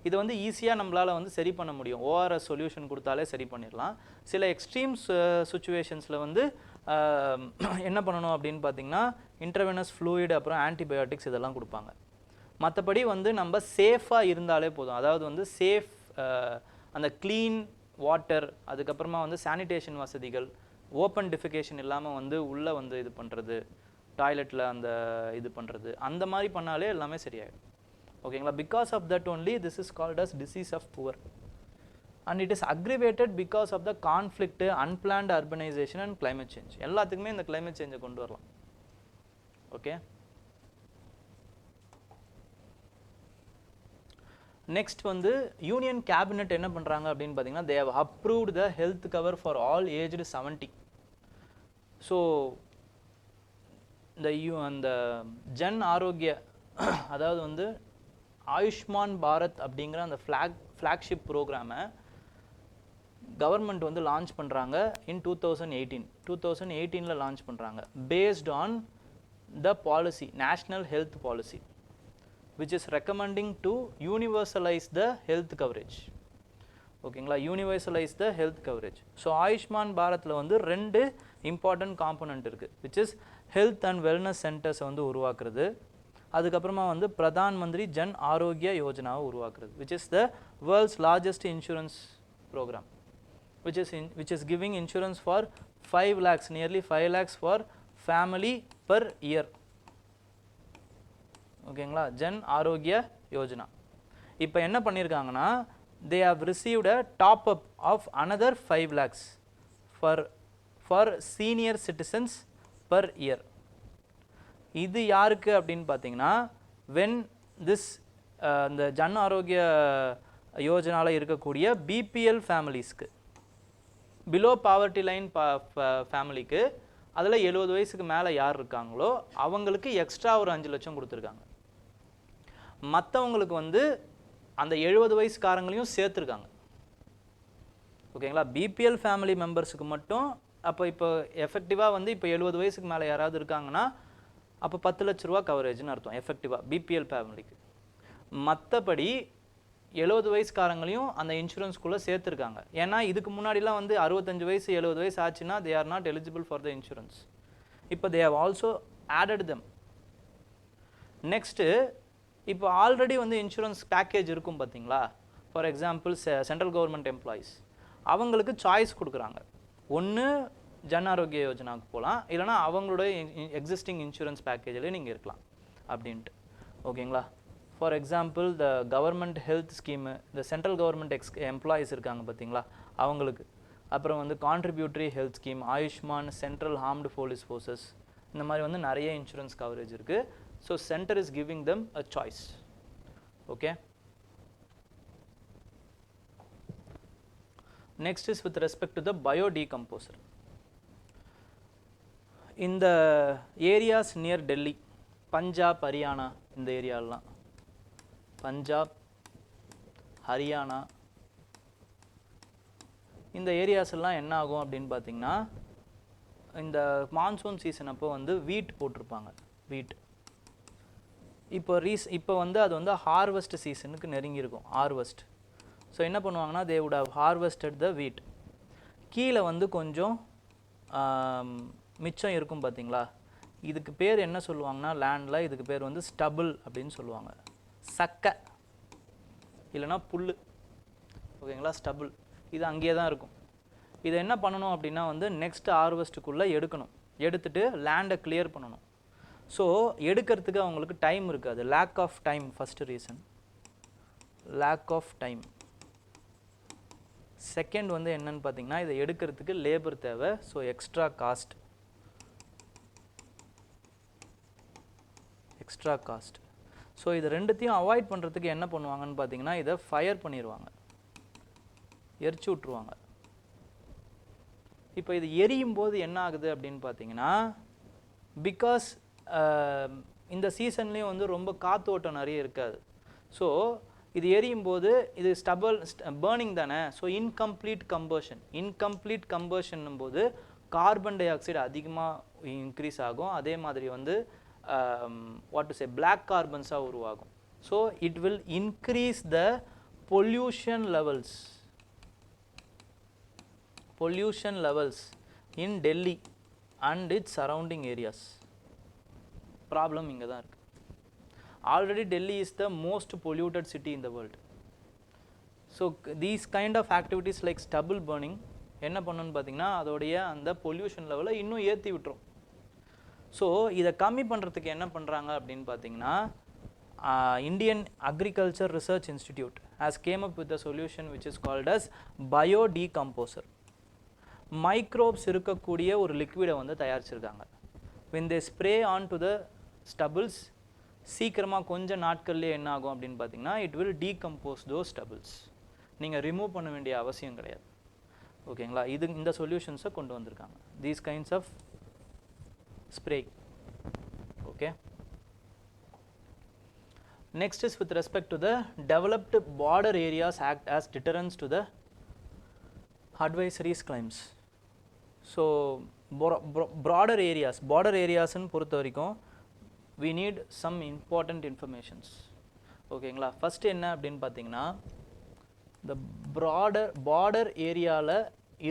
இது வந்து ஈஸியாக நம்மளால் வந்து சரி பண்ண முடியும். ஓஆர்எஸ் சொல்யூஷன் கொடுத்தாலே சரி பண்ணிடலாம். சில எக்ஸ்ட்ரீம் சுச்சுவேஷன்ஸில் வந்து என்ன பண்ணணும் அப்படின்னு பார்த்தீங்கன்னா, இன்ட்ரவெனஸ் ஃப்ளூயிட் அப்புறம் ஆன்டிபயோட்டிக்ஸ் இதெல்லாம் கொடுப்பாங்க. மற்றபடி வந்து நம்ம சேஃபாக இருந்தாலே போதும். அதாவது வந்து சேஃப், அந்த க்ளீன் வாட்டர், அதுக்கப்புறமா வந்து சானிடேஷன் வசதிகள், ஓப்பன் டிஃபிகேஷன் இல்லாமல் வந்து உள்ளே வந்து இது பண்ணுறது, டாய்லெட்டில் அந்த இது பண்ணுறது, அந்த மாதிரி பண்ணாலே எல்லாமே சரியாயிடும், ஓகேங்களா. Because of that only this is called as disease of poor. And it is aggravated because of the conflict, unplanned urbanisation and climate change. எல்லாத்துக்குமே இந்த கிளைமேட் சேஞ்சை கொண்டு வரலாம். ஓகே, நெக்ஸ்ட் வந்து யூனியன் கேபினெட் என்ன பண்ணுறாங்க அப்படின்னு பார்த்தீங்கன்னா, they have approved the health cover for all aged 70. So அந்த ஜன் ஆரோக்கிய அதாவது வந்து ஆயுஷ்மான் பாரத் அப்படிங்கிற அந்த ஃப்ளாக்ஷிப் ப்ரோக்ராமை கவர்மெண்ட் வந்து லான்ச் பண்ணுறாங்க இன் 2018 லான்ச் பண்ணுறாங்க paste on the policy national health policy which is recommending to universalize the health coverage. ஓகேங்களா, universalize the health coverage. So Ayushman பாரத்தில் வந்து 2 இம்பார்ட்டன்ட் காம்பனண்ட் இருக்குது, which is health and wellness சென்டர்ஸை வந்து உருவாக்குறது, அதுக்கப்புறமா வந்து பிரதான் மந்திரி ஜன் ஆரோக்கிய யோஜனாவை உருவாக்குறது, which is the world's largest insurance program, which is giving insurance for 5 lakhs, nearly 5 lakhs for family per year. ஓகேங்களா, ஜன் ஆரோக்கிய யோஜனா. இப்போ என்ன பண்ணியிருக்காங்கன்னா, they have received a top up of another 5 lakhs for senior citizens per year. இது யாருக்கு அப்படின்னு பார்த்தீங்கன்னா, when this இந்த ஜன் ஆரோக்கிய யோஜனாவில் இருக்கக்கூடிய பிபிஎல் ஃபேமிலிஸ்க்கு, பிலோ பாவர்ட்டி லைன் ஃபேமிலிக்கு, அதில் 70 வயசுக்கு மேலே யார் இருக்காங்களோ அவங்களுக்கு எக்ஸ்ட்ரா ஒரு 5 லட்சம் கொடுத்துருக்காங்க. மற்றவங்களுக்கு வந்து அந்த 70 வயசுக்காரங்களையும் சேர்த்துருக்காங்க. ஓகேங்களா, பிபிஎல் ஃபேமிலி மெம்பர்ஸுக்கு மட்டும் அப்போ இப்போ எஃபெக்டிவாக வந்து இப்போ 70 வயசுக்கு மேலே யாராவது இருக்காங்கன்னா அப்போ 10 லட்ச ரூபா கவரேஜ்னு அர்த்தம் எஃபெக்டிவாக பிபிஎல் ஃபேமிலிக்கு. மற்றபடி 70 வயசுக்காரங்களையும் அந்த இன்சூரன்ஸ்குள்ளே சேர்த்துருக்காங்க. ஏன்னா இதுக்கு முன்னாடிலாம் வந்து 65 வயசு 70 வயசு ஆச்சுன்னா they are not eligible for the insurance. இப்போ they have also added them. Next, இப்போ ஆல்ரெடி வந்து இன்சூரன்ஸ் பேக்கேஜ் இருக்கும் பார்த்தீங்களா, for example central government employees, அவங்களுக்கு சாய்ஸ் கொடுக்குறாங்க. ஒன்று ஜன் ஆரோக்கிய யோஜனாவுக்கு போகலாம், இல்லைனா அவங்களோட எக்ஸிஸ்டிங் இன்சூரன்ஸ் பேக்கேஜில் நீங்கள் இருக்கலாம் அப்படின்ட்டு. ஓகேங்களா, for example the government health scheme, இந்த சென்ட்ரல் கவர்மெண்ட் எம்ப்ளாயீஸ் இருக்காங்க பார்த்தீங்களா அவங்களுக்கு, அப்புறம் வந்து contributory health scheme, Ayushman, central armed police forces, இந்த மாதிரி வந்து நிறைய இன்சூரன்ஸ் கவரேஜ் இருக்குது. So center is giving them a choice. Okay, next is with respect to the biodecomposer. In the areas near Delhi, Punjab, Haryana, இந்த ஏரியாலாம், பஞ்சாப், ஹரியானா, இந்த areas எல்லாம் என்ன ஆகும் அப்படின்னு பார்த்தீங்கன்னா, இந்த மான்சூன் சீசன் அப்போ வந்து வீட் போட்டிருப்பாங்க. வீட் இப்போ வந்து அது வந்து ஹார்வெஸ்ட் சீசனுக்கு நெருங்கியிருக்கும், ஹார்வெஸ்ட். ஸோ என்ன பண்ணுவாங்கன்னா, தே வுட் ஹவ் ஹார்வெஸ்டட் த வீட். கீழே வந்து கொஞ்சம் மிச்சம் இருக்கும் பார்த்தீங்களா, இதுக்கு பேர் என்ன சொல்லுவாங்கன்னா லேண்டில், இதுக்கு பேர் வந்து ஸ்டபுள் அப்படின்னு சொல்லுவாங்க. சக்கை இல்லைனா புல். ஓகேங்களா, ஸ்டபுள் இது அங்கேயே தான் இருக்கும். இதை என்ன பண்ணணும் அப்படின்னா வந்து நெக்ஸ்ட் ஹார்வெஸ்ட்டுக்குள்ளே எடுக்கணும், எடுத்துகிட்டு லேண்டை கிளியர் பண்ணணும். ஸோ எடுக்கிறதுக்கு அவங்களுக்கு டைம் இருக்காது, lack of time first reason, lack of time. Second வந்து என்னன்னு பார்த்தீங்கன்னா, இதை எடுக்கிறதுக்கு லேபர் தேவை, ஸோ எக்ஸ்ட்ரா காஸ்ட். ஸோ இது ரெண்டுத்தையும் அவாய்ட் பண்ணுறதுக்கு என்ன பண்ணுவாங்கன்னு பார்த்தீங்கன்னா, இதை ஃபயர் பண்ணிடுவாங்க, எரிச்சு விட்ருவாங்க. இப்போ இது எரியும் போது என்ன ஆகுது அப்படின்னு பார்த்தீங்கன்னா, பிகாஸ் இந்த சீசன்லேயும் வந்து ரொம்ப காற்றோட்டம் நிறைய இருக்காது. ஸோ இது எரியும் போது இது பேர்னிங் தானே, ஸோ இன்கம்ப்ளீட் கம்பஷன் போது கார்பன் டை ஆக்சைடு அதிகமாக இன்க்ரீஸ் ஆகும். அதே மாதிரி வந்து வாட் டு சே பிளாக் கார்பன்ஸாக உருவாகும். So it will increase the pollution levels in Delhi and its surrounding areas. Problem இங்கே தான் இருக்குது. Already Delhi is the most polluted city in the world. So these kind of activities like stubble burning என்ன பண்ணணும்னு பார்த்தீங்கன்னா, அதோடைய அந்த பொல்யூஷன் லெவலை இன்னும் ஏற்றி விட்டுரும். ஸோ இதை கம்மி பண்ணுறதுக்கு என்ன பண்ணுறாங்க அப்படின்னு பார்த்தீங்கன்னா, Indian agriculture research institute has came up with a solution which is called as biodecomposer. Microbes இருக்கக்கூடிய ஒரு லிக்விடை வந்து தயாரிச்சிருக்காங்க. when they spray on to the stubbles, சீக்கிரமாக கொஞ்சம் நாட்கள்லேயே என்ன ஆகும் அப்படின்னு பார்த்தீங்கன்னா, it will decompose those stubbles. நீங்கள் ரிமூவ் பண்ண வேண்டிய அவசியம் கிடையாது. ஓகேங்களா, இந்த சொல்யூஷன்ஸை கொண்டு வந்திருக்காங்க, these kinds of spray. okay. Next is with respect to the developed border areas act as deterrents to the advisories claims. So border areas ன்னு பொறுத்த வரைக்கும் we need some important informations. ஓகேங்களா, ஃபர்ஸ்ட் என்ன அப்படின்னு பார்த்தீங்கன்னா, the border ஏரியால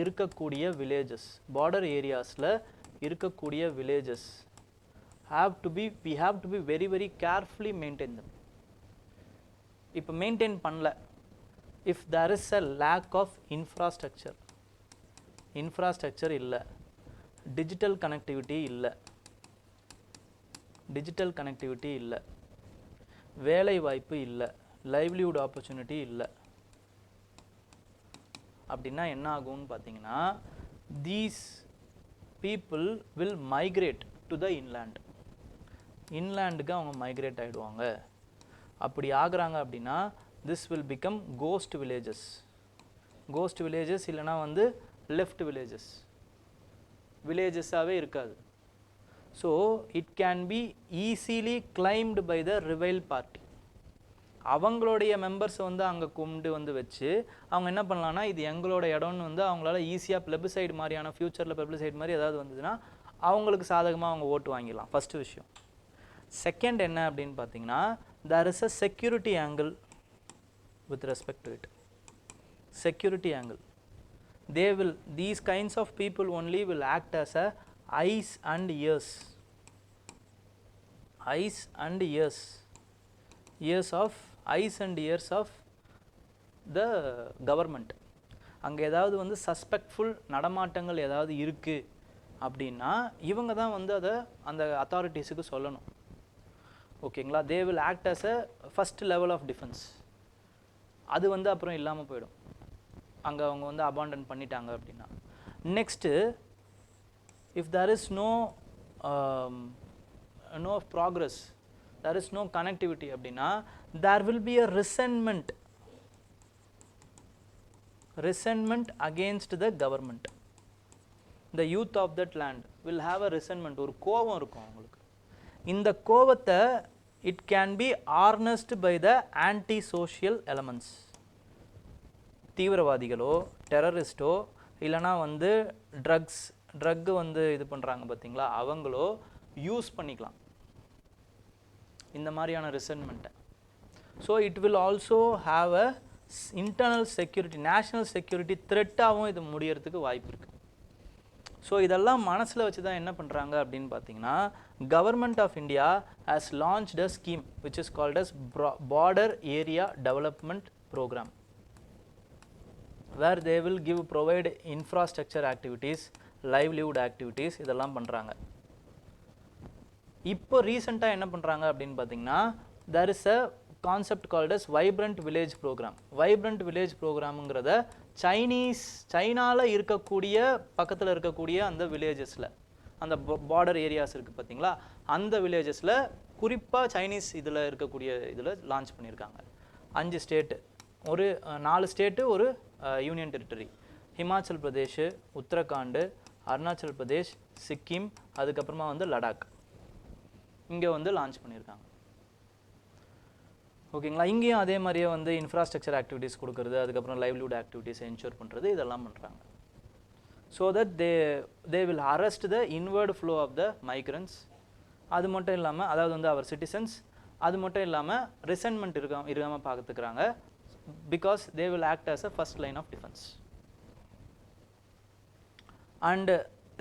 இருக்கக்கூடிய villages, border areasல இருக்கக்கூடிய villages we have to be very very carefully maintain them. இப்போ மெயின்டைன் பண்ணல, if there is a lack of infrastructure இல்லை, digital connectivity இல்லை, வேலை வாய்ப்பு இல்லை, livelihood opportunity இல்லை அப்படின்னா என்ன ஆகும்னு பார்த்தீங்கன்னா, these people will migrate to the inlandக்கு அவங்க மைக்ரேட் ஆகிடுவாங்க. அப்படி ஆகுறாங்க அப்படின்னா this will become ghost villages இல்லைனா வந்து left villages-ஆவே இருக்காது. So it can be easily claimed by the rival party. அவங்களுடைய மெம்பர்ஸ் வந்து அங்கே கொண்டு வந்து வச்சு அவங்க என்ன பண்ணலான்னா, இது எங்களோட இடம்னு வந்து அவங்களால ஈஸியாக பிளபிசைடு மாதிரியான ஃபியூச்சரில் பிளபிசைடு மாதிரி ஏதாவது வந்ததுன்னா அவங்களுக்கு சாதகமாக அவங்க ஓட்டு வாங்கிடலாம். ஃபஸ்ட்டு விஷயம். செகண்ட் என்ன அப்படின்னு பார்த்தீங்கன்னா, there is a security angle with respect to it. Security angle. These kinds of people only will act as a eyes and ears of the government. அங்கே ஏதாவது வந்து சஸ்பெக்ட்ஃபுல் நடமாட்டங்கள் ஏதாவது இருக்குது அப்படின்னா இவங்க தான் வந்து அதை அந்த அத்தாரிட்டிஸுக்கு சொல்லணும். ஓகேங்களா, they will act as a first level of defense. அது வந்து அப்புறம் இல்லாமல் போயிடும் அங்கே அவங்க வந்து அபாண்டன் பண்ணிட்டாங்க அப்படின்னா. Next, if there is no progress, there is no connectivity அப்படின்னா there will be a resentment against the government. The youth of that land will have a resentment, ஒரு கோபம் இருக்கும் அவங்களுக்கு. இந்த கோபத்தை it can be harnessed by the anti-social elements. தீவிரவாதிகளோ டெரரிஸ்டோ இல்லைனா வந்து drug வந்து இது பண்ணுறாங்க பார்த்தீங்களா, அவங்களோ யூஸ் பண்ணிக்கலாம் இந்த மாதிரியான ரிசன்மெண்ட்டை. So it will also have a internal security, national security த்ரெட்டாகவும் இது முடியறதுக்கு வாய்ப்பு இருக்குது. ஸோ இதெல்லாம் மனசில் வச்சு தான் என்ன பண்ணுறாங்க அப்படின்னு பார்த்தீங்கன்னா, government of India has launched a scheme which is called as border area development programme, where they will provide infrastructure activities, livelihood activities, இதெல்லாம் பண்ணுறாங்க. இப்போ ரீசெண்டாக என்ன பண்ணுறாங்க அப்படின்னு பார்த்தீங்கன்னா, there is a concept called as vibrant village program. vibrant village programங்கிறத சைனாவில் இருக்கக்கூடிய பக்கத்தில் இருக்கக்கூடிய அந்த வில்லேஜஸில், அந்த பார்டர் ஏரியாஸ் இருக்குது பார்த்தீங்களா, அந்த வில்லேஜஸில் குறிப்பாக சைனீஸ் இதில் இருக்கக்கூடிய இதில் லான்ச் பண்ணியிருக்காங்க. 5 ஸ்டேட்டு, ஒரு 4 ஸ்டேட்டு, ஒரு யூனியன் டெரிட்டரி, ஹிமாச்சல் பிரதேஷ், உத்தரகாண்டு, அருணாச்சல் பிரதேஷ், சிக்கிம், அதுக்கப்புறமா வந்து லடாக், இங்கே வந்து லான்ச் பண்ணியிருக்காங்க. ஓகேங்களா, இங்கேயும் அதே மாதிரியே வந்து இன்ஃப்ராஸ்ட்ரக்சர் ஆக்டிவிட்டீஸ் கொடுக்குறது, அதுக்கப்புறம் லைவ்லிஹுட் ஆக்டிவிட்டீஸை என்ஷூர் பண்ணுறது, இதெல்லாம் பண்ணுறாங்க. So that they will arrest the inward flow of the migrants. அது மட்டும் இல்லாமல், அதாவது வந்து அவர் சிட்டிசன்ஸ், அது மட்டும் இல்லாமல் ரிசன்மெண்ட் இருக்காமல் பார்த்துக்கிறாங்க. Because they will act as a first line of defence. அண்ட்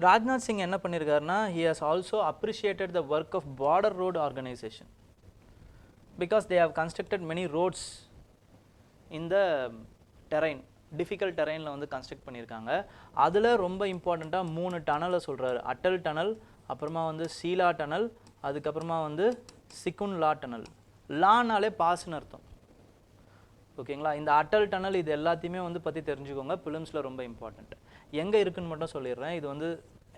ராஜ்நாத் சிங் என்ன பண்ணியிருக்காருன்னா, he has also appreciated the work of border road organization because they have constructed many roads in the terrain, difficult terrainல வந்து construct பண்ணியிருக்காங்க. அதில் ரொம்ப இம்பார்ட்டண்ட்டாக 3 டனலை சொல்கிறாரு. Atal tunnel, அப்புறமா வந்து சீலா டனல், அதுக்கப்புறமா வந்து சிக்குன்லா டனல். லானாலே பாஸ்ன்னு அர்த்தம். ஓகேங்களா, இந்த அட்டல் டனல் இது எல்லாத்தையுமே வந்து பற்றி தெரிஞ்சுக்கோங்க, பிலிம்ஸில் ரொம்ப இம்பார்ட்டண்ட். எங்கே இருக்குதுன்னு மட்டும் சொல்லிடுறேன். இது வந்து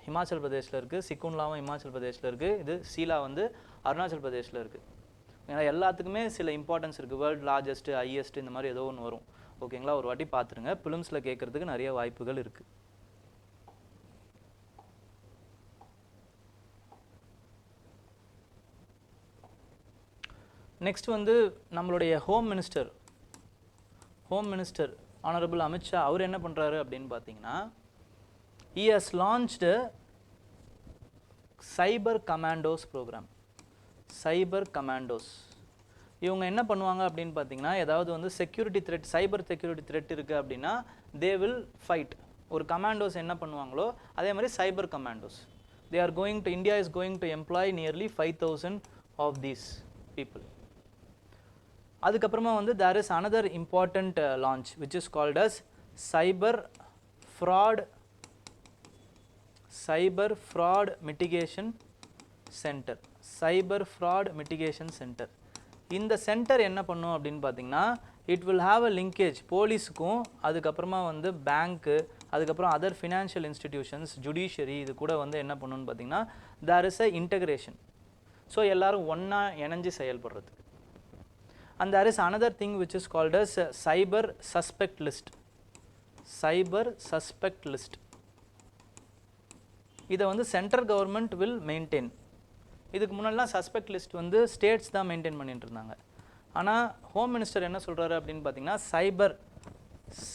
ஹிமாச்சல் பிரதேஷில் இருக்குது, சிக்குன்லாவும் ஹிமாச்சல் பிரதேஷில் இருக்குது, இது சீலா வந்து அருணாச்சல் பிரதேஷில் இருக்குது. ஏன்னா எல்லாத்துக்குமே சில இம்பார்ட்டன்ஸ் இருக்குது. வேர்ல்டு லார்ஜஸ்ட்டு, ஹையஸ்ட், இந்த மாதிரி ஏதோ ஒன்று வரும். ஓகேங்களா, ஒரு வாட்டி பார்த்துருங்க, பிலிம்ஸில் கேட்குறதுக்கு நிறைய வாய்ப்புகள் இருக்குது. நெக்ஸ்ட் வந்து நம்மளுடைய home minister Honorable Amit Shah அவர் என்ன பண்றாரு அப்படின்னு பார்த்தீங்கன்னா he has launched a cyber commandos program. Cyber commandos இவங்க என்ன பண்ணுவாங்க அப்படின்னு பார்த்தீங்கன்னா ஏதாவது வந்து security threat cyber security threat இருக்குது அப்படின்னா தே வில் ஃபைட். ஒரு கமாண்டோஸ் என்ன பண்ணுவாங்களோ அதே மாதிரி cyber commandos they are going to India is going to employ nearly 5,000 of these people. அதுக்கப்புறமா வந்து there is another important launch which is called as cyber fraud mitigation center. Cyber fraud mitigation center. இந்த centre என்ன பண்ணும் அப்படின்னு பார்த்தீங்கன்னா it will have a linkage போலீஸுக்கும் அதுக்கப்புறமா வந்து பேங்க்கு அதுக்கப்புறம் அதர் ஃபினான்ஷியல் இன்ஸ்டிடியூஷன்ஸ் ஜுடிஷியரி இது கூட வந்து என்ன பண்ணணும்னு பார்த்தீங்கன்னா there is a integration. So எல்லாரும் ஒன்றா இணைஞ்சு செயல்படுறதுக்கு. And there is another thing which is called as cyber suspect list. Cyber suspect list இதை வந்து சென்ட்ரல் கவர்மெண்ட் வில் மெயின்டைன். இதுக்கு முன்னாடிலாம் சஸ்பெக்ட் லிஸ்ட் வந்து ஸ்டேட்ஸ் தான் மெயின்டைன் பண்ணிட்டு இருந்தாங்க. ஆனால் ஹோம் மினிஸ்டர் என்ன சொல்கிறாரு அப்படின்னு பார்த்தீங்கன்னா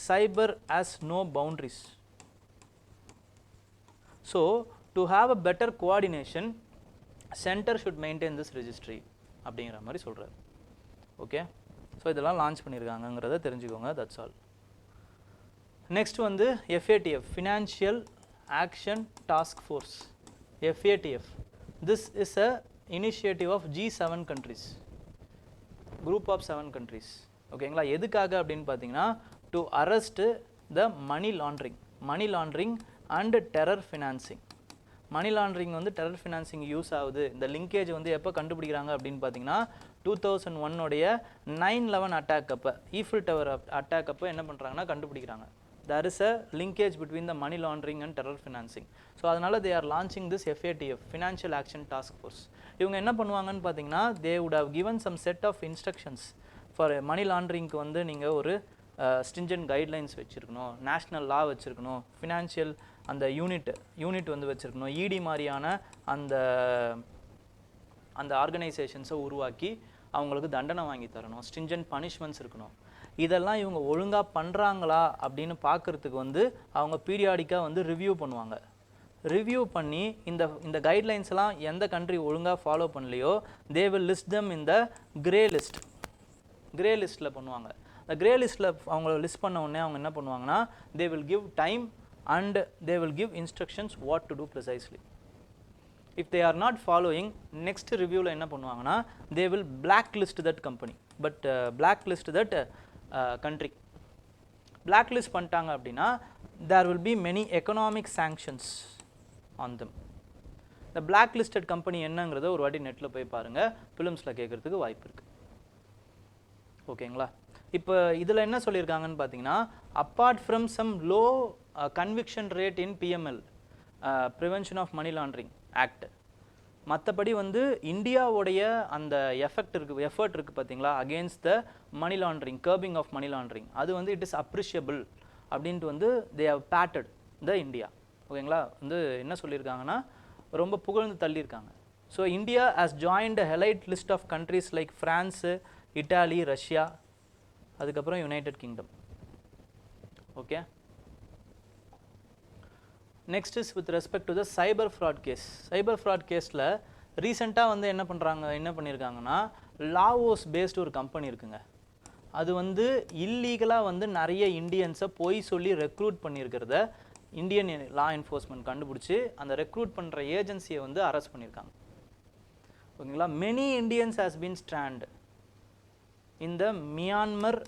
cyber has no boundaries. So to have a better coordination centre should maintain this registry அப்படிங்கிற மாதிரி சொல்கிறார். ஓகே, ஸோ இதெல்லாம் லான்ச் பண்ணியிருக்காங்கங்கிறத தெரிஞ்சுக்கோங்க. That's all. நெக்ஸ்ட் வந்து FATF financial action task force. FATF this is a initiative of G7 countries, group of 7 countries. ஓகேங்களா, எதுக்காக அப்படின்னு பார்த்தீங்கன்னா to arrest the money laundering and terror financing. Money laundering வந்து terror financing use ஆகுது. இந்த linkage வந்து எப்போ கண்டுபிடிக்கிறாங்க அப்படின்னு பார்த்தீங்கன்னா 2001 9/11 அட்டாக் அப்போ, ஈஃபில் டவர் அட்டாக் அப்போ என்ன பண்ணுறாங்கன்னா கண்டுபிடிக்கிறாங்க. There is a linkage between the money laundering and terror financing. So அதனால they are launching this FATF Financial Action Task Force. இவங்க என்ன பண்ணுவாங்கன்னு பார்த்தீங்கன்னா they would have given some set of instructions for money laundering-க்கு வந்து நீங்கள் ஒரு stringent guidelines வச்சுருக்கணும், national லா வச்சுருக்கணும், ஃபினான்ஷியல் அந்த யூனிட் வந்து வச்சுருக்கணும், ED மாதிரியான அந்த ஆர்கனைசேஷன்ஸை உருவாக்கி அவங்களுக்கு தண்டனை வாங்கி தரணும், ஸ்ட்ரிஞ்சன்ட் பனிஷ்மெண்ட்ஸ் இருக்கணும். இதெல்லாம் இவங்க ஒழுங்காக பண்ணுறாங்களா அப்படின்னு பார்க்குறதுக்கு வந்து அவங்க பீரியாடிக்காக வந்து ரிவ்யூ பண்ணுவாங்க. ரிவ்யூ பண்ணி இந்த கைட்லைன்ஸ்லாம் எந்த கண்ட்ரி ஒழுங்காக ஃபாலோ பண்ணலையோ தே வில் லிஸ்ட் தம் இந்த கிரே லிஸ்ட்டில் பண்ணுவாங்க. இந்த கிரே லிஸ்ட்டில் அவங்க லிஸ்ட் பண்ண உடனே அவங்க என்ன பண்ணுவாங்கன்னா they will give time and they will give instructions what to do precisely. If they are not following next ரிவ்யூவில் என்ன பண்ணுவாங்கன்னா they will block list that company block list that country. blacklist பண்ணிட்டாங்க அப்படின்னா there will be many economic sanctions on them. the blacklisted company என்னங்கிறத ஒரு வாட்டி நெட்டில் போய் பாருங்கள், ஃபிலிம்ஸில் கேட்குறதுக்கு வாய்ப்பு இருக்குது. ஓகேங்களா, இப்போ இதில் என்ன சொல்லியிருக்காங்கன்னு பார்த்தீங்கன்னா apart from some low conviction rate in PML Prevention of Money Laundering Act, மற்றபடி வந்து இந்தியாவுடைய அந்த எஃபர்ட் இருக்குது பார்த்தீங்களா against the money laundering, curbing of money laundering, அது வந்து இட் இஸ் அப்ரிஷியபிள் அப்படின்ட்டு வந்து they have patted the India. ஓகேங்களா, வந்து என்ன சொல்லியிருக்காங்கன்னா ரொம்ப புகழ்ந்து தள்ளியிருக்காங்க. So India has joined elite list of countries like France, Italy, Russia, அதுக்கப்புறம் United Kingdom. Okay, next is with respect to the cyber fraud case. Cyber fraud கேஸில் ரீசெண்டாக வந்து என்ன பண்ணியிருக்காங்கன்னா லாவோஸ் பேஸ்டு ஒரு கம்பெனி இருக்குங்க. அது வந்து இல்லீகலாக வந்து நிறைய இந்தியன்ஸை போய் சொல்லி ரெக்ரூட் பண்ணியிருக்கிறத இந்தியன் லா என்ஃபோர்ஸ்மெண்ட் கண்டுபிடிச்சி அந்த ரெக்ரூட் பண்ணுற ஏஜென்சியை வந்து அரெஸ்ட் பண்ணியிருக்காங்க. ஓகேங்களா, many Indians has been strand இந்த மியான்மர்,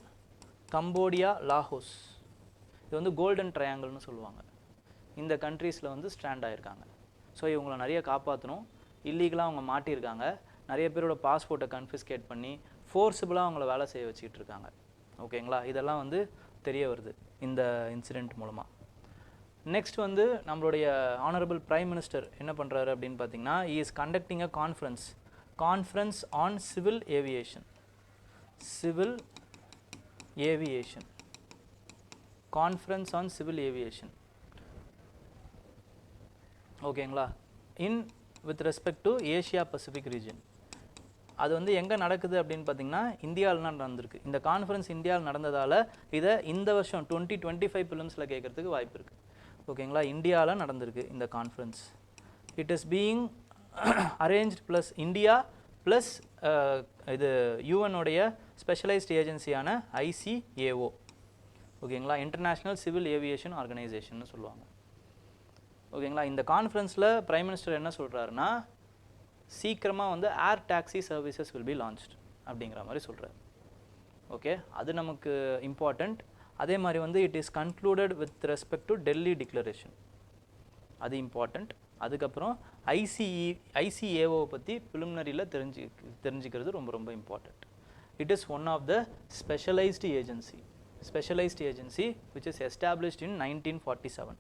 கம்போடியா, லாஹோஸ். இது வந்து கோல்டன் ட்ரையாங்கிள்னு சொல்லுவாங்க. இந்த கண்ட்ரீஸில் வந்து ஸ்ட்ராண்ட் ஆகிருக்காங்க. ஸோ இவங்களை நிறைய காப்பாற்றணும். இல்லீகலாக அவங்க மாட்டியிருக்காங்க. நிறைய பேரோட பாஸ்போர்ட்டை கன்ஃபிஸ்கேட் பண்ணி ஃபோர்ஸிபிளாக அவங்கள வேலை செய்ய வச்சுக்கிட்டு இருக்காங்க. ஓகேங்களா, இதெல்லாம் வந்து தெரிய வருது இந்த இன்சிடெண்ட் மூலமாக. நெக்ஸ்ட் வந்து நம்மளுடைய ஆனரபிள் பிரைம் மினிஸ்டர் என்ன பண்ணுறாரு அப்படின்னு பார்த்தீங்கன்னா he is conducting a conference on civil aviation. Conference on civil aviation. ஓகேங்களா, with respect to Asia Pacific region. அது வந்து எங்கே நடக்குது அப்படின்னு பார்த்தீங்கன்னா இந்தியாவில் நடந்திருக்கு. இந்த கான்ஃபரன்ஸ் இந்தியாவில் நடந்ததால் இதை இந்த வருஷம் 2025 ப்ரிலிம்ஸில் கேட்குறதுக்கு வாய்ப்பு இருக்குது. ஓகேங்களா, இந்தியாவில் நடந்திருக்கு இந்த conference. It is being arranged plus India plus இது யூஎனுடைய ஸ்பெஷலைஸ்ட் ஏஜென்சியான ICAO. ஓகேங்களா, இன்டர்நேஷ்னல் சிவில் ஏவியேஷன் ஆர்கனைசேஷன் சொல்லுவாங்க. ஓகேங்களா, இந்த கான்ஃபரன்ஸில் பிரைம் மினிஸ்டர் என்ன சொல்கிறாருன்னா, சீக்கிரமாக வந்து air taxi services will be launched அப்படிங்கிற மாதிரி சொல்கிறார். ஓகே, அது நமக்கு இம்பார்ட்டண்ட். அதே மாதிரி வந்து it is concluded with respect to Delhi declaration, அது இம்பார்ட்டண்ட். அதுக்கப்புறம் ICAO பற்றி ப்ரிலிமினரியில் தெரிஞ்சுக்கிறது ரொம்ப ரொம்ப important. It is one of the specialised agency which is established in 1947.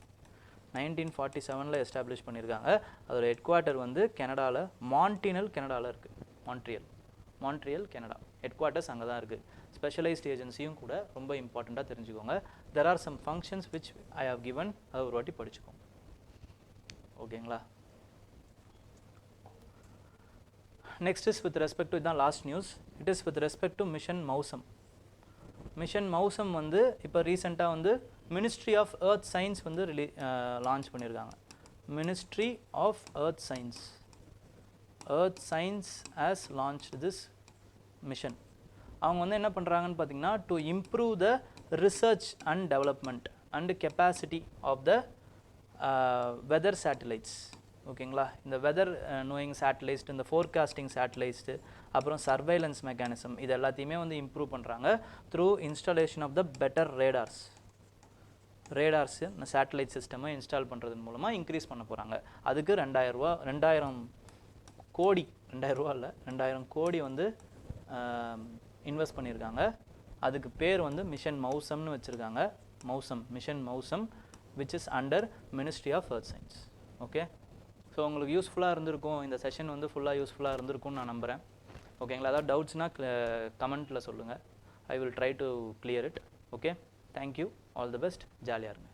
1947 establish பண்ணியிருக்காங்க. அதோட ஹெட் குவார்ட்டர் வந்து கனடாவில் கனடாவில் இருக்குது. மான்ட்ரியல் கனடா ஹெட் குவார்ட்டர்ஸ் அங்கே தான் இருக்குது. ஸ்பெஷலைஸ்ட் ஏஜென்சியும் கூட ரொம்ப இம்பார்ட்டண்ட்டாக தெரிஞ்சுக்கோங்க. There are some functions which I have given, அதை ஒரு வாட்டி படிச்சுக்கோங்க. ஓகேங்களா, next is with respect to, இதுதான் last news. It is with respect to Mission Mausam வந்து இப்போ ரீசெண்டாக வந்து மினிஸ்ட்ரி ஆஃப் எர்த் சயின்ஸ் வந்து லான்ச் பண்ணியிருக்காங்க. Ministry of Earth Science has launch this mission. அவங்க வந்து என்ன பண்ணுறாங்கன்னு பார்த்தீங்கன்னா, to improve the research and development and capacity of the weather satellites. ஓகேங்களா, இந்த வெதர் நோயிங் சேட்டலைட்ஸ், இந்த ஃபோர்காஸ்டிங் சேட்டலைட்ஸு, அப்புறம் சர்வைலன்ஸ் மெக்கானிசம், இது எல்லாத்தையுமே வந்து இம்ப்ரூவ் பண்ணுறாங்க through installation of the better radars இந்த சேட்டலைட் சிஸ்டமை இன்ஸ்டால் பண்ணுறதன் மூலமாக இன்க்ரீஸ் பண்ண போகிறாங்க. அதுக்கு 2000 கோடி வந்து இன்வெஸ்ட் பண்ணியிருக்காங்க. அதுக்கு பேர் வந்து மிஷன் மௌசம்னு வச்சுருக்காங்க. Mission Mausam which is under Ministry of Earth Science. Okay, so உங்களுக்கு யூஸ்ஃபுல்லாக இருந்திருக்கும், இந்த செஷன் வந்து ஃபுல்லாக யூஸ்ஃபுல்லாக இருந்திருக்கும்னு நான் நம்புகிறேன். ஓகேங்களா, ஏதாவது டவுட்ஸ்னால் கமெண்ட்டில் சொல்லுங்கள். I will try to clear it. Okay, thank you, all the best, ஜாலியாக இருங்க.